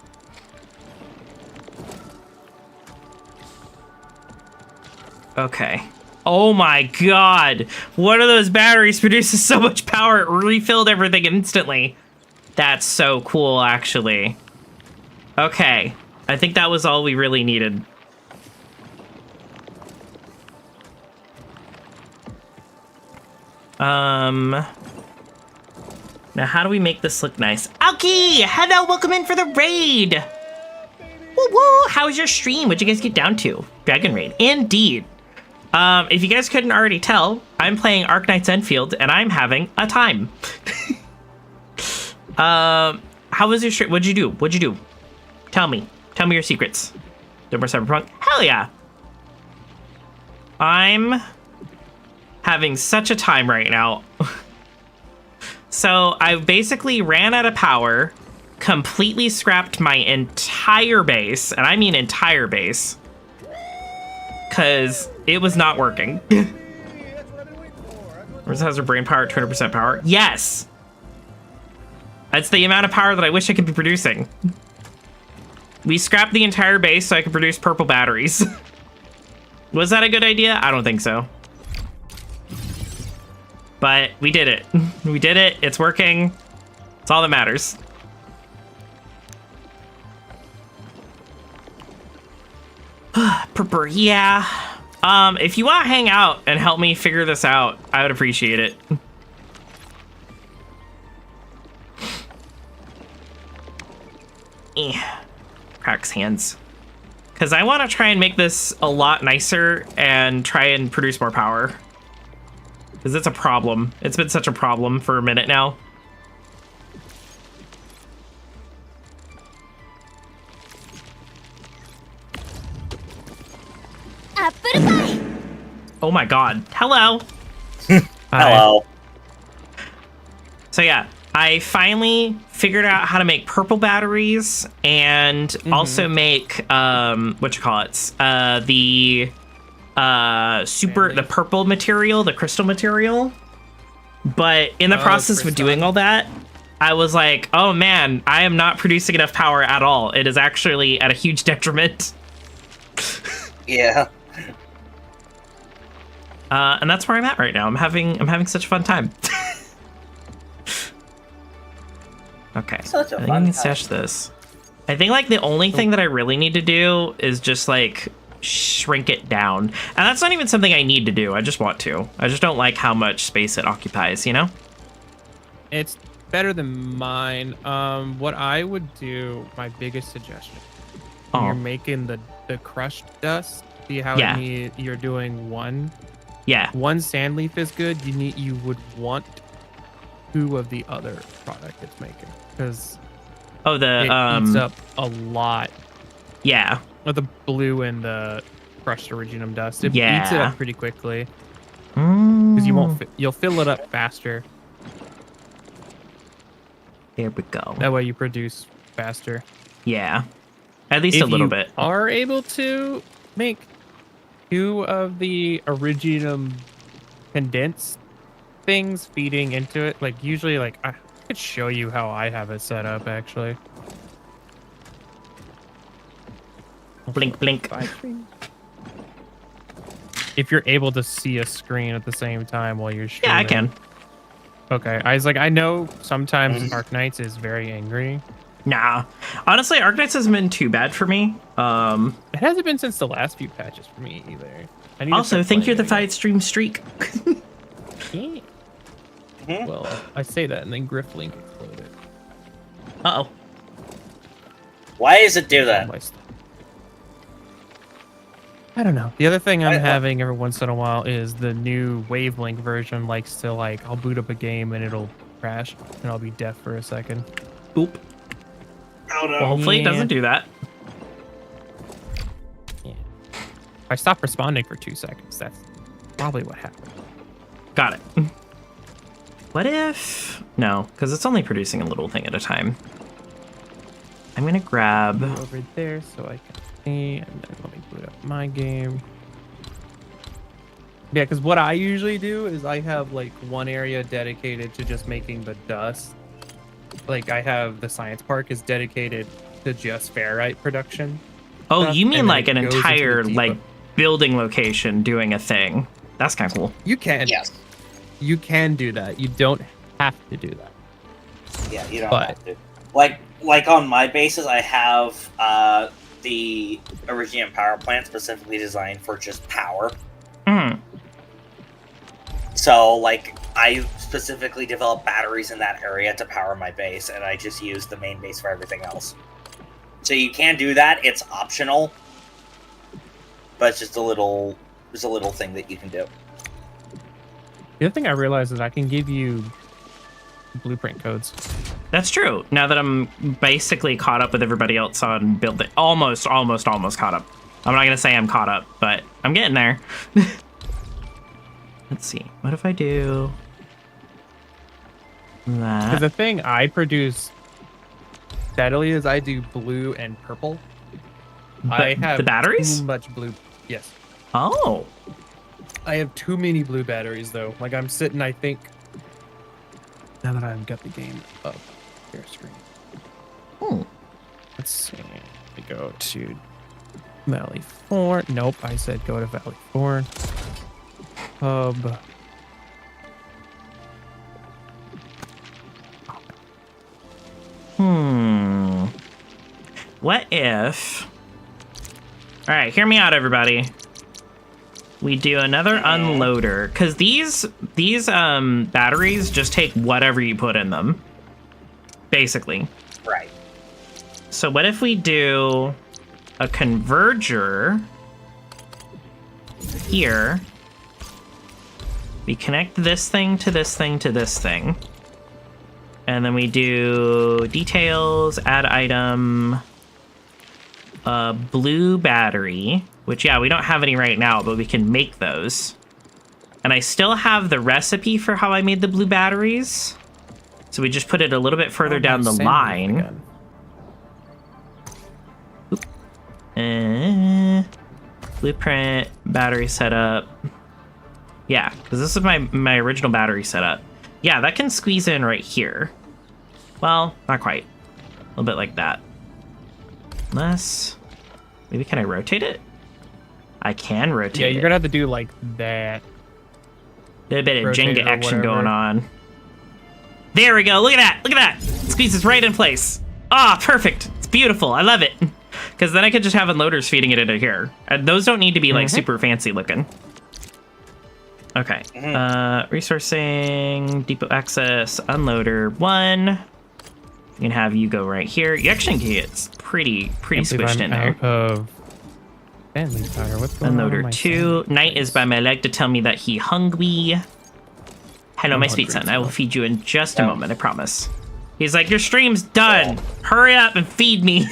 Okay. Oh my god! One of those batteries produces so much power, it refilled everything instantly. That's so cool, actually. Okay. I think that was all we really needed. Now how do we make this look nice? Alki! Hello, welcome in for the raid! Woo woo! How was your stream? What'd you guys get down to? Dragon Raid. Indeed. If you guys couldn't already tell, I'm playing Arknights Endfield, and I'm having a time. How was your stream? What'd you do? What'd you do? Tell me. Tell me your secrets. No more Cyberpunk? Hell yeah! I'm having such a time right now. So I basically ran out of power, completely scrapped my entire base, and I mean entire base, because it was not working. Where's Hazard brain power at 200% power? Yes! That's the amount of power that I wish I could be producing. We scrapped the entire base so I could produce purple batteries. Was that a good idea? I don't think so. But we did it. We did it. It's working. It's all that matters. Purple, yeah. If you want to hang out and help me figure this out, I would appreciate it. Cracks hands. Because I want to try and make this a lot nicer and try and produce more power. Because it's a problem. It's been such a problem for a minute now. Oh my god. Hello. Hello. So yeah, I finally figured out how to make purple batteries and also make the purple material, the crystal material. But in the process of doing all that, I was like, oh man, I am not producing enough power at all. It is actually at a huge detriment. Yeah. And that's where I'm at right now. I'm having such a fun time. Okay. Such a I think fun I can time. stash this. I think like the only thing that I really need to do is just like shrink it down. And that's not even something I need to do. I just want to. I just don't like how much space it occupies, you know? It's better than mine. What I would do, my biggest suggestion, when you're making the crushed dust, see how you're doing one? Yeah. One sand leaf is good. You would want 2 of the other product it's making, because it eats up a lot. Yeah. Of the blue and the crushed iridium dust. It eats it up pretty quickly. Because you'll fill it up faster. There we go. That way you produce faster. Yeah. At least a little bit. If you are able to make 2 of the iridium condensed things feeding into it, like usually, like I could show you how I have it set up actually. Blink, blink. If you're able to see a screen at the same time while you're streaming. Yeah, I can. Okay, I know sometimes Arknights is very angry. Nah. Honestly, Arknights hasn't been too bad for me. It hasn't been since the last few patches for me either. Also, thank you for the 5 stream streak. Yeah. Well, I say that and then Griff Link exploded. Uh-oh. Why does it do that? I don't know. The other thing I'm having every once in a while is the new Wavelink version likes to, like, I'll boot up a game and it'll crash and I'll be deaf for a second. Boop. Oh no. Well, hopefully it doesn't do that. Yeah. If I stop responding for 2 seconds, that's probably what happened. Got it. What if... No, because it's only producing a little thing at a time. I'm going to grab... Over there so I can see, and then let me boot up my game. Yeah, because what I usually do is I have, like, one area dedicated to just making the dust. Like, I have the science park is dedicated to just ferrite production. Oh, stuff, you mean like an goes into the entire, depot. like, building location doing a thing. That's kind of cool. You can. Yes. You can do that. You don't have to do that. Yeah, you don't have to. Like on my bases, I have the Iridium power plant specifically designed for just power. So, like, I specifically developed batteries in that area to power my base, and I just use the main base for everything else. So you can do that. It's optional, but it's just a little thing that you can do. The other thing I realized is I can give you blueprint codes. That's true. Now that I'm basically caught up with everybody else on building, almost caught up. I'm not gonna say I'm caught up, but I'm getting there. Let's see. What if I do that? Because the thing I produce steadily is I do blue and purple. I have the batteries? too much blue. Yes. Oh. I have too many blue batteries though. Like I'm sitting, I think. Now that I've got the game up, share screen. Let's see. We go to Valley 4. Nope, I said go to Valley 4. Hub. What if... Alright, hear me out, everybody. We do another unloader. Because these batteries just take whatever you put in them. Basically. Right. So what if we do a converger here? We connect this thing to this thing to this thing. And then we do details, add item, blue battery, which, yeah, we don't have any right now, but we can make those. And I still have the recipe for how I made the blue batteries. So we just put it a little bit further down the line. Blueprint, battery setup. Yeah, because this is my original battery setup. Yeah, that can squeeze in right here. Well, not quite. A little bit like that. Unless... Maybe can I rotate it? I can rotate it. Yeah, you're gonna have to do like that. A bit of Rotate Jenga it or action whatever. going on. There we go. Look at that. Look at that. Squeezes right in place. Ah, perfect. It's beautiful. I love it. Because then I could just have unloaders feeding it into here. Those don't need to be like super fancy looking. Okay. Resourcing, depot access, unloader 1. You can have you go right here. You actually can get pretty squished in there. Out of Stanley powder. What's going on? Unloader 2. Knight is by my leg to tell me that he hungry. Hello, my sweet son. I will feed you in just a moment, I promise. He's like, your stream's done. Hurry up and feed me.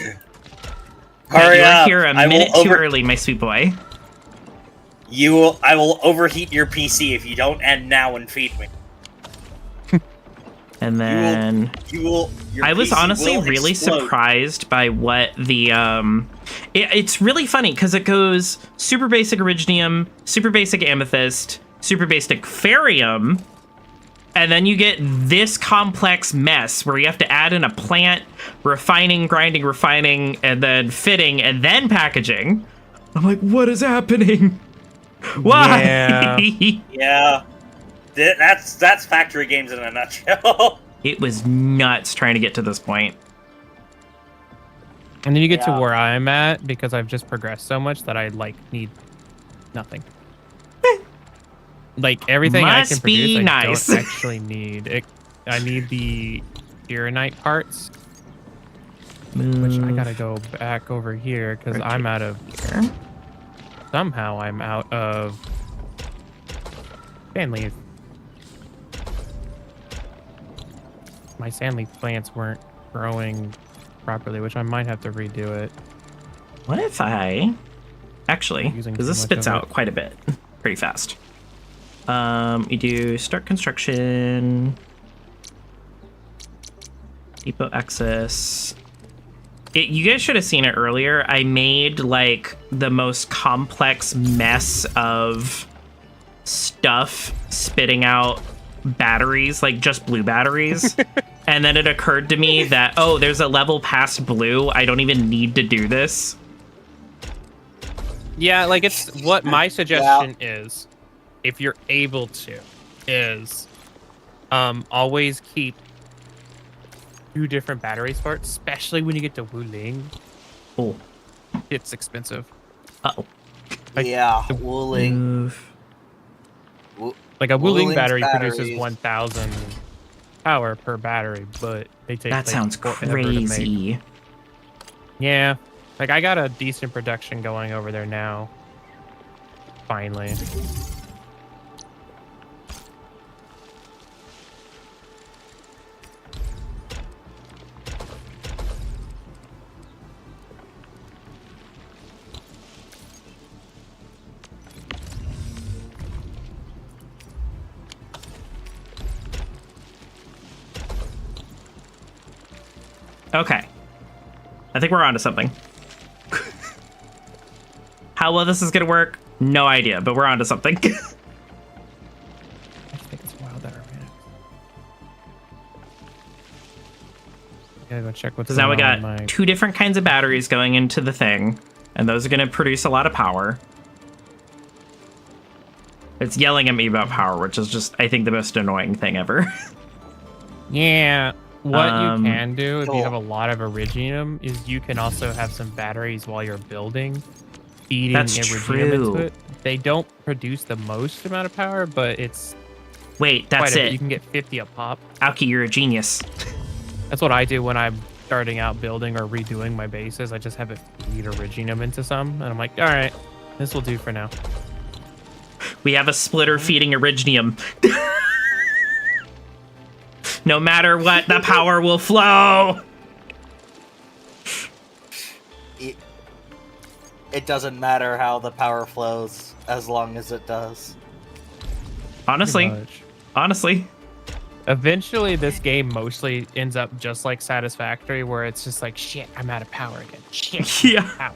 Hurry you up. are here a minute too early, my sweet boy. I will overheat your PC if you don't end now and feed me. And then your I was PC honestly will really explode. surprised by what the it's really funny because it goes super basic iridium, super basic amethyst, super basic ferrium, and then you get this complex mess where you have to add in a plant, refining, grinding, refining, and then fitting, and then packaging. I'm like, what is happening? Why? Yeah. Yeah. That's factory games in a nutshell. It was nuts trying to get to this point. And then you get to Yeah. where I'm at because I've just progressed so much that I like need nothing. Like everything I Must can be produce, nice. I don't actually need. I need the Arknight parts, which I gotta go back over here because I'm out of. Here. Somehow I'm out of sand leaf. My sand leaf plants weren't growing properly, which I might have to redo it. What if I actually, Using because too this much spits of out it. quite a bit, pretty fast. You do start construction, depot access. You guys should have seen it earlier. I made like the most complex mess of stuff spitting out batteries, like just blue batteries. And then it occurred to me that, oh, there's a level past blue. I don't even need to do this. Yeah, like it's what my suggestion is, if you're able to, is always keep 2 different battery parts, especially when you get to Wuling. Oh. It's expensive. Uh-oh. Like, yeah, the- Wuling. Move. Like a Wuling Wuling's battery batteries. produces 1,000 power per battery, but they take That like, sounds forever to make. crazy. Yeah, like I got a decent production going over there now. Finally. Okay. I think we're onto something. How well this is gonna work, no idea, but we're onto something. I think it's wild that organic. Gotta go check what's Because now we going got on in my... 2 different kinds of batteries going into the thing, and those are gonna produce a lot of power. It's yelling at me about power, which is just, I think, the most annoying thing ever. Yeah. What you can do if cool. you have a lot of iridium is you can also have some batteries while you're building, feeding That's iridium true. into it. They don't produce the most amount of power, but it's Wait, quite that's a bit. it. You can get 50 a pop. Aoki, you're a genius. That's what I do when I'm starting out building or redoing my bases. I just have it feed iridium into some, and I'm like, all right, this will do for now. We have a splitter feeding iridium. No matter what, the power will flow. It doesn't matter how the power flows as long as it does. Honestly, Pretty much. honestly. Eventually, this game mostly ends up just like Satisfactory, where it's just like, shit, I'm out of power again. Shit, I'm Yeah. out.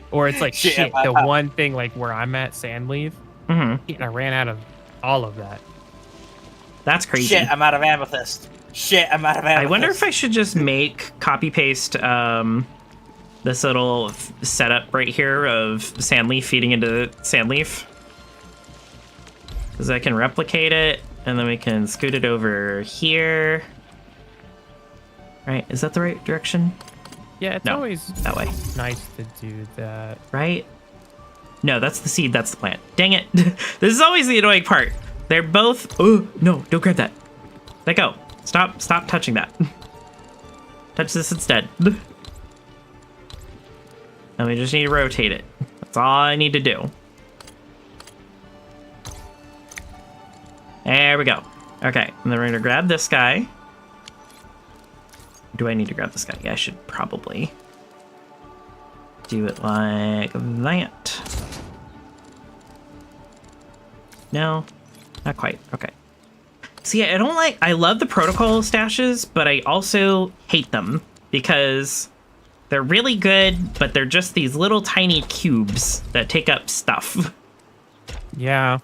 Or it's like, Shit, shit, I'm the out. one thing like where I'm at, Sandleaf, Hmm. I ran out of all of that. That's crazy. Shit, I'm out of amethyst. Shit, I'm out of ammo. I wonder if I should just copy paste this little setup right here of Sandleaf feeding into Sandleaf. Because I can replicate it, and then we can scoot it over here. Right, is that the right direction? Yeah, it's No, always that way. nice to do that. Right? No, that's the seed, that's the plant. Dang it. This is always the annoying part. They're both... Oh, no, don't grab that. Let go. Stop touching that. Touch this instead. And we just need to rotate it. That's all I need to do. There we go. Okay, and then we're gonna grab this guy. Do I need to grab this guy? Yeah, I should probably do it like that. No, not quite. Okay. See, I love the protocol stashes, but I also hate them because they're really good, but they're just these little tiny cubes that take up stuff. Yeah.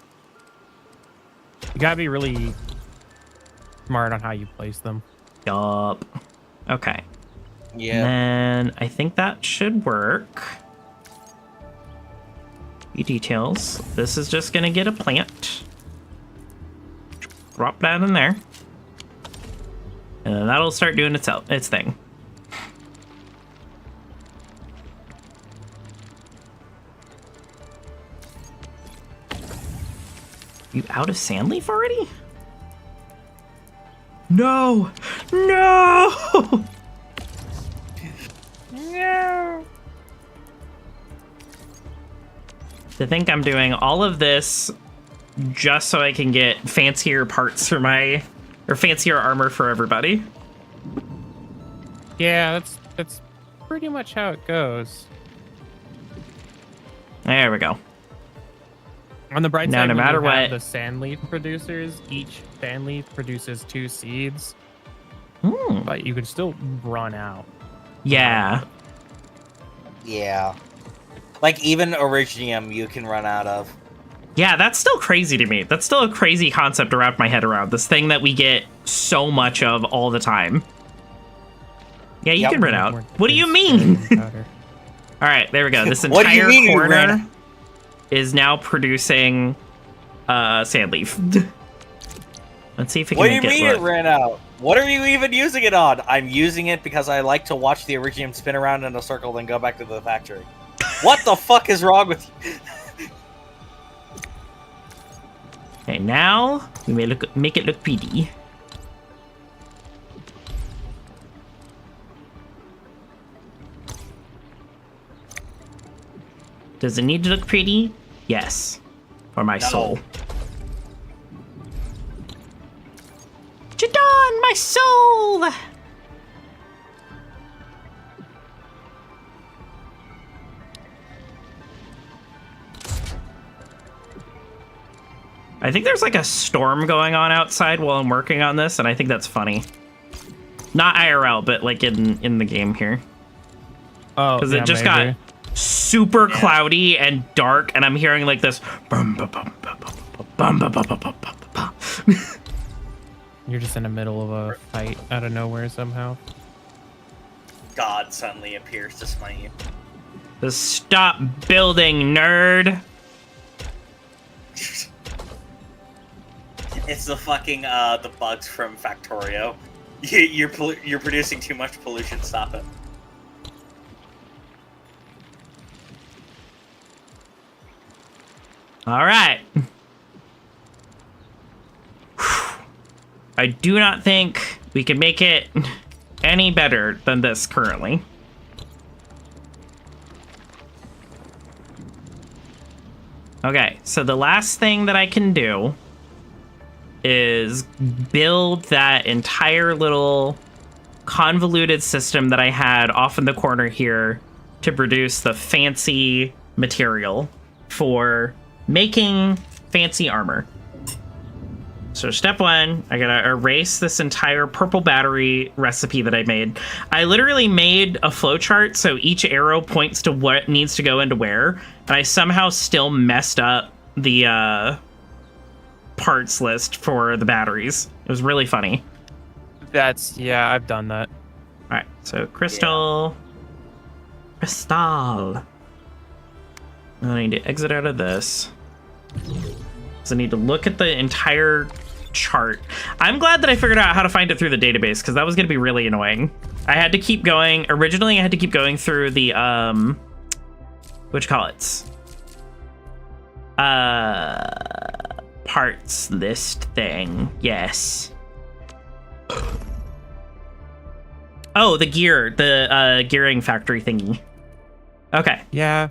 You gotta be really smart on how you place them. Yup. Okay. Yeah. And then I think that should work. Details. This is just gonna get a plant. Drop that in there. And then that'll start doing its thing. You out of Sandleaf already? No! No! No! To think I'm doing all of this just so I can get fancier parts for or fancier armor for everybody. Yeah, that's pretty much how it goes. There we go. On the bright Now, side, no when matter you have what- the sandleaf producers, each sandleaf produces 2 seeds, but you could still run out. Yeah. Yeah. Like, even Originium you can run out of. Yeah, that's still crazy to me. That's still a crazy concept to wrap my head around. This thing that we get so much of all the time. Yeah, you can run out. What do you mean? All right, there we go. This What do you entire mean you ran corner is now producing Sandleaf. Let's see if we can What do you make mean it it ran out? What are you even using it on? I'm using it because I like to watch the Originium spin around in a circle, then go back to the factory. What the fuck is wrong with you? Okay, now we may make it look pretty. Does it need to look pretty? Yes. For my soul. Jadon, my soul! I think there's like a storm going on outside while I'm working on this, and I think that's funny. Not IRL, but like in the game here. Oh, because it just got super cloudy and dark, and I'm hearing like this. You're just in the middle of a fight out of nowhere somehow. God suddenly appears to smite you. Just stop building, nerd. It's the fucking the bugs from Factorio. You're producing too much pollution. Stop it. All right. I do not think we can make it any better than this currently. Okay, so the last thing that I can do is build that entire little convoluted system that I had off in the corner here to produce the fancy material for making fancy armor. So step one, I gotta erase this entire purple battery recipe that I made. I literally made a flowchart so each arrow points to what needs to go into where, and I somehow still messed up the parts list for the batteries. It was really funny. Yeah, I've done that. All right, so crystal. Crystal. I need to exit out of this. So I need to look at the entire chart. I'm glad that I figured out how to find it through the database, because that was going to be really annoying. I had to keep going. Originally, I had to keep going through the, parts list thing. Yes. Oh, the gearing factory thingy. Okay. Yeah.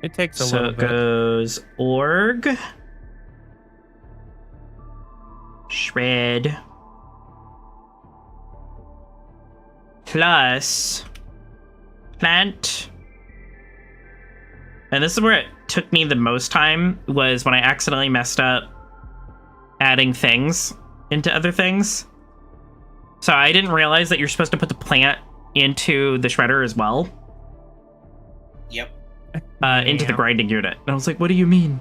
It takes a little bit. So it goes org, shred, plus plant. And this is where it took me the most time, was when I accidentally messed up adding things into other things. So I didn't realize that you're supposed to put the plant into the shredder as well. Yep. Into the grinding unit. And I was like, what do you mean?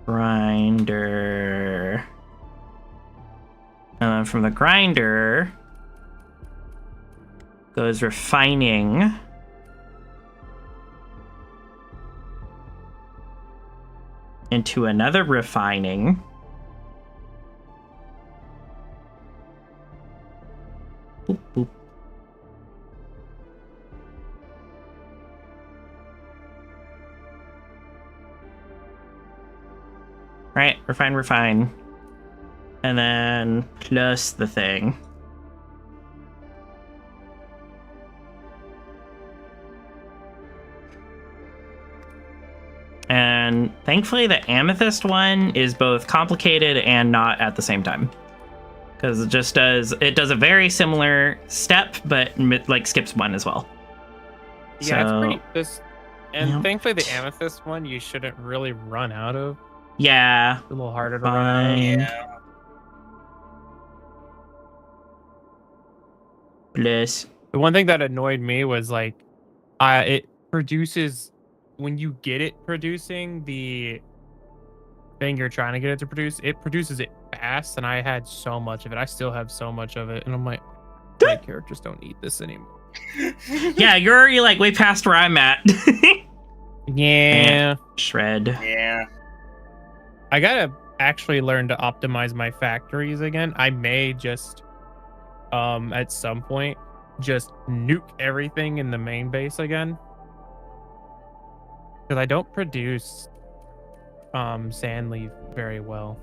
Grinder. And then from the grinder goes refining. Into another refining. Boop, boop. Right, refine. And then plus the thing. And thankfully the amethyst one is both complicated and not at the same time. Because it does a very similar step, but like skips one as well. Yeah, so, it's pretty. And thankfully the amethyst one you shouldn't really run out of. Yeah. It's a little harder to run. Yeah. Bliss. The one thing that annoyed me was like, it produces, when you get it producing the thing you're trying to get it to produce, it produces it fast, and I had so much of it. I still have so much of it, and I'm like, my characters don't need this anymore. Yeah, you're already like way past where I'm at. Yeah. Shred. Yeah. I gotta actually learn to optimize my factories again. I may just, at some point, just nuke everything in the main base again. Because I don't produce sand leaf very well.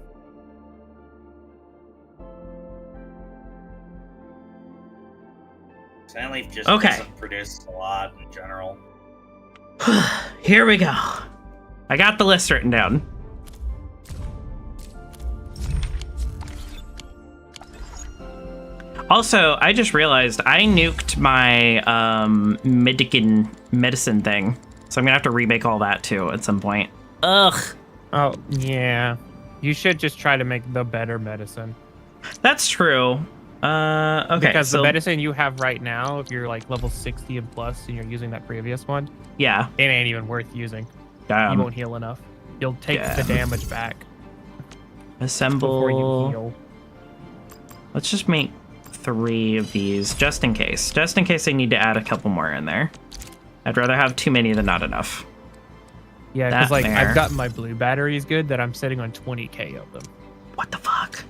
Sandleaf just Okay. doesn't produce a lot in general. Here we go. I got the list written down. Also, I just realized I nuked my medicine thing. So I'm gonna have to remake all that too at some point. Ugh. Oh, yeah. You should just try to make the better medicine. That's true. Okay. Because so, the medicine you have right now, if you're like level 60 and plus and you're using that previous one, yeah, it ain't even worth using. Damn. You won't heal enough. You'll take the damage back. Assemble. Before you heal. Let's just make 3 of these just in case. Just in case I need to add a couple more in there. I'd rather have too many than not enough. Yeah, because like there. I've gotten my blue batteries good that I'm sitting on 20k of them. What the fuck?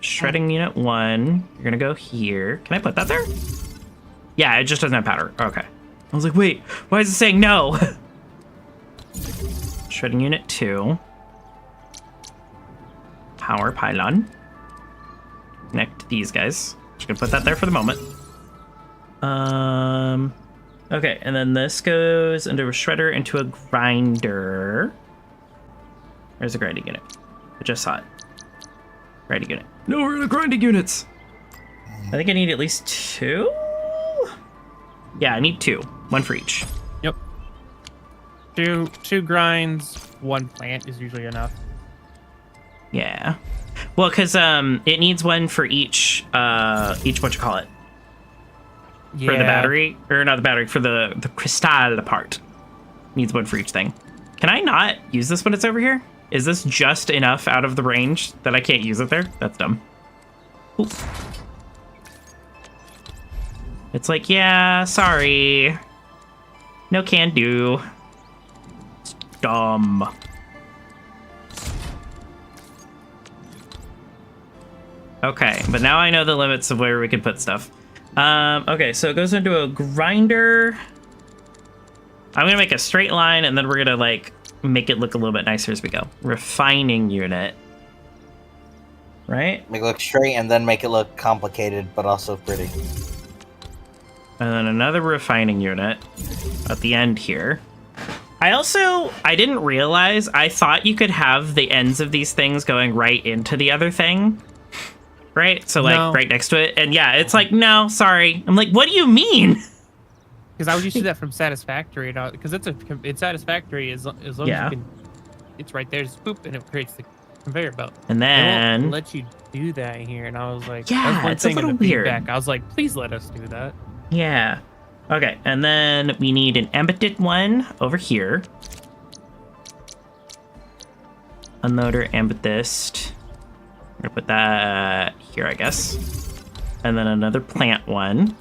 Shredding unit 1. You're gonna go here. Can I put that there? Yeah, it just doesn't have powder. Okay. I was like, wait, why is it saying no? Shredding unit 2. Power pylon. Connect to these guys. Just gonna put that there for the moment. Okay, and then this goes into a shredder, into a grinder. Where's the grinding unit? I just saw it. Grinding unit. No, we're in the grinding units. I think I need at least 2. Yeah, I need 2. 1 for each. Yep. Two grinds, 1 plant is usually enough. Yeah. Well, because it needs 1 for each what you call it? Yeah. For the battery, or not the battery, for the crystal part. Needs 1 for each thing. Can I not use this when it's over here? Is this just enough out of the range that I can't use it there? That's dumb. Ooh. It's like, yeah, sorry. No can do. It's dumb. Okay, but now I know the limits of where we can put stuff. Okay, so it goes into a grinder. I'm gonna make a straight line, and then we're gonna like make it look a little bit nicer as we go. Refining unit. Right? Make it look straight and then make it look complicated, but also pretty. And then another refining unit at the end here. I didn't realize, I thought you could have the ends of these things going right into the other thing. Right? So like right next to it. And yeah, it's like, no, sorry. I'm like, what do you mean? Because I was used to that from Satisfactory, because it's Satisfactory as long as you can, it's right there, just boop, and it creates the conveyor belt. And then they won't let you do that here, and I was like, yeah, that's one it's thing a little in the weird. feedback. I was like, please let us do that. Yeah. Okay, and then we need an embedded one over here. Unloader amethyst. I'm gonna put that here, I guess. And then another plant one.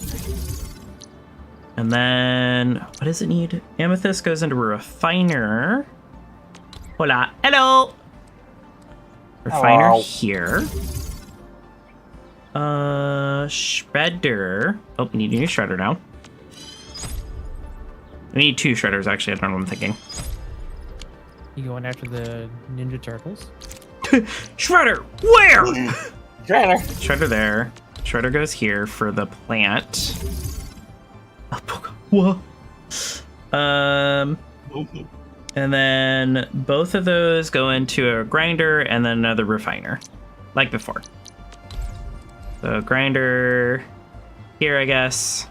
And then, what does it need? Amethyst goes into a refiner. Hola. Hello! Refiner Hello. here. Shredder. Oh, we need a new shredder now. We need 2 shredders, actually. I don't know what I'm thinking. You going after the Ninja Turtles? Shredder! Where? Shredder. Shredder there. Shredder goes here for the plant. Whoa. And then both of those go into a grinder and then another refiner, like before. So grinder here, I guess.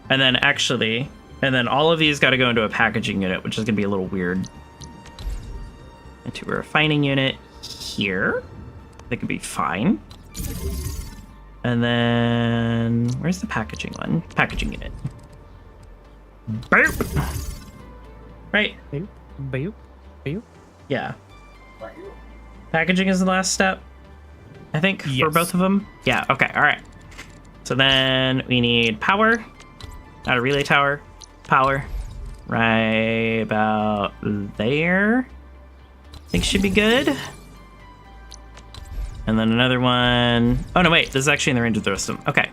And then actually, and then all of these got to go into a packaging unit, which is going to be a little weird. Into a refining unit here. That could be fine. And then, where's the packaging one? Packaging unit. Boop! Right. Boop, boop, boop. Yeah. Packaging is the last step, I think, for both of them. Yeah, okay, all right. So then we need power. Not a relay tower. Power. Right about there. I think should be good. And then another one. Oh, no, wait. This is actually in the range of the rest of them. Okay.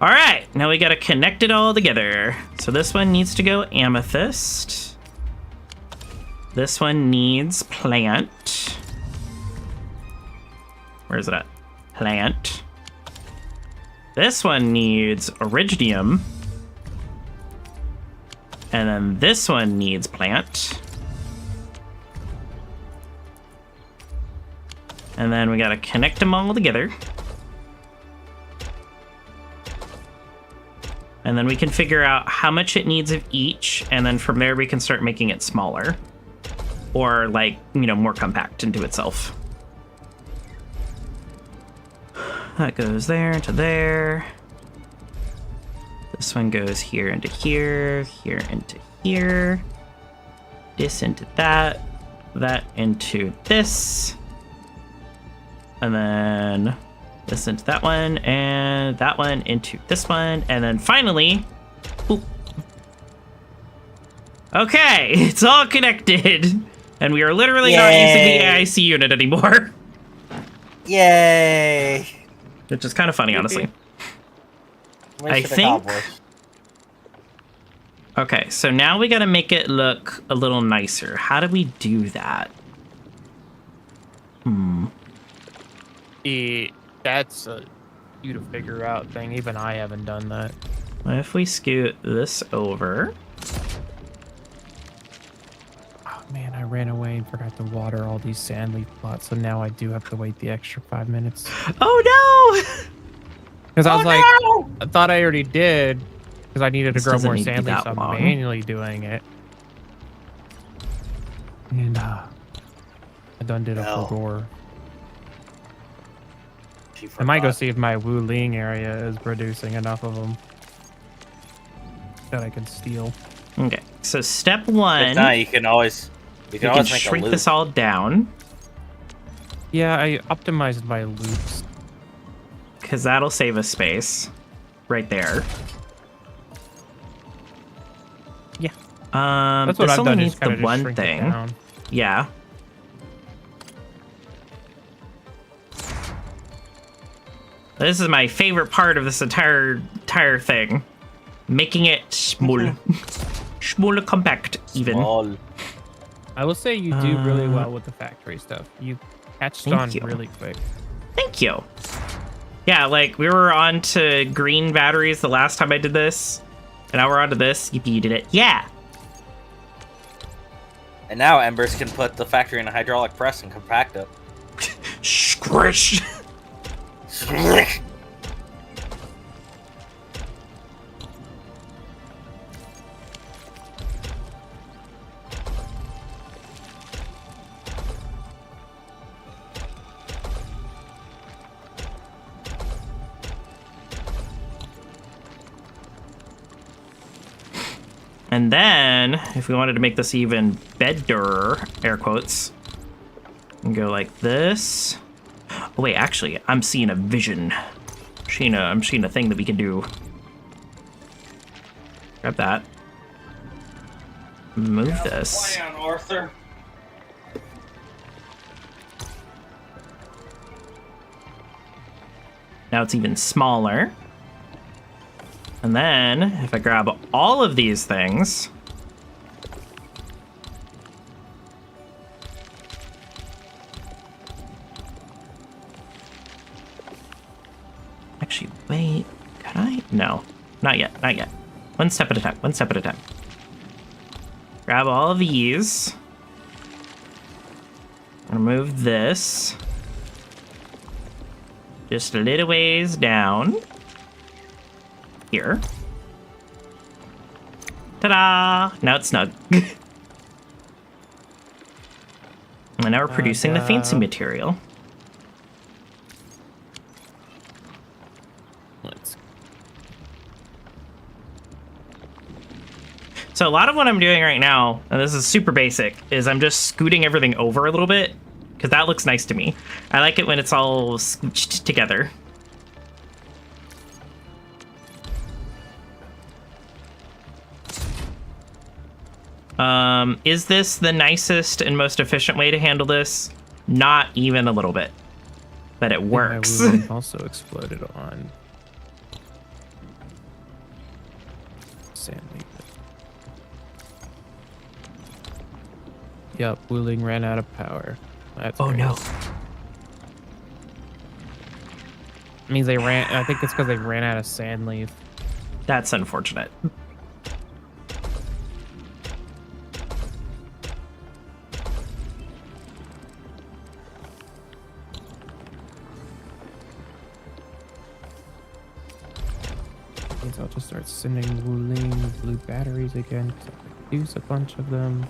All right. Now we got to connect it all together. So this one needs to go amethyst. This one needs plant. Where is it at? Plant. This one needs iridium. And then this one needs plant. And then we gotta connect them all together. And then we can figure out how much it needs of each, and then from there we can start making it smaller. Or like, you know, more compact into itself. That goes there into there. This one goes here into here, here into here. This into that, that into this. And then this into that one, and that one into this one, and then finally, boop. Okay, it's all connected, and we are literally not using the AIC unit anymore. Yay! Which is kind of funny, honestly. I think. Okay, so now we gotta make it look a little nicer. How do we do that? That's a you to figure out thing. Even I haven't done that. What if we scoot this over? Oh man, I ran away and forgot to water all these sand leaf plots, so now I do have to wait the extra 5 minutes. Oh no! Because I was I thought I already did, because I needed to grow more sand leaves. So I'm manually doing it. And I done did a full roar. I might go see if my Wu Ling area is producing enough of them that I can steal. Okay, so step one. If not, you can always We We can can always make a shrink loop. this all down, Yeah, I optimized my loops. because that'll save us space. Right there. Yeah. This That's what I've only done. needs Is the kind of one shrink thing. It down. Yeah. This is my favorite part of this entire thing. Making it small. Small compact, even. Small. I will say you do really well with the factory stuff. You catched Thank on you. really quick. Thank you. Yeah, like, we were on to green batteries the last time I did this. And now we're on to this. You did it. Yeah. And now Embers can put the factory in a hydraulic press and compact it. Squish. And then, if we wanted to make this even better, air quotes, and go like this. Oh wait, actually, I'm seeing a vision. I'm seeing a thing that we can do. Grab that. Move this. Plan, Arthur. Now it's even smaller. And then, if I grab all of these things, actually, wait, can I? No, not yet, not yet. One step at a time, one step at a time. Grab all of these. Remove this. Just a little ways down. Here. Ta-da! Now it's snug. And now we're producing the fancy material. So a lot of what I'm doing right now, and this is super basic, is I'm just scooting everything over a little bit, because that looks nice to me. I like it when it's all scooched together. Is this the nicest and most efficient way to handle this? Not even a little bit. But it works. My wound also exploded on Sandy. Yep, Wuling ran out of power. That's Oh great. no. Means they ran. I think it's because they ran out of sand leaf. That's unfortunate. Means I'll just start sending Wuling blue batteries again. 'Cause I could use a bunch of them.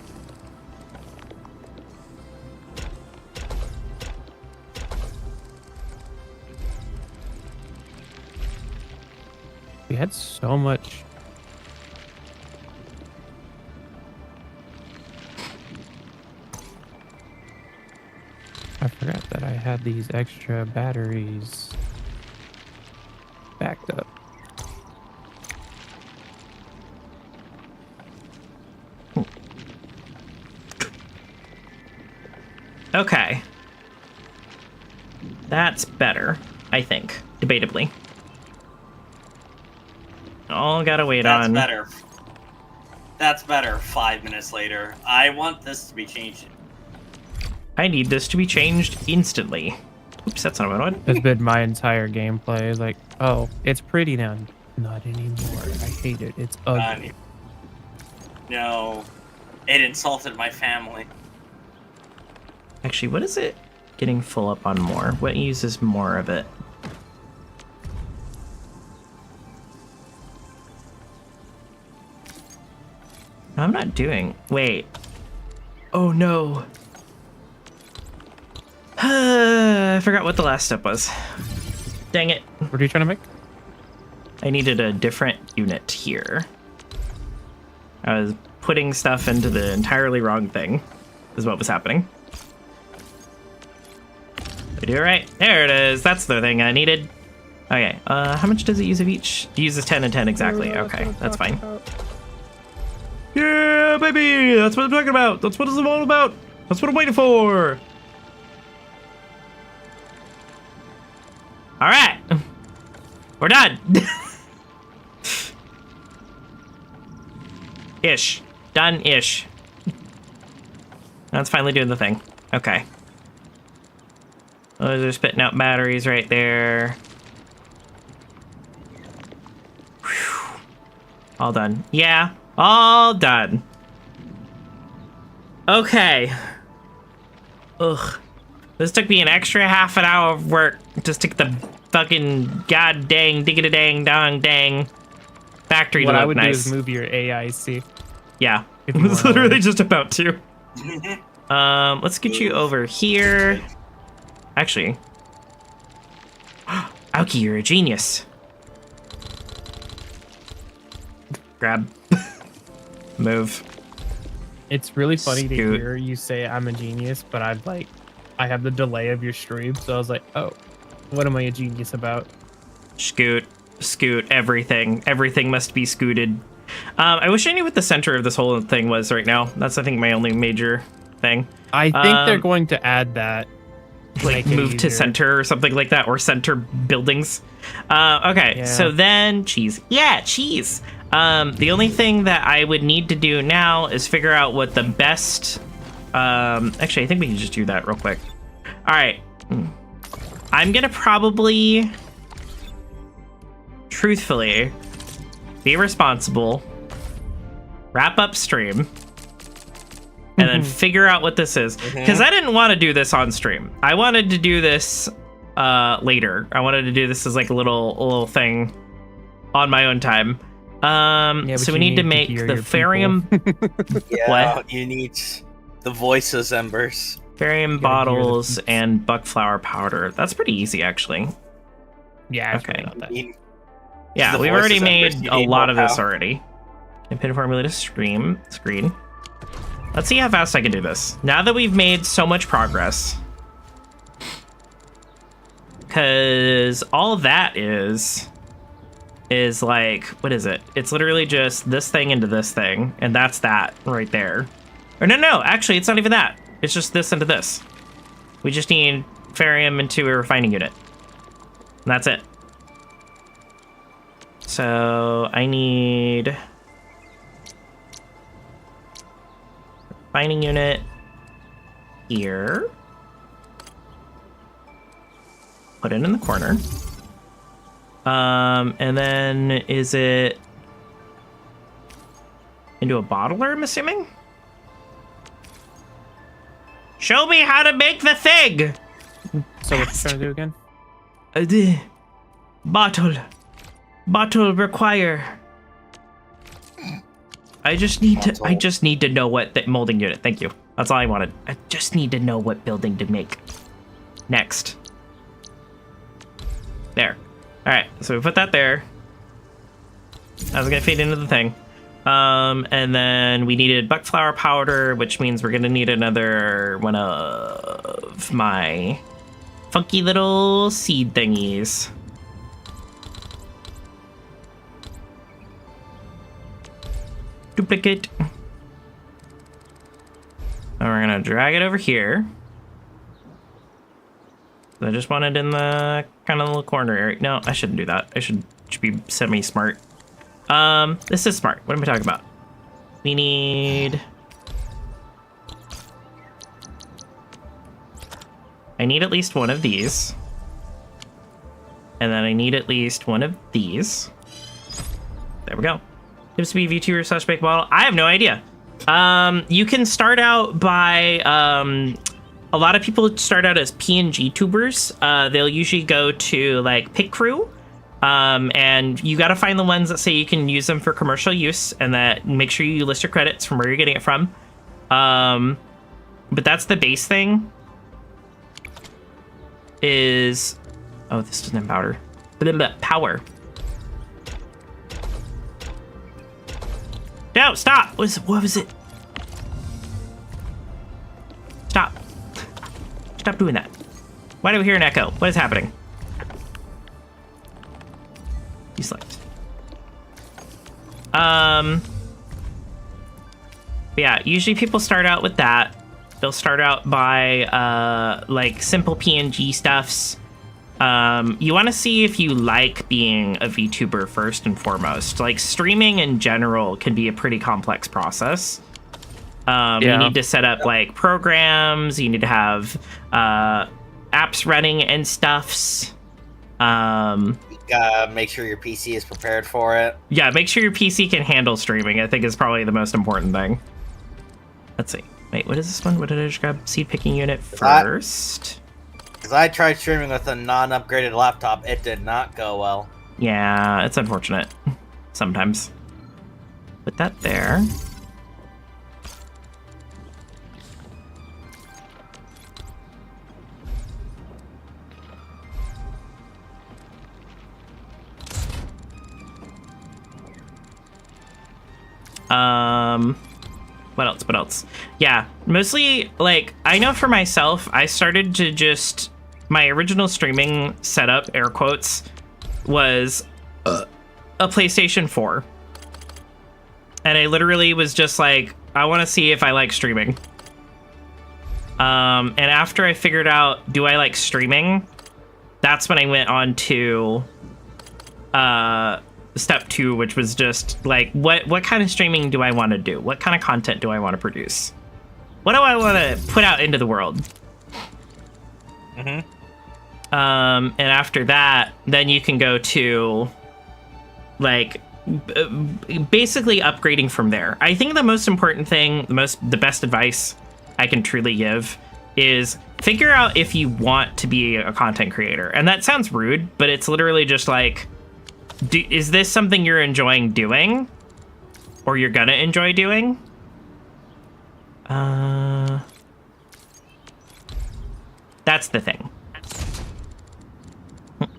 We had so much. I forgot that I had these extra batteries backed up. Okay. That's better, I think. Debatably. All gotta wait That's on. better. That's better. 5 minutes later. I want this to be changed. I need this to be changed instantly. Oops, that's not what I wanted. That's been my entire gameplay. It's like, oh, it's pretty now. Not anymore. I hate it. It's ugly. No. It insulted my family. Actually, what is it getting full up on more? What uses more of it? No, I'm not doing. Wait. Oh no. I forgot what the last step was. Dang it. What are you trying to make? I needed a different unit here. I was putting stuff into the entirely wrong thing. is what was happening. I do it right. There it is. That's the thing I needed. Okay, how much does it use of each? It uses 10 and 10 exactly. Okay, that's fine. Yeah, baby! That's what I'm talking about! That's what it's all about! That's what I'm waiting for! Alright! We're done! Ish. Done-ish. That's finally doing the thing. Okay. Those are spitting out batteries right there. Whew. All done. Yeah, all done. Okay. Ugh. This took me an extra half an hour of work just to get the fucking god dang diggity dang dong dang factory to look nice. What I would do is move your AIC. Yeah, it was literally just about to. Let's get you over here. Actually, Aoki, you're a genius. Grab. Move. It's really funny Scoot. to hear you say I'm a genius, but I have the delay of your stream, so I was like, oh, what am I a genius about? Scoot. Scoot. Everything. Everything must be scooted. I wish I knew what the center of this whole thing was right now. That's, I think, my only major thing. I think they're going to add that. Like move to center or something like that, or center buildings. Okay, Yeah. so then cheese. Yeah, cheese. The only thing that I would need to do now is figure out what the best... actually, I think we can just do that real quick. All right. I'm going to probably, truthfully, be responsible, wrap up stream, and then figure out what this is. Because I didn't want to do this on stream. I wanted to do this later. I wanted to do this as like a little thing on my own time. So we need to make the Farium. Yeah, What? you need the voices, Embers. Farium bottles and buckflower powder. That's pretty easy, actually. Yeah, Okay. about that. Yeah, The we've already voices, Embers, made you a need lot more of this power. already. And pin formula to screen. Let's see how fast I can do this. Now that we've made so much progress. Because all that is like, what is it? It's literally just this thing into this thing, and that's that right there. Or no, actually, it's not even that. It's just this into this. We just need Farium into a refining unit. And that's it. So I need refining unit here. Put it in the corner. And then is it into a bottler, I'm assuming? Show me how to make the thing! So what you trying to do again? Bottle require. I just need to know what the molding unit. Thank you. That's all I wanted. I just need to know what building to make. Next. There. All right. So we put that there. I was gonna feed into the thing. And then we needed buckflower powder, which means we're gonna need another one of my funky little seed thingies. Duplicate. And we're gonna drag it over here. I just want it in the kind of little corner area. No, I shouldn't do that. I should be semi-smart. This is smart. What am I talking about? We need... I need at least one of these. And then I need at least one of these. There we go. Tips to be VTuber / make model. I have no idea. You can start out by... a lot of people start out as PNG tubers. They'll usually go to like Pit Crew. And you got to find the ones that say you can use them for commercial use, and that make sure you list your credits from where you're getting it from. But that's the base thing. Is oh, this doesn't have powder. Power. No, stop. What was it? Stop doing that. Why do we hear an echo? What is happening? Deselect. Yeah, usually people start out with that. They'll start out by like simple PNG stuffs. You want to see if you like being a VTuber first and foremost. Like streaming in general can be a pretty complex process. You need to set up like programs. You need to have apps running and stuffs. Make sure your PC is prepared for it. Yeah, make sure your PC can handle streaming. I think is probably the most important thing. Let's see. Wait, what is this one? What did I just grab? Seed picking unit first. Because I tried streaming with a non-upgraded laptop. It did not go well. Yeah, it's unfortunate. Sometimes. Put that there. What else? Yeah, mostly, like, I know for myself, I started to just, my original streaming setup, air quotes, was a PlayStation 4. And I literally was just like, I want to see if I like streaming. And after I figured out, do I like streaming? That's when I went on to, step 2, which was just like, what kind of streaming do I want to do? What kind of content do I want to produce? What do I want to put out into the world? And after that, then you can go to like basically upgrading from there. I think the most important thing, the best advice I can truly give is figure out if you want to be a content creator. And that sounds rude, but it's literally just like, is this something you're enjoying doing? Or you're gonna enjoy doing? That's the thing. And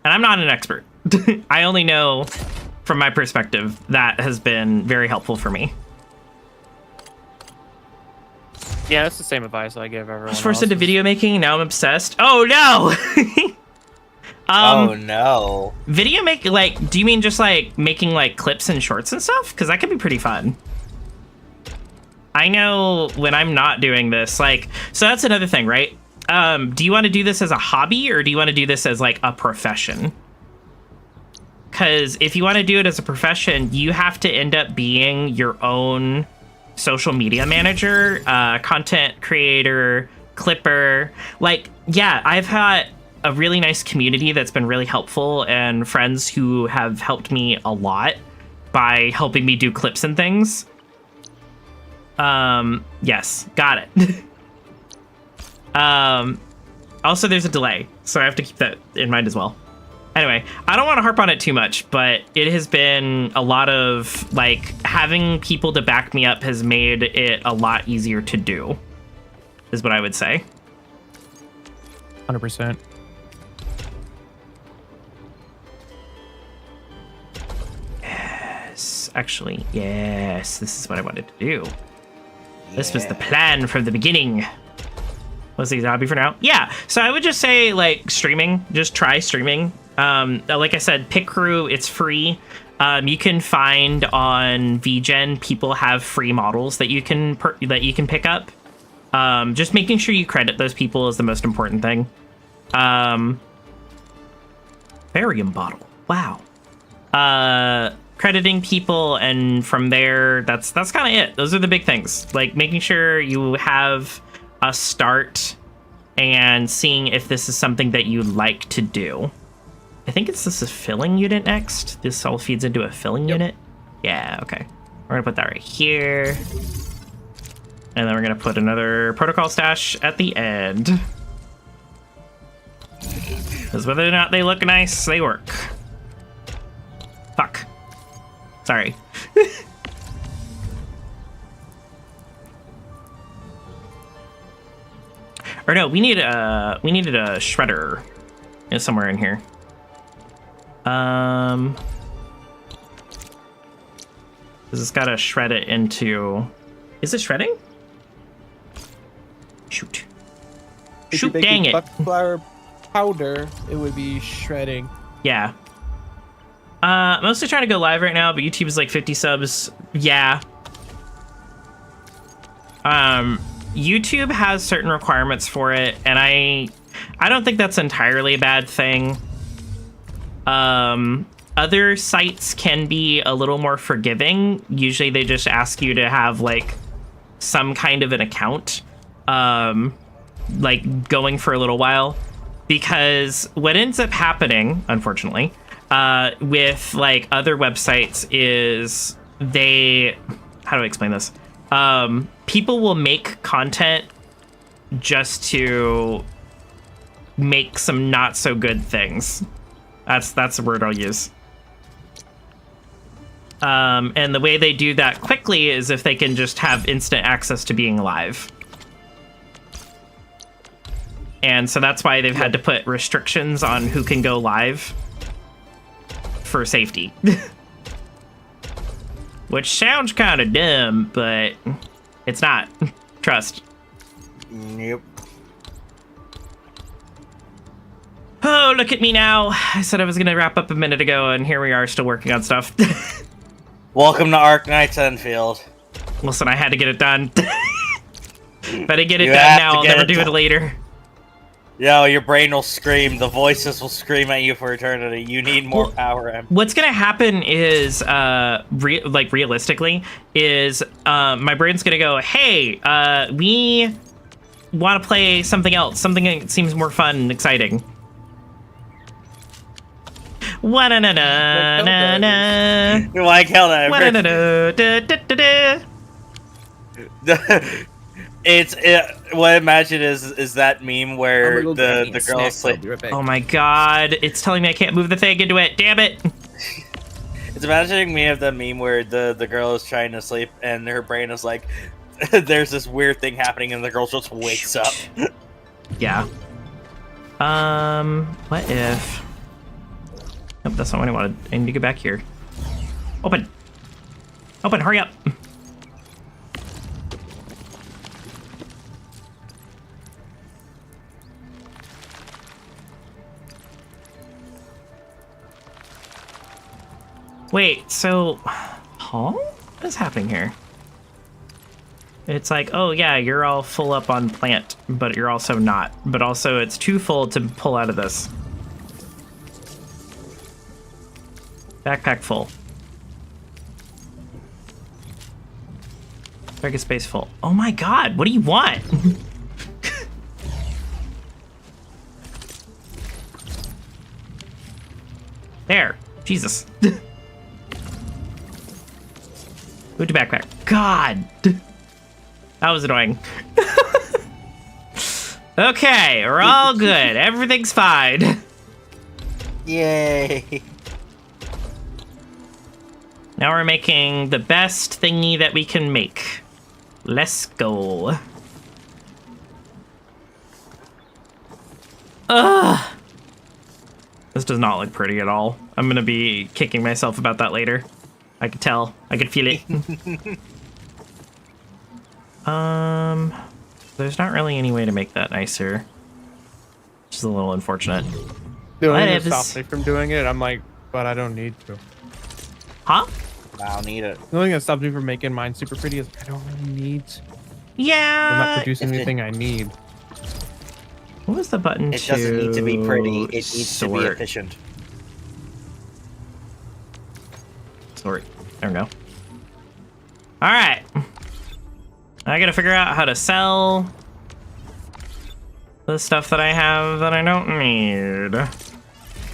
I'm not an expert. I only know from my perspective that has been very helpful for me. Yeah, that's the same advice I give everyone. I was forced into video making, now I'm obsessed. Oh no! Oh no. Video make, like, do you mean just like making like clips and shorts and stuff? Because that could be pretty fun. I know when I'm not doing this, like, so that's another thing, right? Do you want to do this as a hobby or do you want to do this as like a profession? Because if you want to do it as a profession, you have to end up being your own social media manager, content creator, clipper. Like, yeah, I've had a really nice community that's been really helpful and friends who have helped me a lot by helping me do clips and things. Yes, got it. Also, there's a delay, so I have to keep that in mind as well. Anyway, I don't want to harp on it too much, but it has been a lot of, like, having people to back me up has made it a lot easier to do, is what I would say. 100%. Actually, yes, this is what I wanted to do. Yeah. This was the plan from the beginning. Was the hobby for now? Yeah, so I would just say, like, streaming. Just try streaming. Like I said, pick crew, it's free. You can find on VGen, people have free models that you can pick up. Just making sure you credit those people is the most important thing. Barium bottle. Wow. Crediting people, and from there, that's kind of it. Those are the big things. Like making sure you have a start and seeing if this is something that you like to do. I think this is a filling unit next. This all feeds into a filling unit. Yeah, okay. We're gonna put that right here. And then we're gonna put another protocol stash at the end. Because whether or not they look nice, they work. Fuck. Sorry. Or no, we needed a shredder somewhere in here. Because it's gotta shred it into. Is it shredding? If Shoot, you're dang making it. buck flower powder, it would be shredding. Yeah. Mostly trying to go live right now, but YouTube is like 50 subs. Yeah. YouTube has certain requirements for it, and I don't think that's entirely a bad thing. Other sites can be a little more forgiving. Usually they just ask you to have like some kind of an account, like going for a little while, because what ends up happening, unfortunately, with like other websites is how do I explain this? People will make content just to make some not so good things. That's the word I'll use. And the way they do that quickly is if they can just have instant access to being live. And so that's why they've had to put restrictions on who can go live for safety. Which sounds kind of dumb, but it's not. Trust. Nope. Oh, look at me now. I said I was going to wrap up a minute ago, and here we are still working on stuff. Welcome to Arknights Endfield. Listen, I had to get it done. If I didn't get it You done have now, to I'll get never it do it done. later. Yo, your brain will scream. The voices will scream at you for eternity. You need more power, Em. What's gonna happen is, realistically, is my brain's gonna go, hey, we want to play something else, something that seems more fun and exciting. Wa-na-na-na-na-na. Like hell, that. Wa-na-na-na-da-da-da. What I imagine is that meme where the girl's like, Oh my god, it's telling me I can't move the thing into it. Damn it. it's imagining me of the meme where the girl is trying to sleep and her brain is like, there's this weird thing happening and the girl just wakes up. Yeah. What if... Nope, that's not what I wanted. I need to get back here. Open! Open, hurry up! Wait, so... Huh? What is happening here? It's like, oh yeah, you're all full up on plant, but you're also not. But also, it's too full to pull out of this. Backpack full. Target space full. Oh my god, what do you want? There. Jesus. Move to backpack. God. That was annoying. Okay, we're all good. Everything's fine. Yay. Now we're making the best thingy that we can make. Let's go. Ugh. This does not look pretty at all. I'm gonna be kicking myself about that later. I could tell. I could feel it. There's not really any way to make that nicer. Which is a little unfortunate. The only thing that Whatevs. stops me from doing it, I'm like, but I don't need to. Huh? I don't need it. The only thing that stops me from making mine super pretty is I don't really need to. Yeah. I'm not producing anything I need. What was the button It to doesn't need to be pretty. It needs to be sort? efficient. Sort. There we go. All right. I gotta figure out how to sell the stuff that I have that I don't need.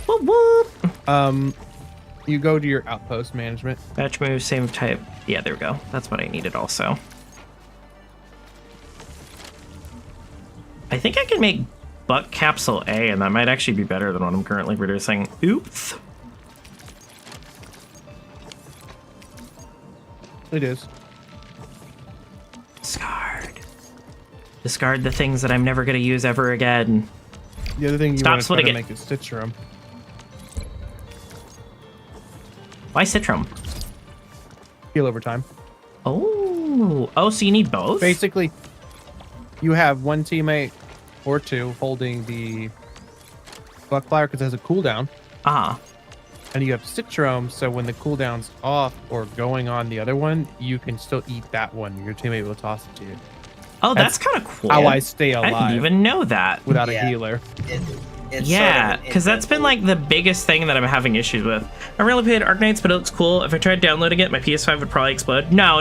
Whoop whoop. You go to your outpost management. Batch move, same type. Yeah, there we go. That's what I needed also. I think I can make buck capsule A, and that might actually be better than what I'm currently producing. Oops. It is. Discard. Discard the things that I'm never going to use ever again. The other thing you Stop want to try to splitting it. make is Stitchroom. Why Citrum? Heal over time. Oh, so you need both? Basically, you have one teammate or 2 holding the buckfire because it has a cooldown. And you have Citrom, so when the cooldown's off or going on the other one, you can still eat that one. Your teammate will toss it to you. Oh, that's kind of cool. How I stay alive. I didn't even know that. Without a healer. Yeah, because that's been like the biggest thing that I'm having issues with. I really played Arknights, but it looks cool. If I tried downloading it, my PS5 would probably explode. No,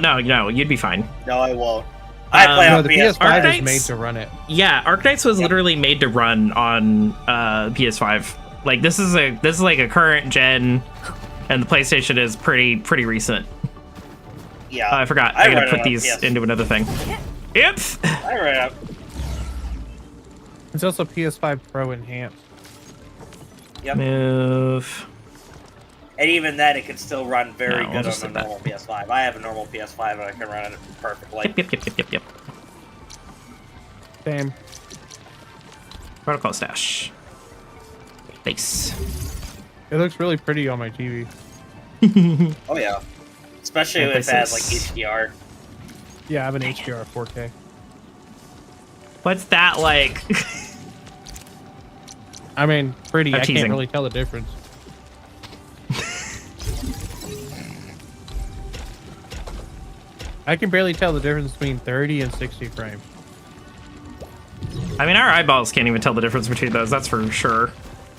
you'd be fine. No, I won't. I play on the PS5. PS5 is made to run it. Yeah, Arknights was literally made to run on PS5. Like this is like a current gen, and the PlayStation is pretty recent. Yeah, I forgot. I gotta put these into another thing. Yep. I ran up. It's also PS5 Pro enhanced. Yep. Move. And even then, it can still run very No, we'll good just on a set that. normal PS5. I have a normal PS5 and I can run it perfectly. Yep. Same. Protocol stash. Base. It looks really pretty on my TV. Oh yeah. Especially if it has like HDR. Yeah, I have an HDR 4K. What's that like? I mean, pretty. I'm I teasing. can't really tell the difference. I can barely tell the difference between 30 and 60 frames. I mean, our eyeballs can't even tell the difference between those. That's for sure.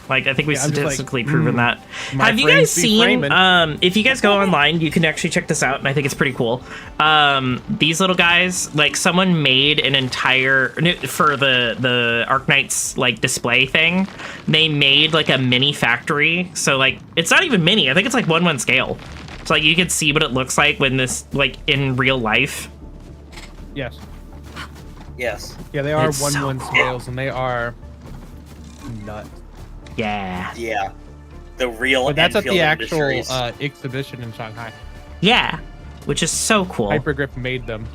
Like, I think we've I'm just like, statistically proven that. my Have you guys frames be seen, framing. if you guys go online, you can actually check this out, and I think it's pretty cool. These little guys, like, someone made an entire, for the Arknights, like, display thing, they made, like, a mini factory. So, like, it's not even mini. I think it's, like, 1:1 scale. So, like, you can see what it looks like when this, like, in real life. Yes. Yes. Yeah, they are It's 1:1 so scales, and they are nuts. Yeah. Yeah. The real But that's at Enfield the actual Industries. exhibition in Shanghai. Yeah. Which is so cool. Hypergrip made them.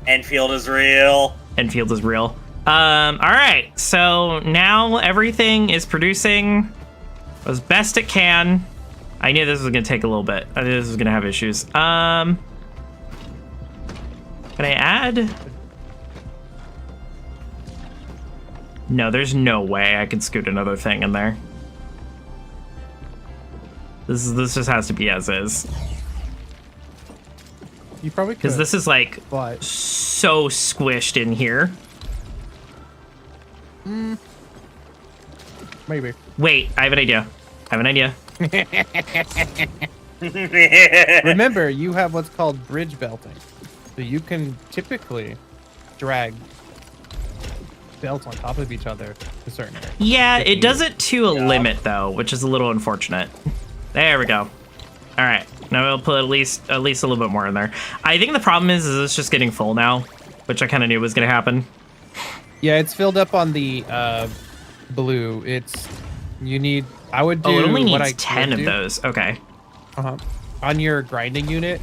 Enfield is real. Enfield is real. All right. So now everything is producing as best it can. I knew this was gonna take a little bit. I knew this was gonna have issues. Can I add? No, there's no way I can scoot another thing in there. This just has to be as is. You probably could. Because this is like But so squished in here. maybe. Wait, I have an idea. Remember, you have what's called bridge belting. So you can typically drag belts on top of each other to certain areas. Yeah, If it you- does it to a limit though, which is a little unfortunate. There we go. All right, now we'll put at least a little bit more in there. I think the problem is it's just getting full now, which I kind of knew was gonna happen. Yeah, it's filled up on the blue. It's you need. I would do. Oh, it only what needs I 10 would of do. those. Okay. On your grinding unit,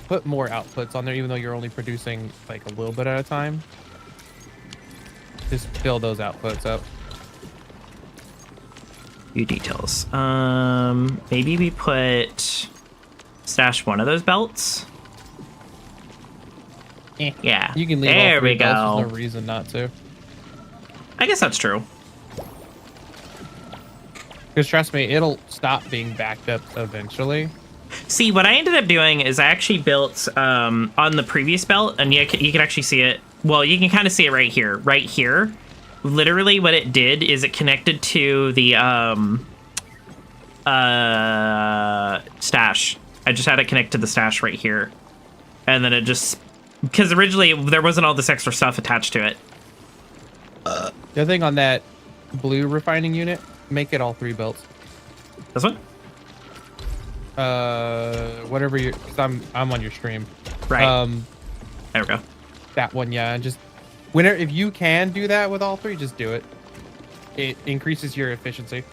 put more outputs on there, even though you're only producing like a little bit at a time. Just fill those outputs up. Few details. Maybe we put stash one of those belts. Yeah. You can leave there all three we belts. go. There's no reason not to. I guess that's true. Because trust me, it'll stop being backed up eventually. See, what I ended up doing is I actually built on the previous belt, and you can actually see it. Well, you can kind of see it right here. Right here. Literally what it did is it connected to the stash. I just had it connect to the stash right here. And then it just... Because originally there wasn't all this extra stuff attached to it. The other thing on that blue refining unit, make it all 3 belts. This one? Whatever you... Cause I'm on your stream. Right. There we go. That one, yeah. Just whenever, if you can do that with all 3, just do it. It increases your efficiency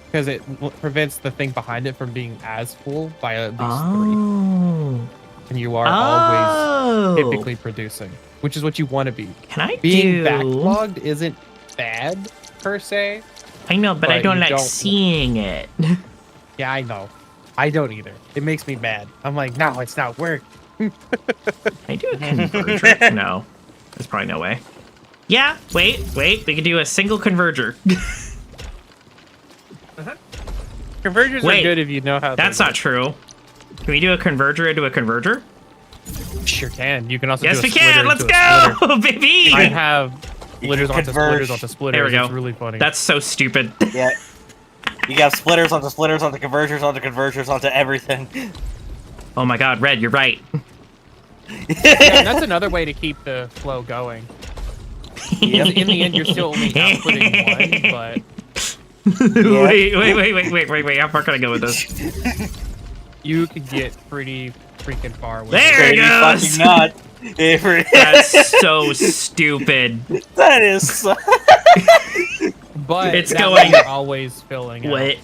because it prevents the thing behind it from being as full by at least 3. And you are always typically producing, which is what you want to be. Can I Being do... backlogged isn't bad per se. I know, but I but don't you like don't- seeing it. Yeah, I know. I don't either. It makes me mad. I'm like, no, it's not work. I do a converter. No, there's probably no way. Yeah, wait. We could do a single converger. Convergers are good if you know how. That's not true. Can we do a converger into a converger? Sure can. You can also Yes, do a we can. splitter Let's into a go, splitter. baby. I have splitters onto converge. splitters onto splitters. There we go. It's really funny. That's so stupid. Yeah. You got splitters onto convergers onto convergers onto everything. Oh my god, Red, you're right. Yeah, that's another way to keep the flow going. In the end, you're still only outputting one, but... Wait. How far can I go with this? You could get pretty freaking far with There it. it goes! Fucking not. That's so stupid. That is so... But It's that going- way you're always filling out. What?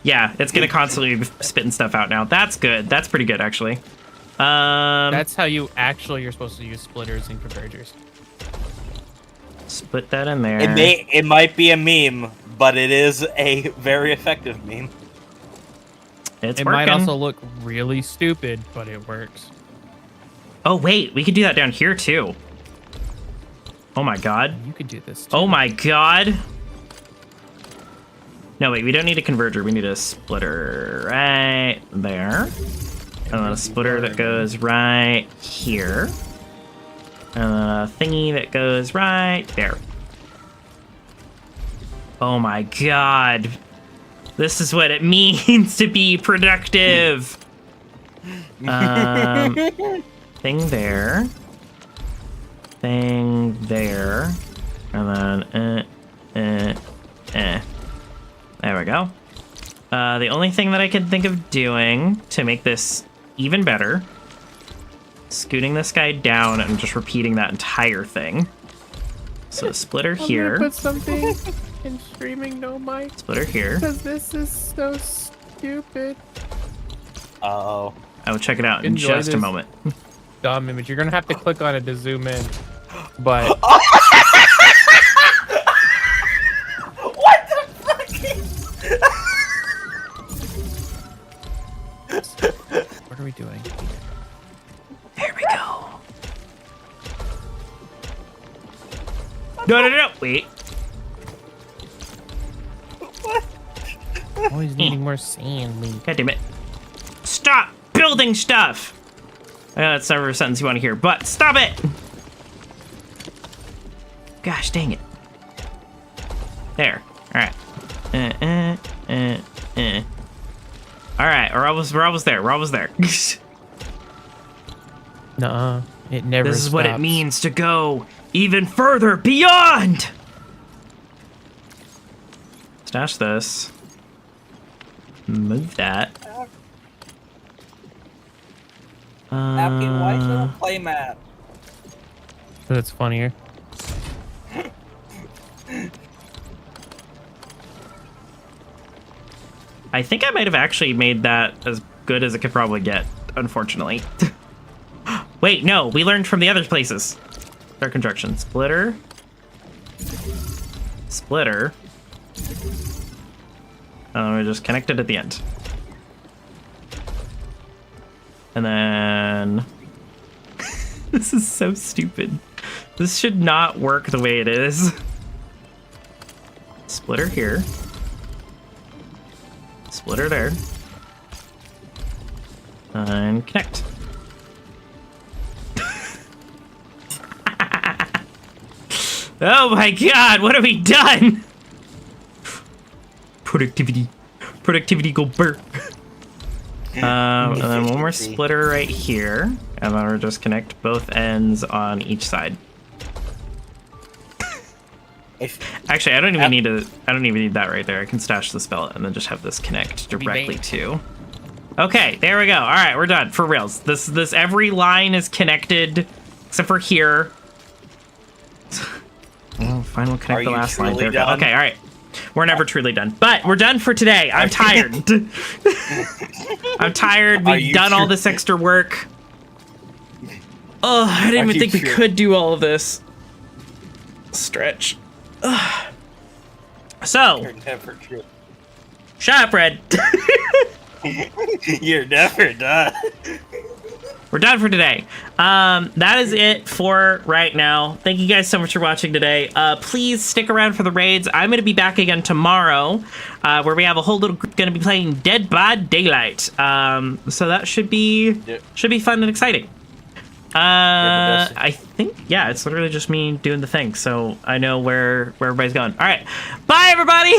Yeah, it's gonna constantly be spitting stuff out now. That's good. That's pretty good, actually. That's how you're supposed to use splitters and convergers. Split that in there. It might be a meme, but it is a very effective meme. It's It working. might also look really stupid, but it works. Oh wait, we could do that down here too. Oh my god. You could do this too. Oh my god. No, wait, we don't need a converger. We need a splitter right there. And then a splitter that goes right here. And then a thingy that goes right there. Oh my god. This is what it means to be productive. Thing there. Thing there. And then, There we go. The only thing that I could think of doing to make this even better, scooting this guy down and just repeating that entire thing. So splitter here. Put something in streaming no mic Splitter here. because this is so stupid. Uh-oh. I will check it out in Enjoy just a this. moment. Dumb image. You're gonna have to click on it to zoom in. But What the fuck? what are we doing? There we go. No. Wait. Always needing more sand, Link. God damn it. Stop building stuff! I know that's never a sentence you want to hear, but stop it! Gosh dang it. There. Alright. Alright, we're almost there. We're almost there. Nuh-uh. It never This is what it stops. means to go even further beyond! Stash this. Move that. Napkin, why is there a play mat? That's funnier. I think I might have actually made that as good as it could probably get, unfortunately. Wait, no, we learned from the other places. Their construction. Splitter. Splitter. And we just connect it at the end. And then... This is so stupid. This should not work the way it is. Splitter here. Splitter there. And connect. Oh my god, what have we done? Productivity. Productivity go burp. And then one more splitter right here. And then we'll just connect both ends on each side. Actually, I don't even need that right there. I can stash the spell and then just have this connect directly to. Okay, there we go. All right, we're done for reals. This every line is connected except for here. Oh, fine, we'll connect the last line. There we go. Okay, all right. We're never truly done, but we're done for today. I'm tired. I'm tired. We've done all this extra work. Oh, I didn't even think we could do all of this. Stretch. So, You're never true. shut up, Red. You're never done. We're done for today. That is it for right now. Thank you guys so much for watching today. Please stick around for the raids. I'm going to be back again tomorrow, where we have a whole little group going to be playing Dead by Daylight. So that should be fun and exciting. I think, yeah, it's literally just me doing the thing, so I know where everybody's going. All right, bye everybody.